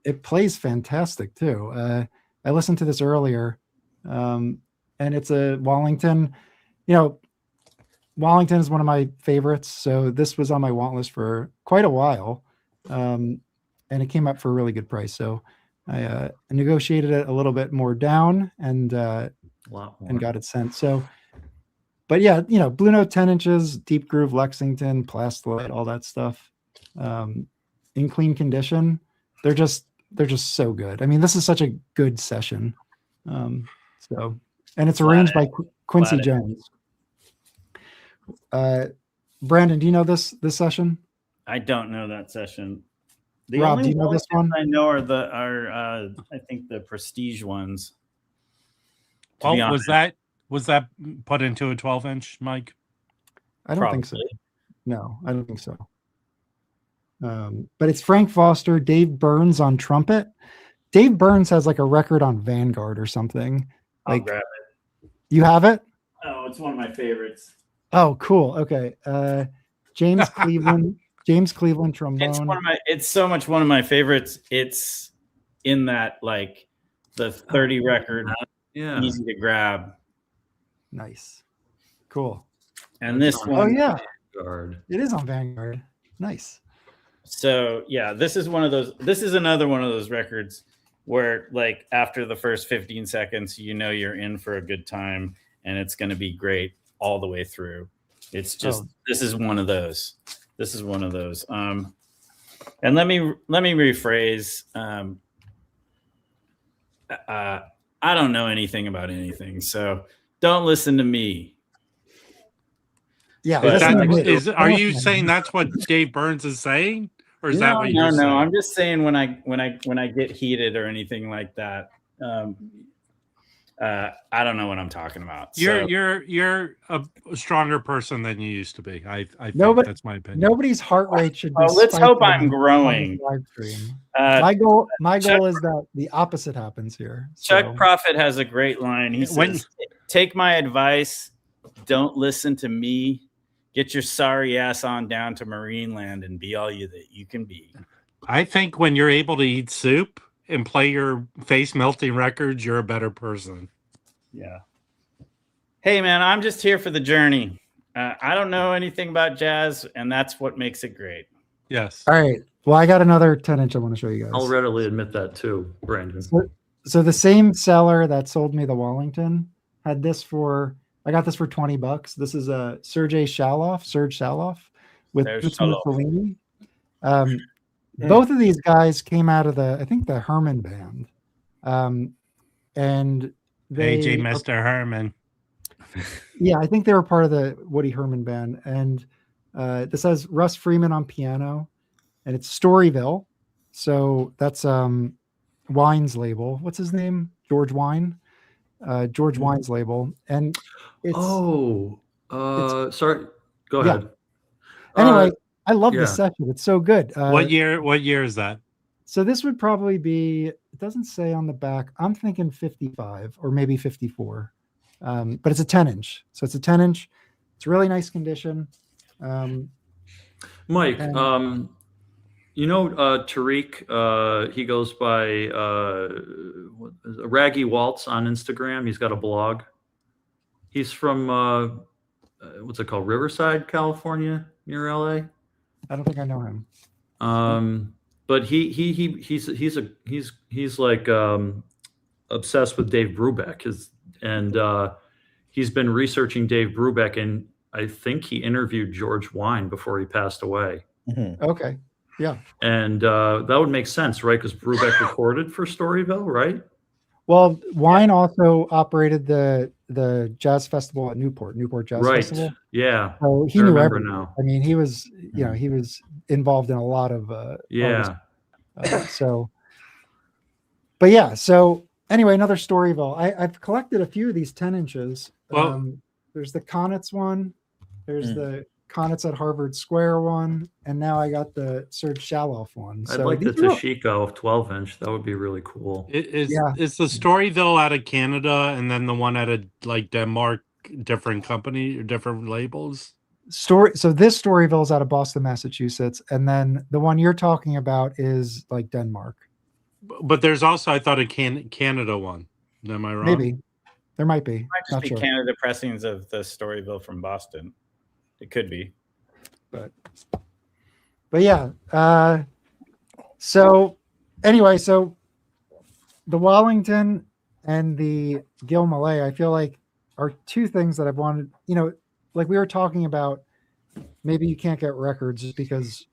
It plays fantastic too. I listened to this earlier, and it's a Wallington. Wallington is one of my favorites, so this was on my want list for quite a while, and it came up for a really good price. So I negotiated it a little bit more down and got it sent. So, but yeah, Blue Note 10 inches, deep groove Lexington, Plastolite, all that stuff, in clean condition. They're just so good. I mean, this is such a good session. And it's arranged by Quincy Jones. Brandon, do you know this session? I don't know that session. The Rob, only do you know this one? I know are I think the Prestige ones. Oh, was that put into a 12-inch, Mike? I don't think so. No, I don't think so. But it's Frank Foster, Dave Burns on trumpet. Dave Burns has like a record on Vanguard or something. I'll grab it. You have it? Oh, it's one of my favorites. Oh, cool. Okay. James Cleveland trombone. It's so much one of my favorites. It's in that like the 30 record, easy to grab. Nice. Cool. And this one. Oh yeah. Vanguard. It is on Vanguard. Nice. So yeah, this is another one of those records where like after the first 15 seconds, you're in for a good time and it's going to be great all the way through. It's just, this is one of those. And let me rephrase. I don't know anything about anything, so don't listen to me. Yeah, But, are you saying that's what Dave Burns is saying, or is that what you're saying? No. I'm just saying when I get heated or anything like that. I don't know what I'm talking about. You're a stronger person than you used to be. I think that's my opinion. Nobody's heart rate should be. Let's hope I'm growing. Live stream. My goal is that the opposite happens here. Chuck Prophet has a great line. He says, "Take my advice. Don't listen to me. Get your sorry ass on down to Marineland and be all that you can be." I think when you're able to eat soup and play your face melting records, you're a better person. Yeah. Hey, man, I'm just here for the journey. I don't know anything about jazz, and that's what makes it great. Yes. All right. Well, I got another 10-inch I want to show you guys. I'll readily admit that too, Brandon. So the same seller that sold me the Wallington had this I got this for $20. This is a Serge Chaloff with Fellini. Both of these guys came out of the Herman band. And AJ Mr. Herman. Yeah, I think they were part of the Woody Herman band. And this has Russ Freeman on piano, and it's Storyville. So that's Wine's label. What's his name? George Wine. George Wine's label. And it's sorry. Go ahead. Anyway, I love this session. It's so good. What year is that? So this would probably be, it doesn't say on the back. I'm thinking 55 or maybe 54. But it's a 10-inch. So it's a 10-inch. It's really nice condition. Mike, Tariq, he goes by Raggy Waltz on Instagram. He's got a blog. He's from what's it called? Riverside, California, near LA. I don't think I know him. But he's like obsessed with Dave Brubeck. He's been researching Dave Brubeck, and I think he interviewed George Wine before he passed away. Mm-hmm. Okay. Yeah. And that would make sense, right? Because Brubeck recorded for Storyville, right? Well, Wine also operated the jazz festival at Newport Jazz Festival. Yeah. So he knew everything. Now. I mean, he was, he was involved in a lot of but yeah. So anyway, another Storyville. I've collected a few of these 10 inches. Well, there's the Connetts one. There's the Connetts at Harvard Square one, and now I got the Serge Chaloff one. I'd like the Chico 12-inch. That would be really cool. It's the Storyville out of Canada, and then the one out of like Denmark, different company or different labels. So this Storyville is out of Boston, Massachusetts, and then the one you're talking about is like Denmark. But there's also, I thought, a Canada one. Am I wrong? Maybe there might be. Might just be Canada pressings of the Storyville from Boston. It could be, but yeah. So anyway, so the Wallington and the Gil Melle, I feel like, are two things that I've wanted. Like we were talking about, maybe you can't get records just because,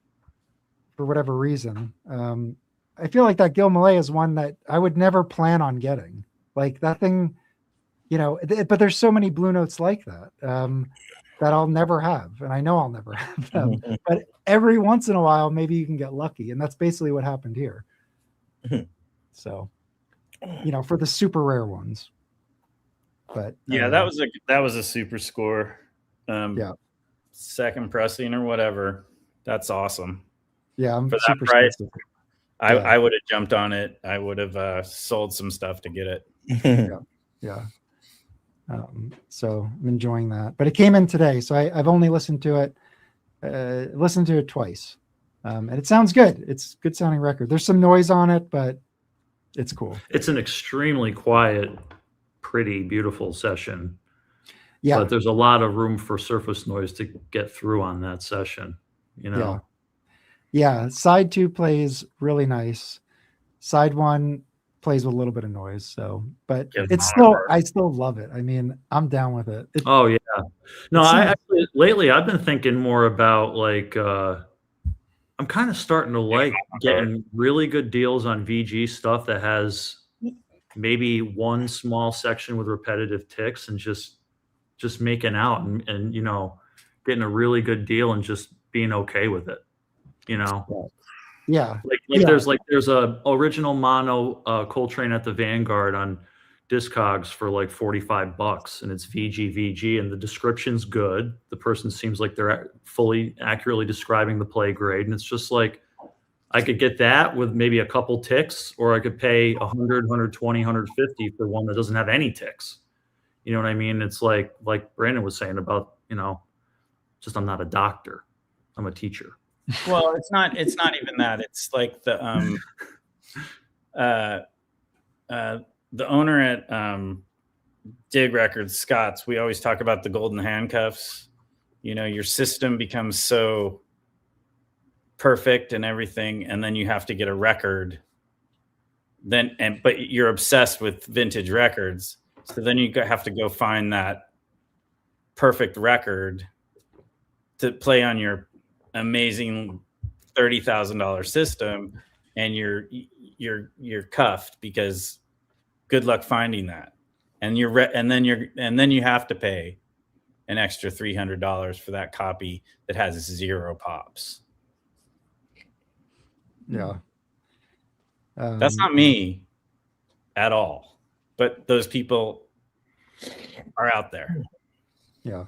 for whatever reason. I feel like that Gil Melle is one that I would never plan on getting. Like that thing, but there's so many Blue Notes like that. That I'll never have, and I know I'll never have them. But every once in a while, maybe you can get lucky, and that's basically what happened here. So, for the super rare ones. But yeah, that was a super score. Second pressing or whatever. That's awesome. Yeah, I'm for that price. I would have jumped on it. I would have sold some stuff to get it. Yeah. So I'm enjoying that, but it came in today, so I've only listened to it twice, and it sounds good. It's good sounding record. There's some noise on it, but it's cool. It's an extremely quiet, pretty, beautiful session. Yeah, but there's a lot of room for surface noise to get through on that session. Yeah. Side 2 plays really nice. Side 1 plays with a little bit of noise, so but I still love it. I mean, I'm down with it. Oh yeah. No, I actually lately I've been thinking more about like I'm kind of starting to like getting really good deals on VG stuff that has maybe one small section with repetitive ticks and just making out and you know, getting a really good deal and just being okay with it, you know. Yeah. There's a original mono Coltrane at the Vanguard on Discogs for like $45, and it's VG, and the description's good. The person seems like they're fully accurately describing the play grade, and it's just like I could get that with maybe a couple ticks, or I could pay 100, 120, 150 for one that doesn't have any ticks. You know what I mean? It's like Brandon was saying about, you know, just I'm not a doctor, I'm a teacher. Well, it's not even that. It's like the owner at Dig Records, Scott's. We always talk about the golden handcuffs. You know, your system becomes so perfect and everything, and then you have to get a record. But you're obsessed with vintage records, so then you have to go find that perfect record to play on your amazing $30,000 system, and you're cuffed because good luck finding that, and then you have to pay an extra $300 for that copy that has 0 pops. Yeah, that's not me at all, but those people are out there. Yeah.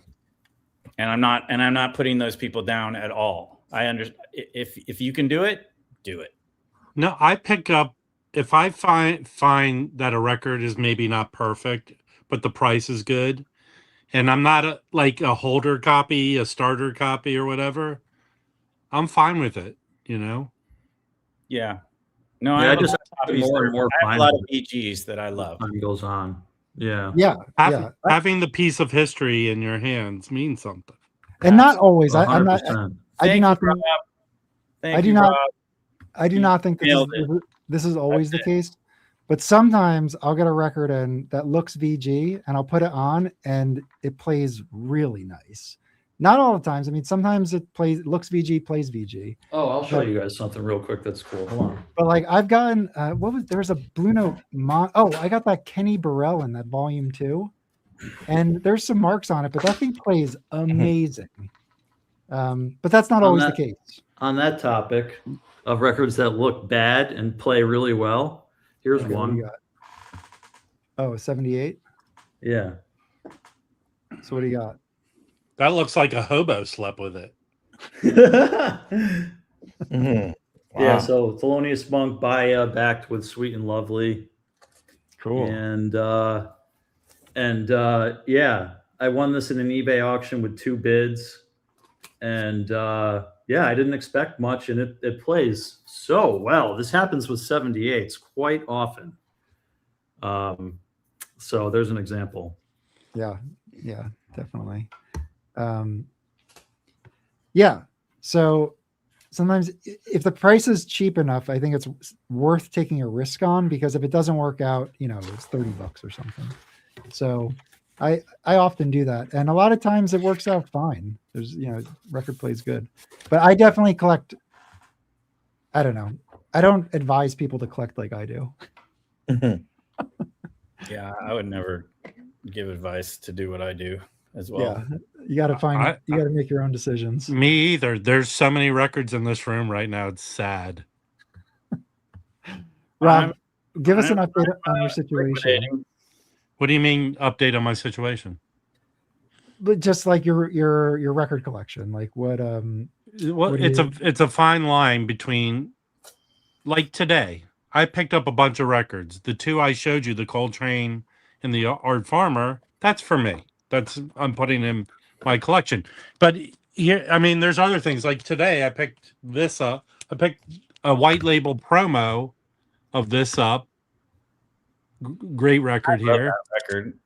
And I'm not putting those people down at all. I understand if you can do it, do it. No, I pick up if I find that a record is maybe not perfect, but the price is good, and I'm not like a holder copy, a starter copy, or whatever. I'm fine with it, you know. Yeah. No, Yeah, I I just have more and more. I have a lot of EGs that I love. Time goes on. Yeah. Having the piece of history in your hands means something. And not always. 100%. I do not think this is always the case. But sometimes I'll get a record in that looks VG and I'll put it on and it plays really nice. Not all the times. I mean, sometimes it looks VG, plays VG. Oh, I'll show you guys something real quick. That's cool. Hold on. But like I've gotten, there was a Blue Note. I got that Kenny Burrell in that Volume 2, and there's some marks on it, but that thing plays amazing. But that's not always the case. On that topic of records that look bad and play really well, here's one. Oh, 78? Yeah. So what do you got? That looks like a hobo slept with it. Wow. Yeah, so Thelonious Monk backed with Sweet and Lovely. Cool. And yeah, I won this in an eBay auction with 2 bids. And yeah, I didn't expect much, and it plays so well. This happens with 78s quite often. So there's an example. Yeah, definitely. Yeah, so sometimes if the price is cheap enough, I think it's worth taking a risk on, because if it doesn't work out, you know, it's $30 or something. So I often do that, and a lot of times it works out fine. There's, you know, record plays good, but I definitely collect. I don't know. I don't advise people to collect like I do. Yeah, I would never give advice to do what I do as well. Yeah, you got to you got to make your own decisions. Me either. There's so many records in this room right now. It's sad. Rob, give us an update on your situation. What do you mean update on my situation? But just like your record collection, like what? Well, it's a fine line between, like today, I picked up a bunch of records. The 2 I showed you, the Coltrane and the Art Farmer, that's for me. I'm putting in my collection. But here, I mean, there's other things. Like today, I picked this up. I picked a white label promo of this up. Great record here.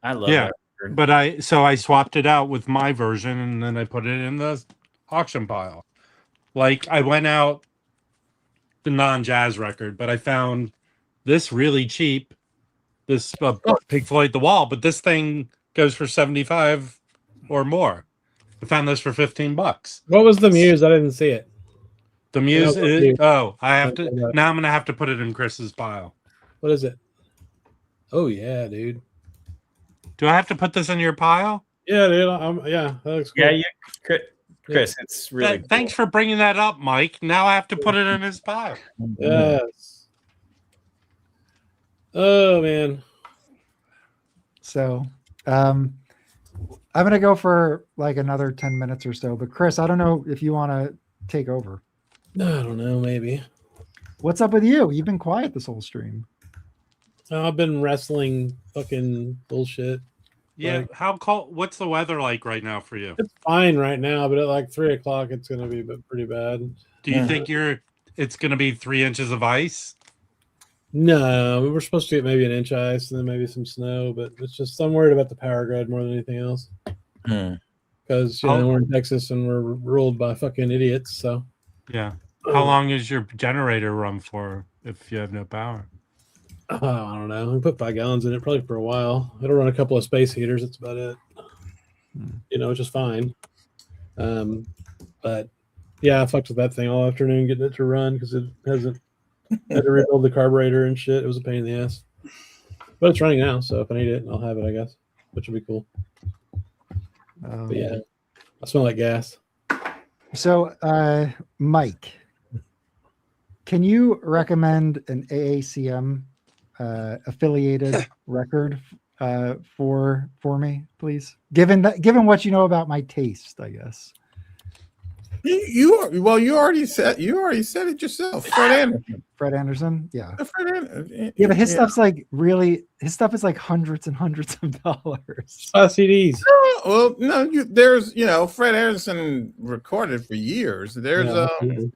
I love that record. But I swapped it out with my version, and then I put it in the auction pile. Like I went out the non-jazz record, but I found this really cheap. This Pink Floyd The Wall, but this thing goes for 75 or more. I found this for $15. What was the Muse? I didn't see it. The music. Oh, I have to. Now I'm gonna have to put it in Chris's pile. What is it? Oh yeah, dude. Do I have to put this in your pile? Yeah, dude. Yeah, that looks cool. Yeah, Chris, it's really cool. Thanks for bringing that up, Mike. Now I have to put it in his pile. Yes. Oh man. So, I'm gonna go for like another 10 minutes or so. But Chris, I don't know if you want to take over. I don't know. Maybe. What's up with you? You've been quiet this whole stream. I've been wrestling fucking bullshit. Yeah. Like, How cold? What's the weather like right now for you? it's fine right now, but at like 3:00, it's gonna be pretty bad. Do you think it's gonna be 3 inches of ice? No, we were supposed to get maybe an inch ice and then maybe some snow, but it's just I'm worried about the power grid more than anything else. Because we're in Texas and we're ruled by fucking idiots. So yeah. How long is your generator run for if you have no power? I don't know. We put 5 gallons in it probably for a while. It'll run a couple of space heaters. That's about it. Which is fine. But yeah, I fucked with that thing all afternoon getting it to run because it hasn't had to rebuild the carburetor and shit. It was a pain in the ass. But it's running now, so if I need it, I'll have it, I guess, which will be cool. But yeah, I smell like gas. So, Mike, can you recommend an AACM affiliated record for me, please? Given what you know about my taste, I guess. You already said it yourself. Fred Anderson, yeah. Yeah, but his stuff is like hundreds and hundreds of dollars. CDs. Well, no, there's Fred Anderson recorded for years. There's I'm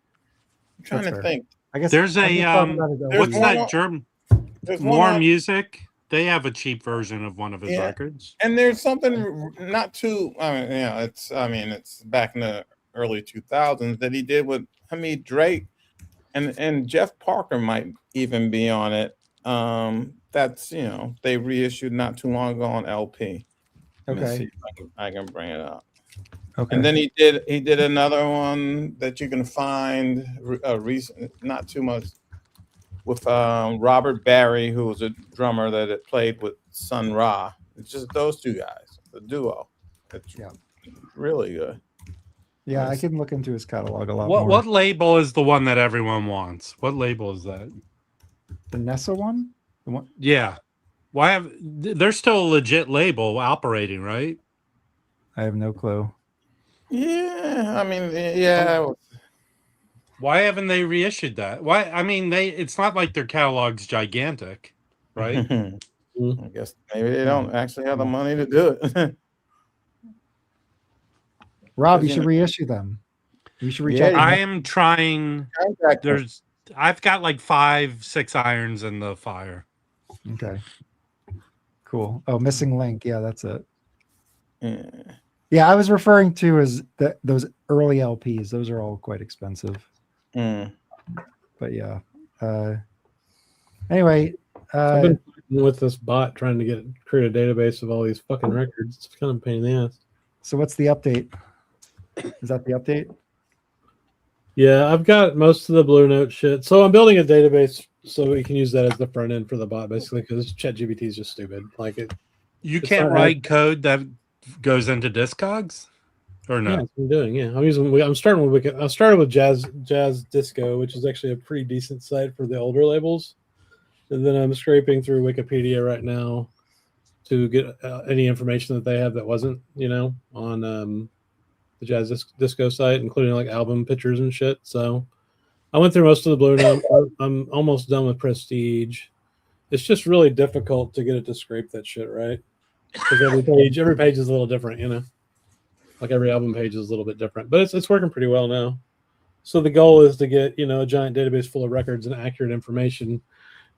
trying to think. I guess there's what's that German? More Music. They have a cheap version of one of his records. And there's something not too. It's back in the early 2000s that he did with Hamid Drake, and Jeff Parker might even be on it. That's they reissued not too long ago on LP. Let me see if I can bring it up. Okay. And then he did another one that you can find recent, not too much, with Robert Barry, who was a drummer that had played with Sun Ra. It's just those two guys, the duo. It's really good. Yeah, I can look into his catalog a lot more. What label is the one that everyone wants? What label is that? The Nessa one? The one? Yeah. There's still a legit label operating, right? I have no clue. Yeah, Why haven't they reissued that? Why? I mean, it's not like their catalog's gigantic, right? I guess maybe they don't actually have the money to do it. Rob, you should reissue them. You should reach out. I am trying. I've got like 5-6 irons in the fire. Okay. Cool. Oh, Missing Link. Yeah, that's it. Yeah, I was referring to as those early LPs. Those are all quite expensive. But yeah. Anyway, I've been with this bot trying to create a database of all these fucking records. It's kind of a pain in the ass. So what's the update? Is that the update? Yeah, I've got most of the Blue Note shit. So I'm building a database so we can use that as the front end for the bot, basically, because ChatGPT is just stupid. Like it. You can't write code that goes into Discogs, or no? Yeah, that's what I'm doing. Yeah, I'm starting with Wiki. I started with Jazz Disco, which is actually a pretty decent site for the older labels, and then I'm scraping through Wikipedia right now to get any information that they have that wasn't, on the Jazz Disco site, including like album pictures and shit. So I went through most of the Blue Note. I'm almost done with Prestige. It's just really difficult to get it to scrape that shit right, because every page is a little different, like every album page is a little bit different, but it's working pretty well now. So the goal is to get a giant database full of records and accurate information,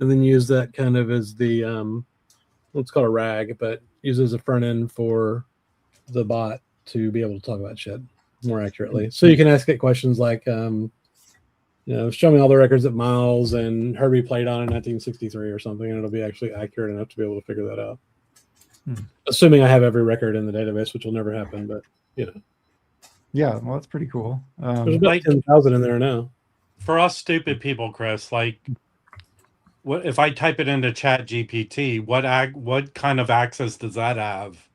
and then use that kind of as the let's call it a RAG, but use it as a front end for the bot to be able to talk about shit more accurately. So you can ask it questions like, show me all the records that Miles and Herbie played on in 1963 or something, and it'll be actually accurate enough to be able to figure that out. Assuming I have every record in the database, which will never happen, but Yeah, well, that's pretty cool. There's about 10,000 in there now. for us stupid people, Chris, like, what if I type it into Chat GPT? What kind of access does that have?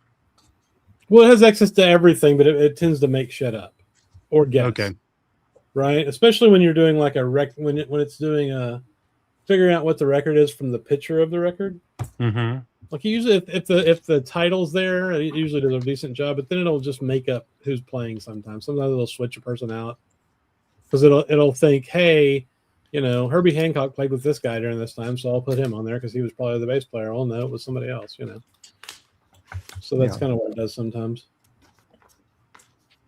Well, it has access to everything, but it tends to make shit up or guess. Okay. Right, especially when you're doing like a when it's doing figuring out what the record is from the picture of the record. Mm-hmm. Like usually, if the title's there, it usually does a decent job. But then it'll just make up who's playing. Sometimes it'll switch a person out because it'll think, hey, Herbie Hancock played with this guy during this time, so I'll put him on there because he was probably the bass player. Oh no, it was somebody else. So that's kind of what it does sometimes.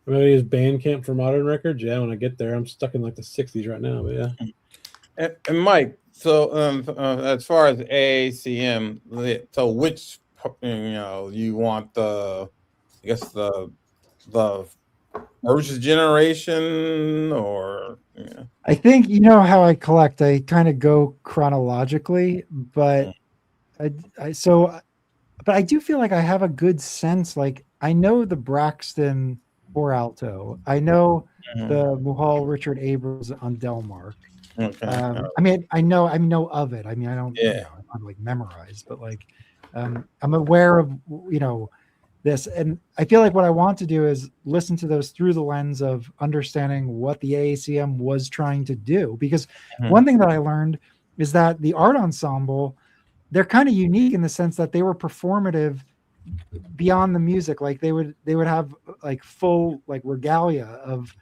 I mean, I use Bandcamp for modern records. Yeah, when I get there, I'm stuck in like the 60s right now. But yeah. And Mike, so as far as AACM, so which you want the first generation or? Yeah. I think how I collect. I kind of go chronologically, but but I do feel like I have a good sense. Like I know the Braxton 4 alto. I know the Muhal Richard Abrams on Delmark. Okay. I mean, I know of it. I mean, I don't, I'm like memorized, but like, I'm aware of, this. And I feel like what I want to do is listen to those through the lens of understanding what the AACM was trying to do. Because one thing that I learned is that the art ensemble, they're kind of unique in the sense that they were performative beyond the music. Like they would have like full like regalia of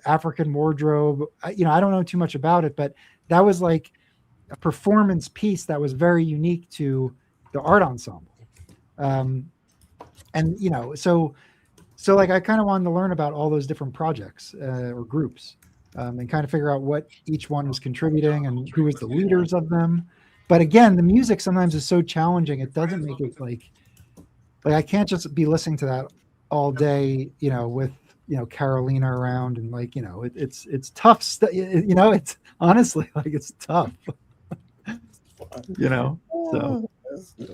African wardrobe. I don't know too much about it, but that was like a performance piece that was very unique to the art ensemble. So like I kind of wanted to learn about all those different projects or groups and kind of figure out what each one was contributing and who was the leaders of them. But again, the music sometimes is so challenging. It doesn't make it like I can't just be listening to that all day, with, Carolina around and like, it's tough stuff, it's honestly like it's tough, so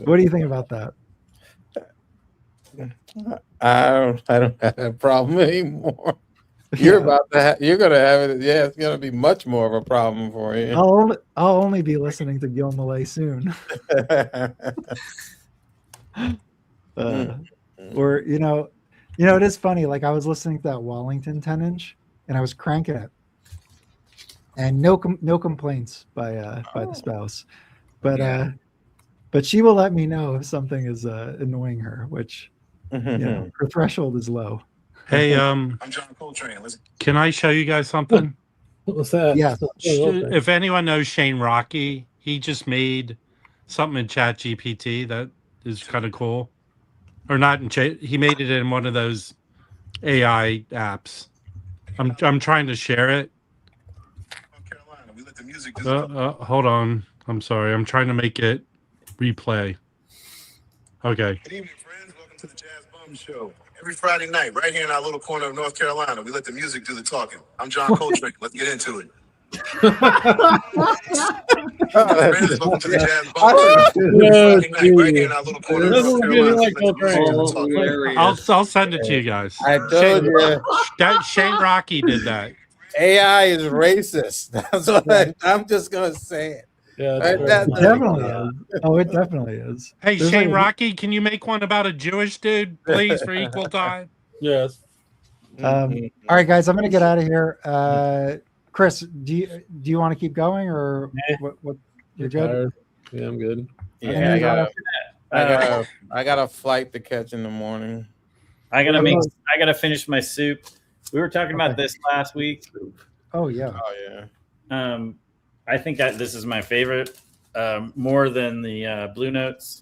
what do you think about that? I don't have that problem anymore. You're gonna have it. Yeah, it's gonna be much more of a problem for you. I'll only be listening to Gil Melle soon. Or it is funny. Like I was listening to that Wallington 10-inch, and I was cranking it, and no complaints by the spouse, but she will let me know if something is annoying her, which her threshold is low. Hey, I'm John Coltrane. Can I show you guys something? What's that? Yeah. If anyone knows Shane Rocky, he just made something in Chat GPT that is kind of cool. Or not in Chat. He made it in one of those AI apps. I'm trying to share it. Carolina, we let the music hold on. I'm sorry. I'm trying to make it replay. Okay. Good evening, friends. Welcome to the Jazz Bum Show. Every Friday night, right here in our little corner of North Carolina, we let the music do the talking. I'm John Coltrane. Let's get into it. Friends, welcome to the Jazz Bum Show. Every Friday night, right here in our little corner of North Carolina, we let the music do the talking. I'll send it to you guys. I told you. Shane Rocky did that. AI is racist. That's what I'm just gonna say it. Yeah, it definitely is. Oh, it definitely is. Hey, Shane Rocky, can you make one about a Jewish dude, please, for equal time? Yes. All right, guys, I'm gonna get out of here. Chris, do you want to keep going or what? You're good. Yeah, I'm good. Yeah, I got a flight to catch in the morning. I gotta finish my soup. We were talking about this last week. Oh yeah. Oh yeah. I think this is my favorite, more than the Blue Notes.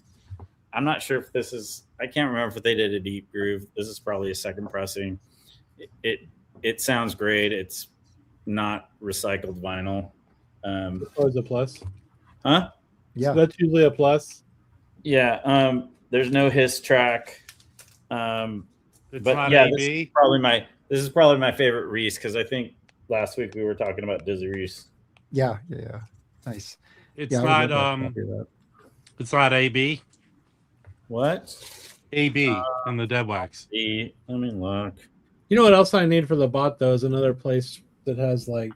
I'm not sure if this is. I can't remember if they did a deep groove. This is probably a second pressing. It sounds great. It's not recycled vinyl. Always a plus. Huh? Yeah, so that's usually a plus. Yeah. There's no hiss track. But yeah, AB. this is probably my favorite Reese because I think last week we were talking about Dizzy Reese. Yeah. Nice. It's not it's not AB. What? AB in the Dead Wax. Let me look. You know what else I need for the bot though is another place that has like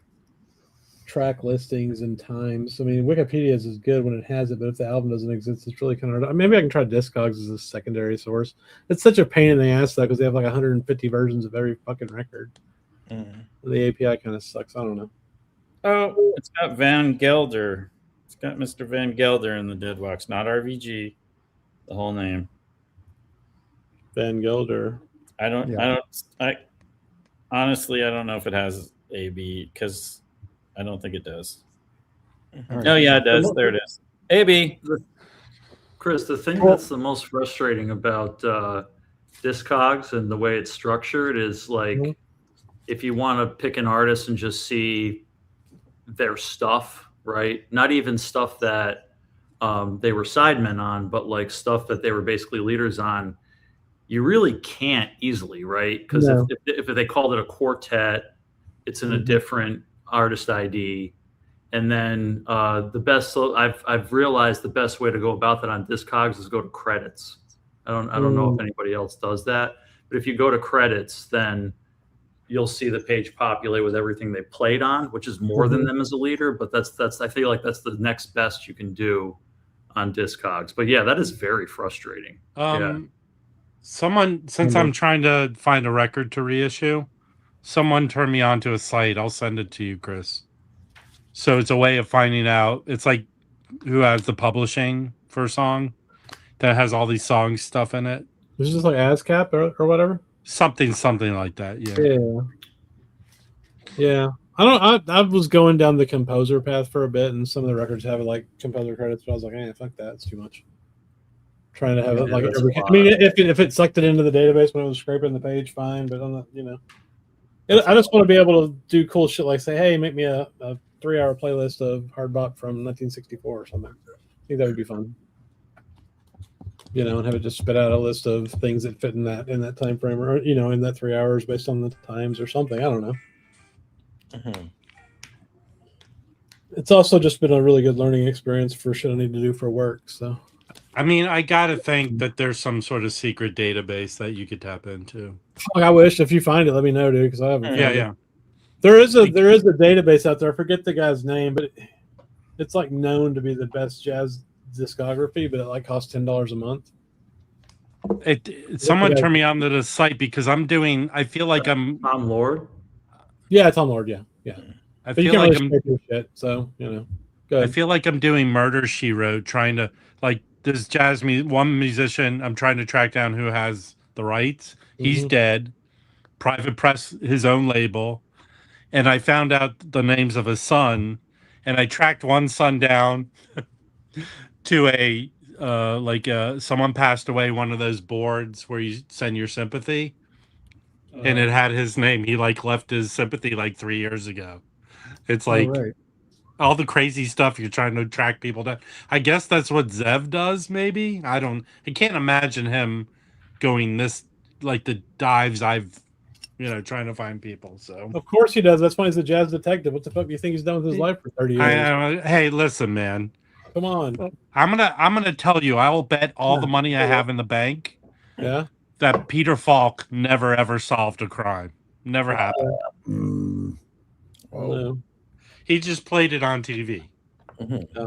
track listings and times. I mean, Wikipedia is good when it has it, but if the album doesn't exist, it's really kind of hard. Maybe I can try Discogs as a secondary source. It's such a pain in the ass though, because they have like 150 versions of every fucking record. The API kind of sucks. I don't know. Oh, it's got Van Gelder. It's got Mr. Van Gelder in the Deadwalks, not RVG. The whole name. Van Gelder. I honestly, I don't know if it has AB because I don't think it does. Right. Oh yeah, it does. There it is. AB. Chris, the thing that's the most frustrating about Discogs and the way it's structured is like if you want to pick an artist and just see their stuff, right? Not even stuff that they were sidemen on, but like stuff that they were basically leaders on. You really can't easily, right? Because if they called it a quartet, it's in a different artist ID. And then I've realized the best way to go about that on Discogs is go to credits. I don't know if anybody else does that, but if you go to credits, then you'll see the page populate with everything they played on, which is more than them as a leader. But that's I feel like that's the next best you can do on Discogs. But yeah, that is very frustrating. Someone, since I'm trying to find a record to reissue, someone turned me onto a site. I'll send it to you, Chris. So it's a way of finding out. It's like who has the publishing for a song that has all these song stuff in it. This is like ASCAP or whatever. Something like that. Yeah. I was going down the composer path for a bit, and some of the records have like composer credits, but I was like, fuck that, it's too much. Trying to have it like every. I mean, if it sucked it into the database when it was scraping the page, fine. But I'm not, I just want to be able to do cool shit like say, hey, make me a 3-hour playlist of hard bop from 1964 or something. I think that would be fun. And have it just spit out a list of things that fit in that time frame, or in that 3 hours based on the times or something. I don't know. It's also just been a really good learning experience for shit I need to do for work. So. I mean, I gotta think that there's some sort of secret database that you could tap into. I wish. If you find it, let me know, dude, because I haven't. Yeah. There is a database out there. I forget the guy's name, but it's like known to be the best jazz discography, but it like costs $10 a month. Someone turned me on to the site because I feel like I'm Tom Lord. Yeah, Tom Lord. Yeah. I but feel like I'm. Shit, so I feel like I'm doing Murder She Wrote, trying to like. There's one musician I'm trying to track down who has the rights. He's dead. Private Press, his own label. And I found out the names of his son, and I tracked one son down to someone passed away, one of those boards where you send your sympathy. And it had his name. He left his sympathy 3 years ago. It's all the crazy stuff you're trying to track people down. I guess that's what Zev does, maybe. I can't imagine him going this, the dives I've, trying to find people. So of course he does. That's why he's a jazz detective. What the fuck do you think he's done with his life for 30 years? Hey, listen, man. Come on. I'm gonna tell you, I will bet all the money I have in the bank. Yeah. That Peter Falk never ever solved a crime. Never happened. No. He just played it on TV. Yeah.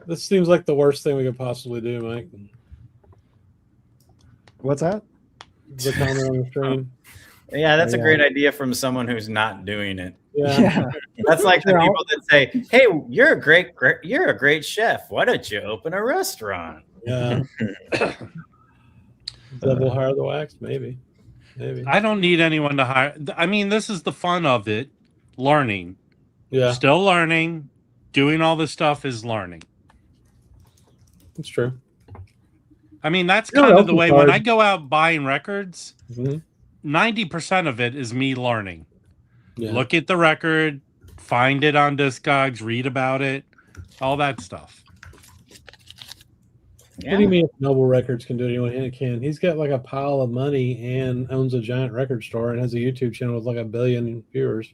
This seems like the worst thing we could possibly do, Mike. What's that? The comment on the screen. Yeah, that's a great idea from someone who's not doing it. Yeah. That's like the people that say, "Hey, you're a great chef. Why don't you open a restaurant?" Yeah. Double hire the wax, maybe. I don't need anyone to hire. I mean, this is the fun of it. Learning. Yeah. Still learning. Doing all this stuff is learning. It's true. I mean, that's kind of the way when I go out buying records, 90% of it is me learning. Yeah. Look at the record, find it on Discogs, read about it, all that stuff. Yeah. What do you mean Noble Records can do it? Anyone can. He's got a pile of money and owns a giant record store and has a YouTube channel with 1 billion viewers.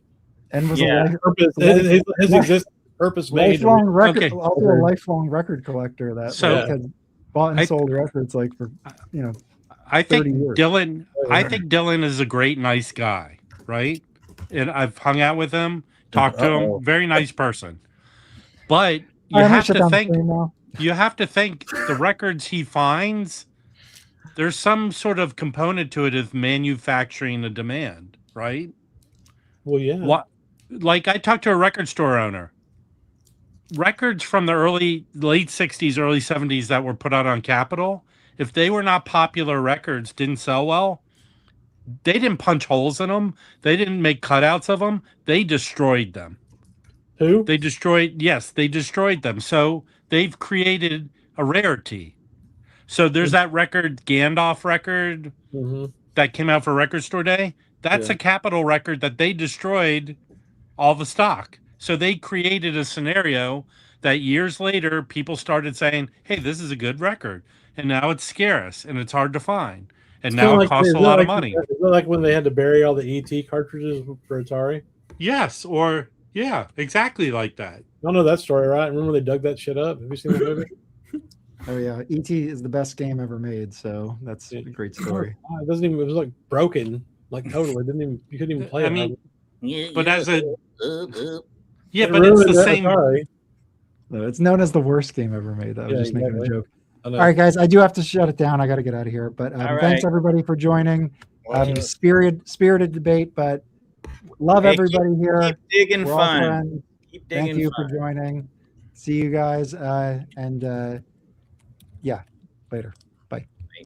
And was his existence purpose made. Lifelong record, also a lifelong record collector that has bought and sold records for I think 30 years. Dylan is a great, nice guy, right? And I've hung out with him. Talked to Uh-oh. him. Very nice person. But you All right, I'm gonna have shut to down the think. stream now. You have to think the records he finds. There's some sort of component to it of manufacturing a demand, right? Well, yeah. What? Like I talked to a record store owner. Records from the late 60s, early 70s that were put out on Capitol, if they were not popular records, didn't sell well, they didn't punch holes in them. They didn't make cutouts of them. They destroyed them. Who? They destroyed them. So they've created a rarity. So there's that record, Gandalf record, that came out for Record Store Day. That's a Capitol record that they destroyed all the stock. So they created a scenario that years later, people started saying, hey, this is a good record. And now it's scarce and it's hard to find. And now it costs a lot of money. Is it like when they had to bury all the ET cartridges for Atari? Yes, or yeah, exactly like that. Y'all know that story, right? Remember when they dug that shit up? Have you seen the movie? Oh yeah, E.T. is the best game ever made, so that's a great story. It doesn't even. It was like broken, like totally. It didn't even. You couldn't even play it. I mean, but as a It but it's ruined the same. Atari. No, it's known as the worst game ever made. I was just making a joke. I All know. right, guys, I do have to shut it down. I got to get out of here. But All thanks right. everybody for joining. Spirited debate, but love Hey, everybody here. Keep digging We're all fun. friends. Keep digging Thank you fun. for joining. See you guys, and yeah, later.